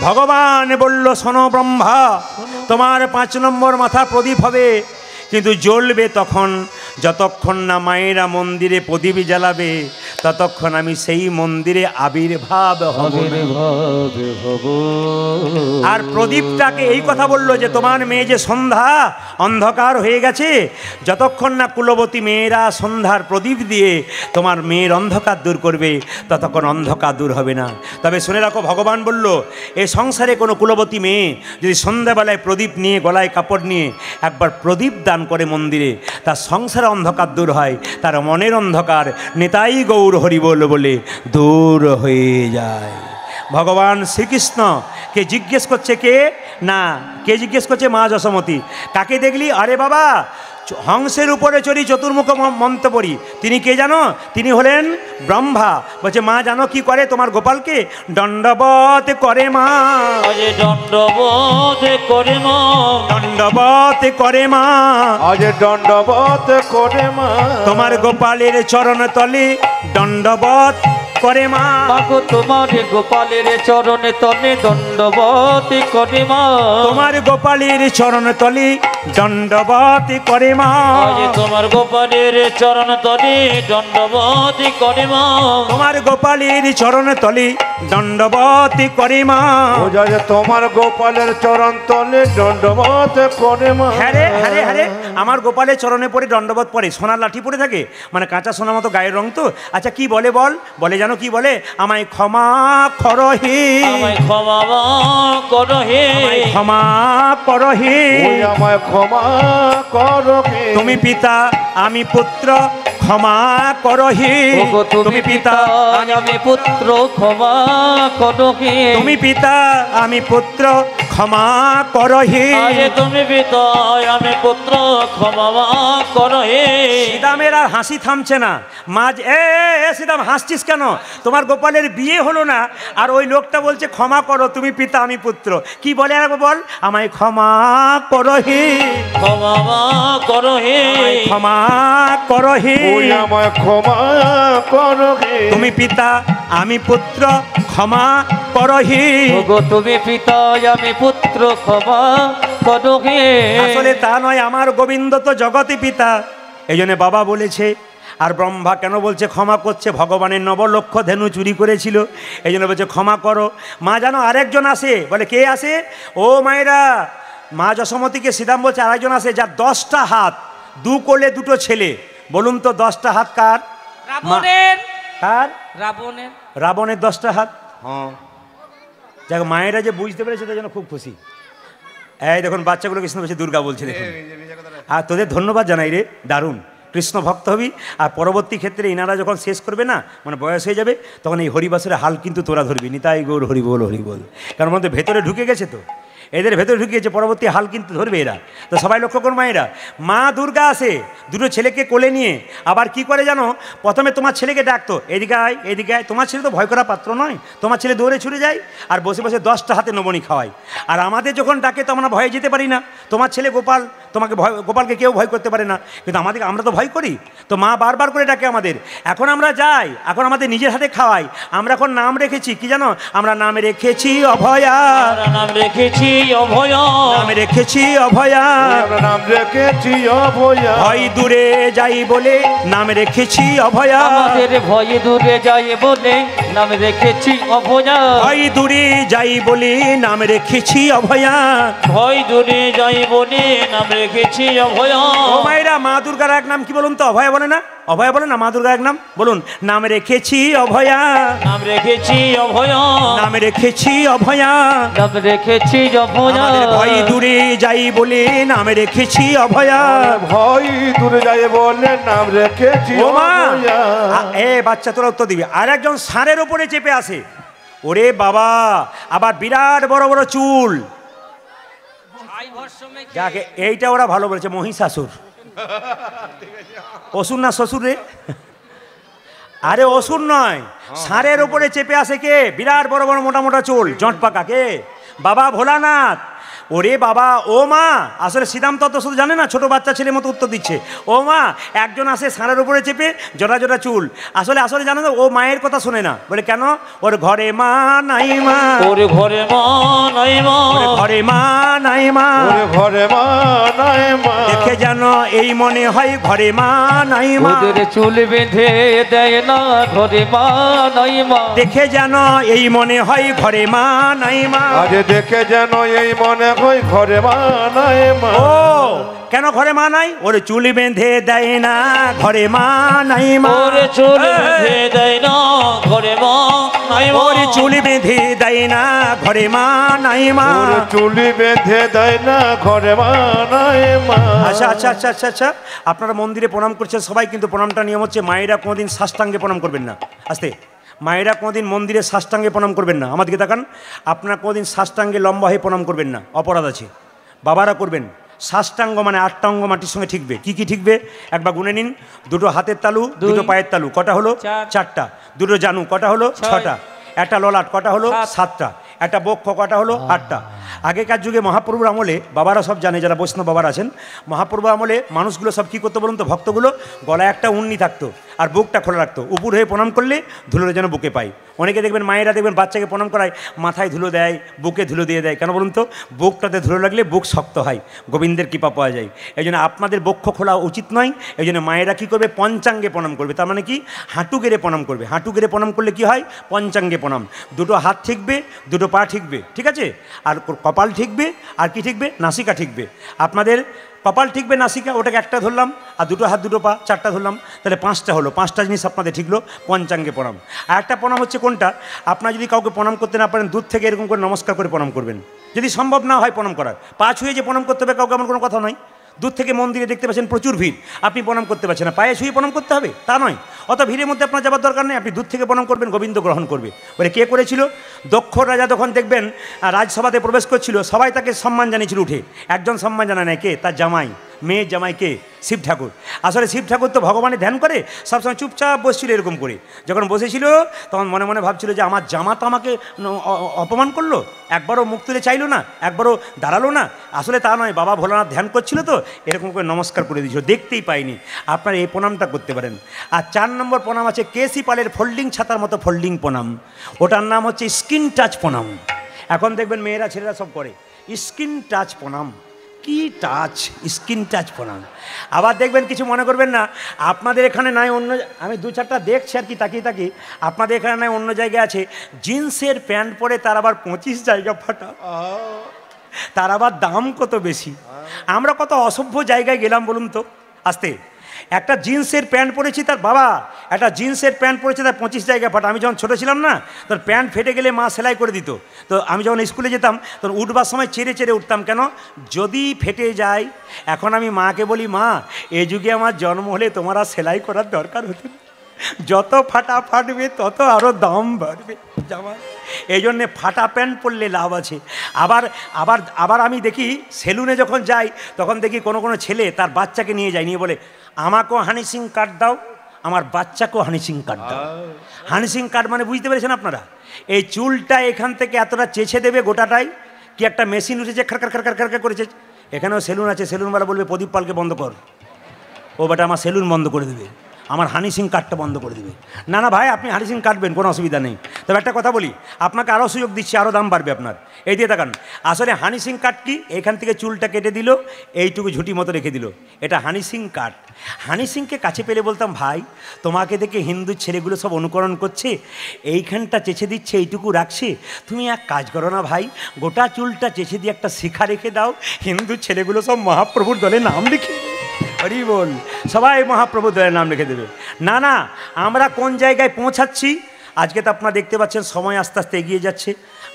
ভগবান বলল, শোনো ব্রহ্মা, তোমার 5 নম্বর মাথা প্রদীপ হবে, কিন্তু জ্বলবে তখন যতক্ষণ না মায়েরা মন্দিরে প্রদীপ জ্বালাবে ততক্ষণ আমি সেই মন্দিরে আবির্ভাব হব না। আর প্রদীপটাকে এই কথা বললো যে তোমার মেয়ে যে সন্ধ্যা অন্ধকার হয়ে গেছে, যতক্ষণ না কুলবতী মেয়েরা সন্ধ্যার প্রদীপ দিয়ে তোমার মেয়ের অন্ধকার দূর করবে ততক্ষণ অন্ধকার দূর হবে না। তবে শুনে রাখো, ভগবান বলল, এই সংসারে কোনো কুলবতী মেয়ে যদি সন্ধ্যাবেলায় প্রদীপ নিয়ে গলায় কাপড় নিয়ে একবার প্রদীপ দান করে মন্দিরে, তার সংসারে অন্ধকার দূর হয়, তার মনের অন্ধকার নেতাই গৌর হরি বলে দূর হয়ে যায়। ভগবান শ্রীকৃষ্ণ কে জিজ্ঞেস করছে, কে না কে জিজ্ঞেস করছে? মা যশোমতী। কাকে দেখলি? আরে বাবা, হংসের উপরে চড়ি চতুর্মুখ মন্ত্র পড়ি, তিনি কে জানো? তিনি হলেন ব্রহ্মা। বলছে, মা জানো কি করে তোমার গোপালকে? দণ্ডবত করে মা, দণ্ডবোধ করে মা, দণ্ডবত করে মা, আজ দণ্ডবত করে মা, তোমার গোপালের চরণ তলে দণ্ডবত করে মা, মাগো তোমার গোপালের চরণে তলে দণ্ডবত করে মা, তোমার গোপালের চরণ তলে দণ্ডবত করে মা, তোমার গোপালের চরণ তলে দণ্ডবত করে মা, তোমার গোপালের চরণ তলে দণ্ডবত করে মা। বোঝা যে তোমার গোপালের চরণ তলে দণ্ডবত করে মা। হ্যাঁ রে, হ্যাঁ রে, হ্যাঁ রে, আমার গোপালের চরণে পড়ে দণ্ডবত পড়ে, সোনার লাঠি পড়ে থাকে, মানে কাঁচা সোনার মতো গায়ের রং তো। আচ্ছা কি বলে বল? বলে জানো কি বলে? আমায় ক্ষমা করো হে, আমায় ক্ষমা করো হে, আমায় ক্ষমা করো হে, ওই আমায় ক্ষমা করো হে। তুমি পিতা আমি পুত্র ক্ষমা করো হে, ওগো তুমি পিতা আমি পুত্র ক্ষমা করো হে, তুমি পিতা আমি পুত্র ক্ষমা করো হে, আরে তুমি পিতা আমি পুত্র ক্ষমা করো হে। শ্রীদামের আর হাসি থামছে না। মাঝ এ শ্রীদাম হাসছিস কেন? তোমার গোপালের বিয়ে হলো না আর ওই লোকটা বলছে ক্ষমা করো, তুমি পিতা আমি পুত্র। কি বলে আর বল? আমায় ক্ষমা করো হে, ক্ষমা করো হে, ক্ষমা করো হে, ওই আমায় ক্ষমা করো হে। তুমি পিতা আমি পুত্র ক্ষমা করো হে। ওগো তুমি পিতা আমি পুত্র ক্ষমা করো হে। আসলে তা নয়, আমার গোবিন্দ তো জগতি পিতা, এই জন্য বাবা বলেছে। আর ব্রহ্মা কেন বলছে ক্ষমা করছে? ভগবানের 9 লক্ষ ধেনু চুরি করেছিল, এই জন্য বলছে ক্ষমা করো। মা জানো আরেকজন আসে, বলে কে আসে? ও মায়েরা, মা যশোমতীকে শ্রীরাম বলছে আরেকজন আসে যার 10টা হাত, 2 কোলে 2টো ছেলে। বলুন তো 10টা হাত কার? রাবণের। কার? রাবণের। রাবণের 10টা হাত। হ্যাঁ, যাক মায়েরা যে বুঝতে পেরেছে তার জন্য খুব খুশি। এই দেখুন বাচ্চাগুলো কৃষ্ণ বলছে দুর্গা বলছে, দেখুন। আর তোদের ধন্যবাদ জানাই রে, দারুণ কৃষ্ণ ভক্ত হবি। আর পরবর্তী ক্ষেত্রে ইনারা যখন শেষ করবে না, মানে বয়স হয়ে যাবে, তখন এই হরিবাসের হাল কিন্তু তোরা ধরবি। নিতাই গৌর হরি বল হরি বল। কারণ মধ্যে ভেতরে ঢুকে গেছে তো, এদের ভেতরে ঢুকিয়েছে, পরবর্তী হাল কিন্তু ধরবে এরা। তো সবাই লক্ষ্য করুন মায়েরা, মা দুর্গা আসে 2টো ছেলেকে কোলে নিয়ে। আবার কি করে জানো? প্রথমে তোমার ছেলেকে ডাকতো, এদিকে আয় এদিকে আয়। তোমার ছেলে তো ভয় করা পাত্র নয়, তোমার ছেলে দৌড়ে ছুটে যায় আর বসে বসে 10টা হাতে নবনী খাওয়ায়। আর আমাদের যখন ডাকে তো আমরা ভয়ে যেতে পারি না। তোমার ছেলে গোপাল, তোমাকে ভয়, গোপালকে কেউ ভয় করতে পারে না, কিন্তু আমরা তো ভয় করি। তো মা বারবার করে ডাকে আমাদের। এখন আমরা যাই, এখন আমাদের নিজের হাতে খাওয়াই। আমরা এখন নাম রেখেছি কি জানো? আমরা নাম রেখেছি অভয়া, নাম রেখেছি অভয়া, নাম রেখেছি অভয়া, নাম রেখেছি অভয়া। ভয় দূরে যাই বলে নাম রেখেছি অভয়া, আমাদের ভয় দূরে যায় বলে নাম রেখেছি অভয়া, ভয় দূরে যাই বলে নাম রেখেছি অভয়া, ভয় দূরে যায় বলে নাম রেখেছি অভয়া। ও মায়েরা, মা দুর্গার এক নাম কি বলুন তো? অভয়া বলে না? অভয়া বলে না? মা দুর্গার এক নাম বলুন, নাম রেখেছি অভয়া, নাম রেখেছি অভয়া, নাম রেখেছি অভয়া, নাম রেখেছি অভয়া। আমাদের ভয় দূরে যাই বলে নাম রেখেছি অভয়া, ভয় দূরে যায় বলে নাম রেখেছি ও মা। অভয়া। এ বাচ্চা তোরা উত্তর দিবি। আর একজন ষাঁড়ের ওপরে চেপে আসে। ওরে বাবা, আবার বিরাট বড় বড় চুল। যাকে এইটা ওরা ভালো বলেছে, মহিষাসুর। অসুর না শ্বশুর রে? আরে অসুর নয়, ষাঁড়ের ওপরে চেপে আসে কে? বিরাট বড় বড় মোটা মোটা চুল, জট পাকা। কে? বাবা ভোলানাথ। ওরে বাবা, ও মা, আসলে শ্রীরাম তত্ত্ব শুধু জানে না, ছোট বাচ্চা ছেলের মতো উত্তর দিচ্ছে। ও মা, একজন আসে ষাঁড়ের উপরে চেপে, জোড়া জোড়া চুল। আসলে আসলে জানো না, ও মায়ের কথা শোনে না। বলে কেন? ওর ঘরে মা নাই মা, ওর ঘরে মা নাই মা, ওর ঘরে মা নাই মা, ওরে ঘরে মা নাই মা। দেখে যেন এই মনে হয় ঘরে মা নাই মা, ওদের চুল বেঁধে দেয় না ঘরে মা নাই মা, দেখে যেন এই মনে হয় ঘরে মা নাই মা। আজ দেখে যেন এই মনে হয় ঘরে মা নাই মা। ও কেন ঘরে মা নাই? ওরে চুল বেঁধে দেয় না ঘরে মা নাই মা, ওরে চুল বেঁধে দেয় না ঘরে মা নাই মা, ওরে চুল বেঁধে দেয় না ঘরে মা নাই মা। ওরে চুলি বেঁধে দেয় না ঘরে মা নাই মা। আচ্ছা আচ্ছা আচ্ছা আচ্ছা আচ্ছা, আপনারা মন্দিরে প্রণাম করছেন সবাই, কিন্তু প্রণামটা নিয়ম হচ্ছে মায়েরা কোনোদিন সাষ্টাঙ্গে প্রণাম করবেন না। আস্তে, মায়েরা কোনোদিন মন্দিরে সাষ্টাঙ্গে প্রণাম করবেন না। আমাদেরকে তাকান, আপনারা কোনোদিন সাষ্টাঙ্গে লম্বা হয়ে প্রণাম করবেন না, অপরাধ আছে। বাবারা করবেন। সাষ্টাঙ্গ মানে 8টা অঙ্গ মাটির সঙ্গে ঠিকবে। কি কি ঠিকবে একবার গুনে নিন। 2টো হাতের তালু, 2টো পায়ের তালু, কটা হলো? 4টা। 2টো জানু, কটা হলো? 6টা। একটা ললাট, কটা হলো? 7টা। একটা বক্ষ, কটা হলো? 8টা। আগেকার যুগে মহাপ্রভুর আমলে, বাবারা সব জানে যারা বৈষ্ণব বাবারা আছেন, মহাপ্রভু আমলে মানুষগুলো সব কী করতো বলুন তো? ভক্তগুলো গলায় একটা উন্নি থাকতো আর বুকটা খোলা রাখতো। উপর হয়ে প্রণাম করলে ধুলো যেন বুকে পায়। অনেকে দেখবেন মায়েরা দেখবেন বাচ্চাকে প্রণাম করায় মাথায় ধুলো দেয়, বুকে ধুলো দিয়ে দেয়। কেন বলুন তো? বুকটাতে ধুলো লাগলে বুক শক্ত হয়, গোবিন্দের কৃপা পাওয়া যায়। এই জন্য আপনাদের বক্ষ খোলা উচিত নয়। এই জন্য মায়েরা কী করবে? পঞ্চাঙ্গে প্রণাম করবে। তার মানে কি? হাঁটু গেড়ে প্রণাম করবে। হাঁটু গেড়ে প্রণাম করলে কি হয়? পঞ্চাঙ্গে প্রণাম। 2টো হাত ঠিকবে, 2টো পা ঠিকবে, ঠিক আছে? আর কপাল ঠিকবে, আর কি ঠিকবে? নাসিকা ঠিকবে। আপনাদের কপাল ঠিকবে, নাসিকা, ওটাকে একটা ধরলাম, আর 2টো হাত 2টো পা 4টা ধরলাম, তাহলে 5টা হলো। 5টা জিনিস আপনাদের ঠিকলো, পঞ্চাঙ্গে প্রণাম। আর একটা প্রণাম হচ্ছে কোনটা? আপনারা যদি কাউকে প্রণাম করতে না পারেন, দূর থেকে এরকম করে নমস্কার করে প্রণাম করবেন। যদি সম্ভব না হয় প্রণাম করার, পা ছুঁয়ে যে প্রণাম করতে হবে কাউকে, এমন কোনো কথা নয়। দূর থেকে মন্দিরে দেখতে পাচ্ছেন প্রচুর ভিড়, আপনি প্রণাম করতে পারছেন না, পায়ে ছুঁয়ে প্রণাম করতে হবে তা নয়। অত ভিড়ের মধ্যে আপনার যাবার দরকার নেই, আপনি দূর থেকে প্রণাম করবেন, গোবিন্দ গ্রহণ করবে। বলে কে করেছিল? দক্ষ রাজা তখন দেখবেন রাজসভাতে প্রবেশ করছিল, সবাই তাকে সম্মান জানিয়েছিল উঠে। একজন সম্মান জানায় নাই, কে? তার জামাই, মেয়ের জামাই, কে? শিব ঠাকুর। আসলে শিব ঠাকুর তো ভগবানের ধ্যান করে, সবসময় চুপচাপ বসছিল এরকম করে। যখন বসেছিল তখন মনে মনে ভাবছিল যে আমার জামা তো আমাকে অপমান করলো, একবারও মুখ তুলে চাইলো না, একবারও দাঁড়ালো না। আসলে তা নয়, বাবা ভোলানাথ ধ্যান করছিল তো এরকম করে নমস্কার করে দিয়েছিল, দেখতেই পাইনি। আপনারা এই প্রণামটা করতে পারেন। আর 4 নম্বর প্রণাম আছে কেসি পালের ফোল্ডিং ছাতার মতো ফোল্ডিং প্রণাম, ওটার নাম হচ্ছে স্কিন টাচ প্রণাম। এখন দেখবেন মেয়েরা ছেলেরা সব করে স্কিন টাচ প্রণাম। কি টাচ, স্কিন টাচ প্রণাম। আবার দেখবেন, কিছু মনে করবেন না, আপনাদের এখানে নাই অন্য, আমি দু চারটা দেখছি আর কি, তাকিয়ে আপনাদের এখানে নাই অন্য জায়গায় আছে, জিন্সের প্যান্ট পরে তার আবার 25 জায়গা ফাটা, তার আবার দাম কত বেশি। আমরা কত অসভ্য জায়গায় গেলাম বলুন তো। আসতে একটা জিন্সের প্যান্ট পরেছি, তার বাবা একটা জিন্সের প্যান্ট পরেছে, তার 25 জায়গা ফাটা। আমি যখন ছোটো ছিলাম না, তোর প্যান্ট ফেটে গেলে মা সেলাই করে দিত। তো আমি যখন স্কুলে যেতাম তখন উঠবার সময় চেড়ে উঠতাম, কেন? যদি ফেটে যায়। এখন আমি মাকে বলি, মা এ যুগে আমার জন্ম হলে তোমার আর সেলাই করার দরকার হতো না, যত ফাটা ফাটবে তত আরও দাম বাড়বে জামার। এই জন্যে ফাটা প্যান্ট পরলে লাভ আছে। আবার আবার আবার আমি দেখি সেলুনে যখন যাই, তখন দেখি কোনো ছেলে তার বাচ্চাকে নিয়ে যায়, নিয়ে বলে, আমাকেও হানিসিং কাট দাও, আমার বাচ্চাকেও হানিসিং কাট দাও। হানিসিং কাট মানে বুঝতে পেরেছেন আপনারা? এই চুলটা এখান থেকে এতটা চেঁচে দেবে গোটাটাই, কি একটা মেশিন উঠেছে, খার করেছে। এখানেও সেলুন আছে, সেলুনওয়ালা বলবে প্রদীপ পালকে বন্ধ কর, ও বেটা আমার সেলুন বন্ধ করে দেবে, আমার হানিসিং কাটটা বন্ধ করে দেবে। না না ভাই, আপনি হানিসিং কাটবেন, কোনো অসুবিধা নেই। তবে একটা কথা বলি, আপনাকে আরও সুযোগ দিচ্ছি, আরও দাম বাড়বে আপনার। এই দিয়ে তাকান, আসলে হানিসিং কাট কি? এখান থেকে চুলটা কেটে দিল, এইটুকু ঝুঁটি মতো রেখে দিল, এটা হানিসিং কাট। হানিসিংকে কাছে পেলে বলতাম, ভাই তোমাকে দেখে হিন্দু ছেলেগুলো সব অনুকরণ করছে, এইখানটা চেঁচে দিচ্ছে, এইটুকু রাখছে, তুমি এক কাজ করো না ভাই, গোটা চুলটা চেঁচে দিয়ে একটা শিখা রেখে দাও, হিন্দু ছেলেগুলো সব মহাপ্রভুর দলে নাম লিখে, হরি বল, সবাই মহাপ্রভু দলের নাম লিখে দেবে। না না, আমরা কোন জায়গায় পৌঁছাচ্ছি আজকে তো আপনারা দেখতে পাচ্ছেন, সময় আস্তে আস্তে এগিয়ে যাচ্ছে,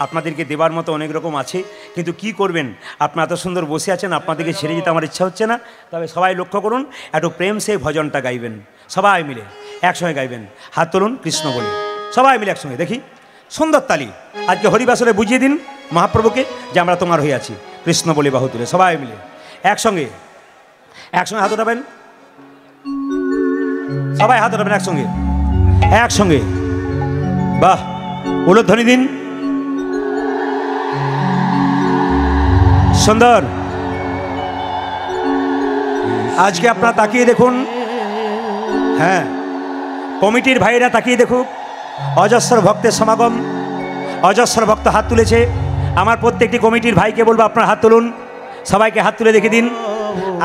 আপনাদেরকে দেবার মতো অনেক রকম আছে, কিন্তু কি করবেন, আপনারা এত সুন্দর বসে আছেন, আপনাদেরকে ছেড়ে যেতে আমার ইচ্ছা হচ্ছে না। তবে সবাই লক্ষ্য করুন, একটু প্রেম সে ভজনটা গাইবেন, সবাই মিলে একসঙ্গে গাইবেন, হাত তুলুন কৃষ্ণ বলে, সবাই মিলে একসঙ্গে দেখি, সুন্দর তালি। আজকে হরিবাসরে বুঝিয়ে দিন মহাপ্রভুকে যে আমরা তোমার হয়ে আছি, কৃষ্ণ বলে বাহু তুলে সবাই মিলে একসঙ্গে হাত উঠাবেন, সবাই হাত উঠাবেন একসঙ্গে। বাহ, উলধ্বনি দিন, সুন্দর। আজকে আপনারা তাকিয়ে দেখুন, হ্যাঁ কমিটির ভাইয়েরা তাকিয়ে দেখুক, অজস্র ভক্তের সমাগম, অজস্র ভক্ত হাত তুলেছে। আমার প্রত্যেকটি কমিটির ভাইকে বলবো, আপনারা হাত তুলুন, সবাইকে হাত তুলে দেখে দিন।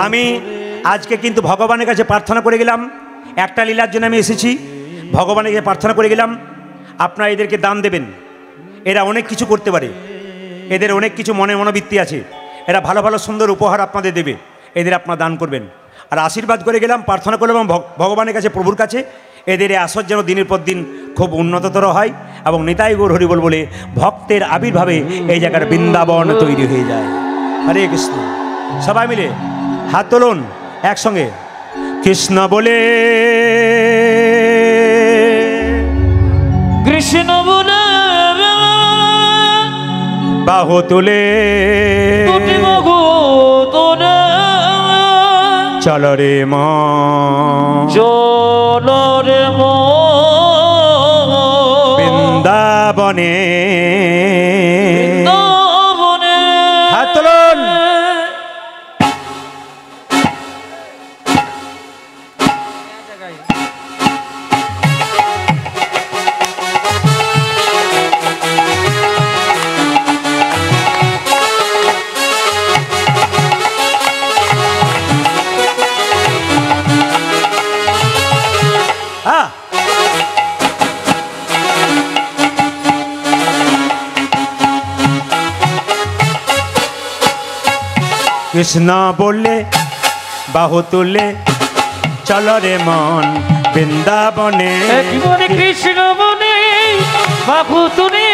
আমি আজকে কিন্তু ভগবানের কাছে প্রার্থনা করে গেলাম, একটা লীলার জন্য আমি এসেছি, ভগবানের কাছে প্রার্থনা করে গেলাম, আপনারা এদেরকে দান দেবেন। এরা অনেক কিছু করতে পারে, এদের অনেক কিছু মনোবৃত্তি আছে, এরা ভালো ভালো সুন্দর উপহার আপনাদের দেবে, এদের আপনারা দান করবেন। আর আশীর্বাদ করে গেলাম, প্রার্থনা করলাম ভগবানের কাছে, প্রভুর কাছে, এদের এই আসর যেন দিনের পর দিন খুব উন্নততর হয়, এবং নিতাই গৌর হরিবল বলে ভক্তের আবির্ভাবে এই জায়গার বৃন্দাবন তৈরি হয়ে যায়। হরে কৃষ্ণ। সবাই মিলে হাত তুলুন একসঙ্গে, কৃষ্ণ বলে, কৃষ্ণ বলে, বাহু তুলে, চল রে বৃন্দাবনে, হাত তুলুন। কৃষ্ণ বললে, বাহু তুলে, চল রে মন বৃন্দাবনে, কৃষ্ণ বলে, বাহু তুলে,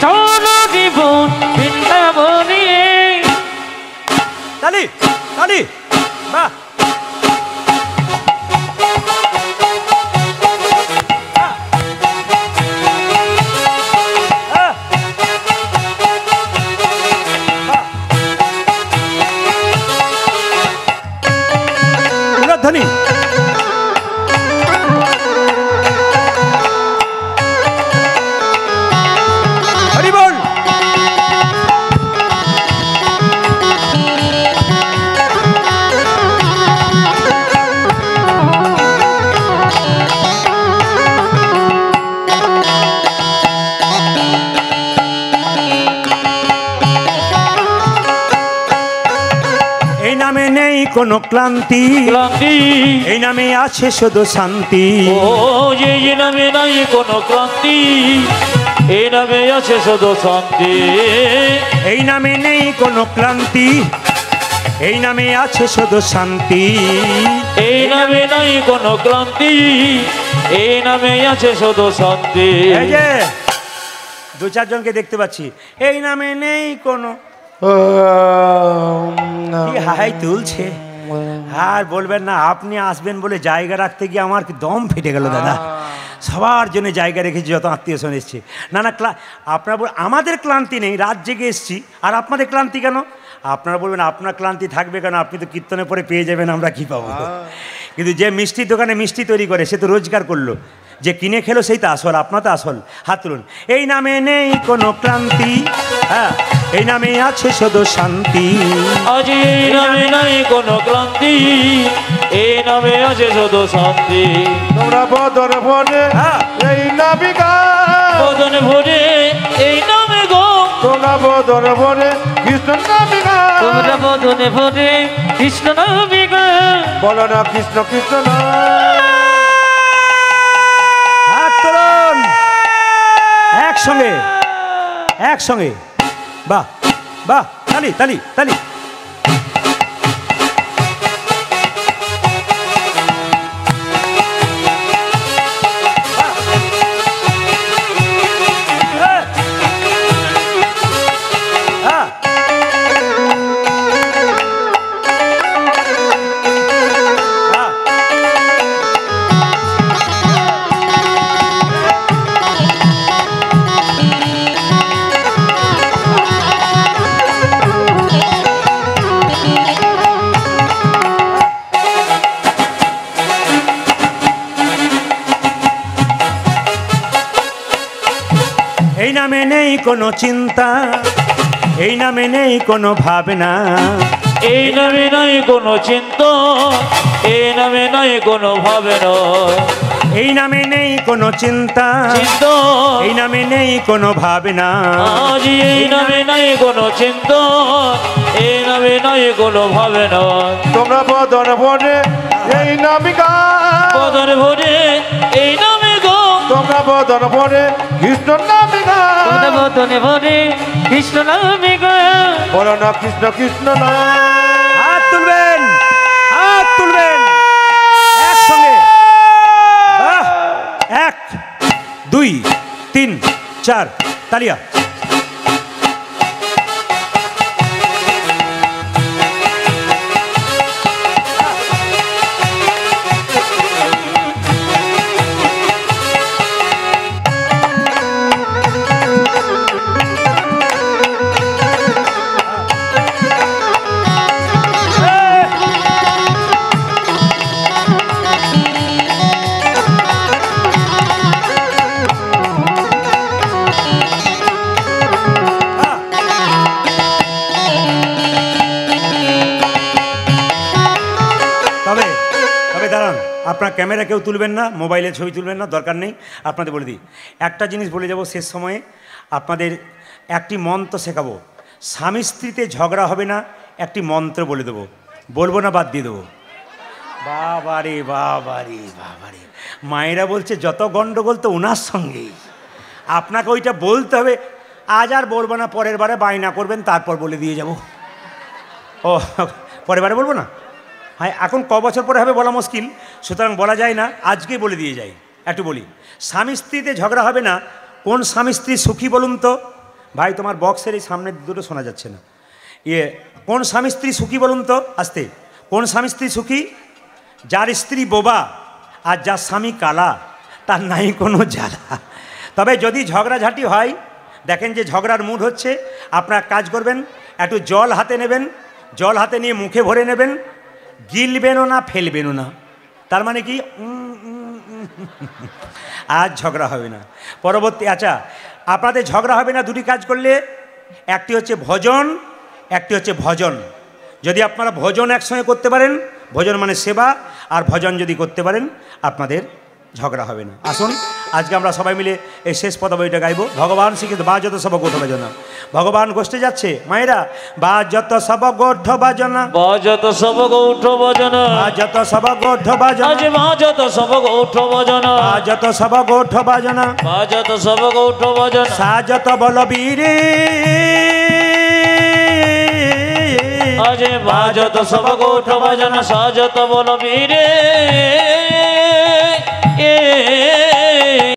চল জীবন বৃন্দাবনে। তালি তালি, বাহ, ধ্বনি। হরি বল। কোনো ক্লান্তি, ক্লান্তি এই নামে আছে শুধু শান্তি। ও এই নামে নাই কোনো ক্লান্তি, এই নামে আছে শুধু শান্তি। এই নামে নেই কোনো ক্লান্তি, এই নামে আছে শুধু শান্তি। এই নামে নাই কোনো ক্লান্তি, এই নামে আছে শুধু শান্তি। এই যে দু চারজনকে দেখতে পাচ্ছি, এই নামে নেই কোনো, কি হাই তুলছে। আর বলবেন না, আপনি আসবেন বলে জায়গা রাখতে গিয়ে আমার কি দম ফেটে গেল দাদা। সবার জন্য জায়গা রেখেছি, যত আত্মীয় স্বজন এসছে। না না, আপনারা আমাদের ক্লান্তি নেই, রাত জেগে এসছি, আর আপনাদের ক্লান্তি কেন? আপনারা বলবেন আপনার ক্লান্তি থাকবে কেন, আপনি তো কীর্তনের পরে পেয়ে যাবেন, আমরা কি পাবো? কিন্তু যে মিষ্টির দোকানে মিষ্টি তৈরি করে সে তো রোজগার করলো, যে কিনে খেলো সেই তো আসল, আপনার তো আসল। হাত তুলুন। এই নামে নেই কোনো ক্লান্তি, হ্যাঁ এই নামে আছে শুধু শান্তি। আজ এই নামে নাই কোনো ক্লান্তি, এই নামে আছে শুধু শান্তি। তোমরা বদন ভরে এই নামে গাও, বদন ভরে এই নামে গো, তোমরা বদন ভরে কৃষ্ণ নামে গাও। তোমরা বদনে ভরে কৃষ্ণ নামে গো, বলো না কৃষ্ণ কৃষ্ণ না। হাত তুলুন একসঙ্গে, একসঙ্গে। বাহ বাহ, তালি তালি তালি। এই নামে নেই কোনো চিন্তা, এই নামে নেই কোনো ভাবনা। এই নামে নাই কোনো চিন্তা, এই নামে নাই কোনো ভাবনা। এই নামে নেই কোনো চিন্তা, চিন্তা এই নামে নেই কোনো ভাবনা। আজ এই নামে নাই কোনো চিন্তা, এই নামে নাই কোনো ভাবনা। তোমরা বদন ভরে এই নামে গাও, বদন ভরে এই নামে গো, তোমরা বদন ভরে কৃষ্ণ নামে গাও। তোমরা বদনে ভরে কৃষ্ণ নামে গো, বলো না কৃষ্ণ কৃষ্ণ না। হাত তুলবেন, হাত তুলবেন একসঙ্গে। বাহ, 1 2 3 4 তালিয়া। আপনার ক্যামেরা কেউ তুলবেন না, মোবাইলে ছবি তুলবেন না, দরকার নেই। আপনাদের বলে দিই, একটা জিনিস বলে যাব শেষ সময়ে, আপনাদের একটি মন্ত্র শেখাবো। স্বামী স্ত্রীতে ঝগড়া হবে না, একটি মন্ত্র বলে দেবো, বলবো না বাদ দিয়ে দেবো। বাবারে বাবারে বাবারে, মায়েরা বলছে যত গণ্ডগোল তো ওনার সঙ্গেই, আপনাকে ওইটা বলতে হবে। আজ আর বলবো না, পরের বারে বায়না করবেন, তারপর বলে দিয়ে যাব। ও পরের বারে বলবো না? হ্যাঁ, এখন ক বছর পরে হবে বলা মুশকিল, সুতরাং বলা যায় না, আজকেই বলে দিয়ে যাই। একটু বলি, স্বামী স্ত্রীতে ঝগড়া হবে না, কোন স্বামী স্ত্রী সুখী বলুন তো? ভাই তোমার বক্সের এই সামনের দুটো শোনা যাচ্ছে না। কোন স্বামী স্ত্রী সুখী বলুন তো আস্তে? কোন স্বামী স্ত্রী সুখী? যার স্ত্রী বোবা আর যার স্বামী কালা, তার নাই কোনো জ্বালা। তবে যদি ঝগড়াঝাটি হয়, দেখেন যে ঝগড়ার মুড হচ্ছে, আপনারা কাজ করবেন, একটু জল হাতে নেবেন, জল হাতে নিয়ে মুখে ভরে নেবেন, গিলবেনও না ফেলবেনও না। তার মানে কি আজ ঝগড়া হবে না। পরবর্তী, আচ্ছা আপনাদের ঝগড়া হবে না দুটি কাজ করলে, একটি হচ্ছে ভজন, একটি হচ্ছে ভজন। যদি আপনারা ভজন একসঙ্গে করতে পারেন, ভজন মানে সেবা, আর ভজন যদি করতে পারেন, আপনাদের ঝগড়া হবে না। আসুন আজকে আমরা সবাই মিলে এই শেষ পদাবলীটা গাইব। ভগবান শ্রীকৃষ্ণ বা যত সব গোঠ বাজনা, ভগবান গোষ্ঠে যাচ্ছে মায়েরা, বা যত সব গোঠ বাজনা, বাজত সব গৌঠ ভজনা, বা যত সব গোঠ বাজনা, আজ বাজত সব গৌঠ ভজনা, বা যত সব গোঠ বাজনা, বাজত সব গৌঠ ভজনা, সাজত বলবীরে, আজ বাজত সব গৌঠ ভজনা, সাজত বল বীরে।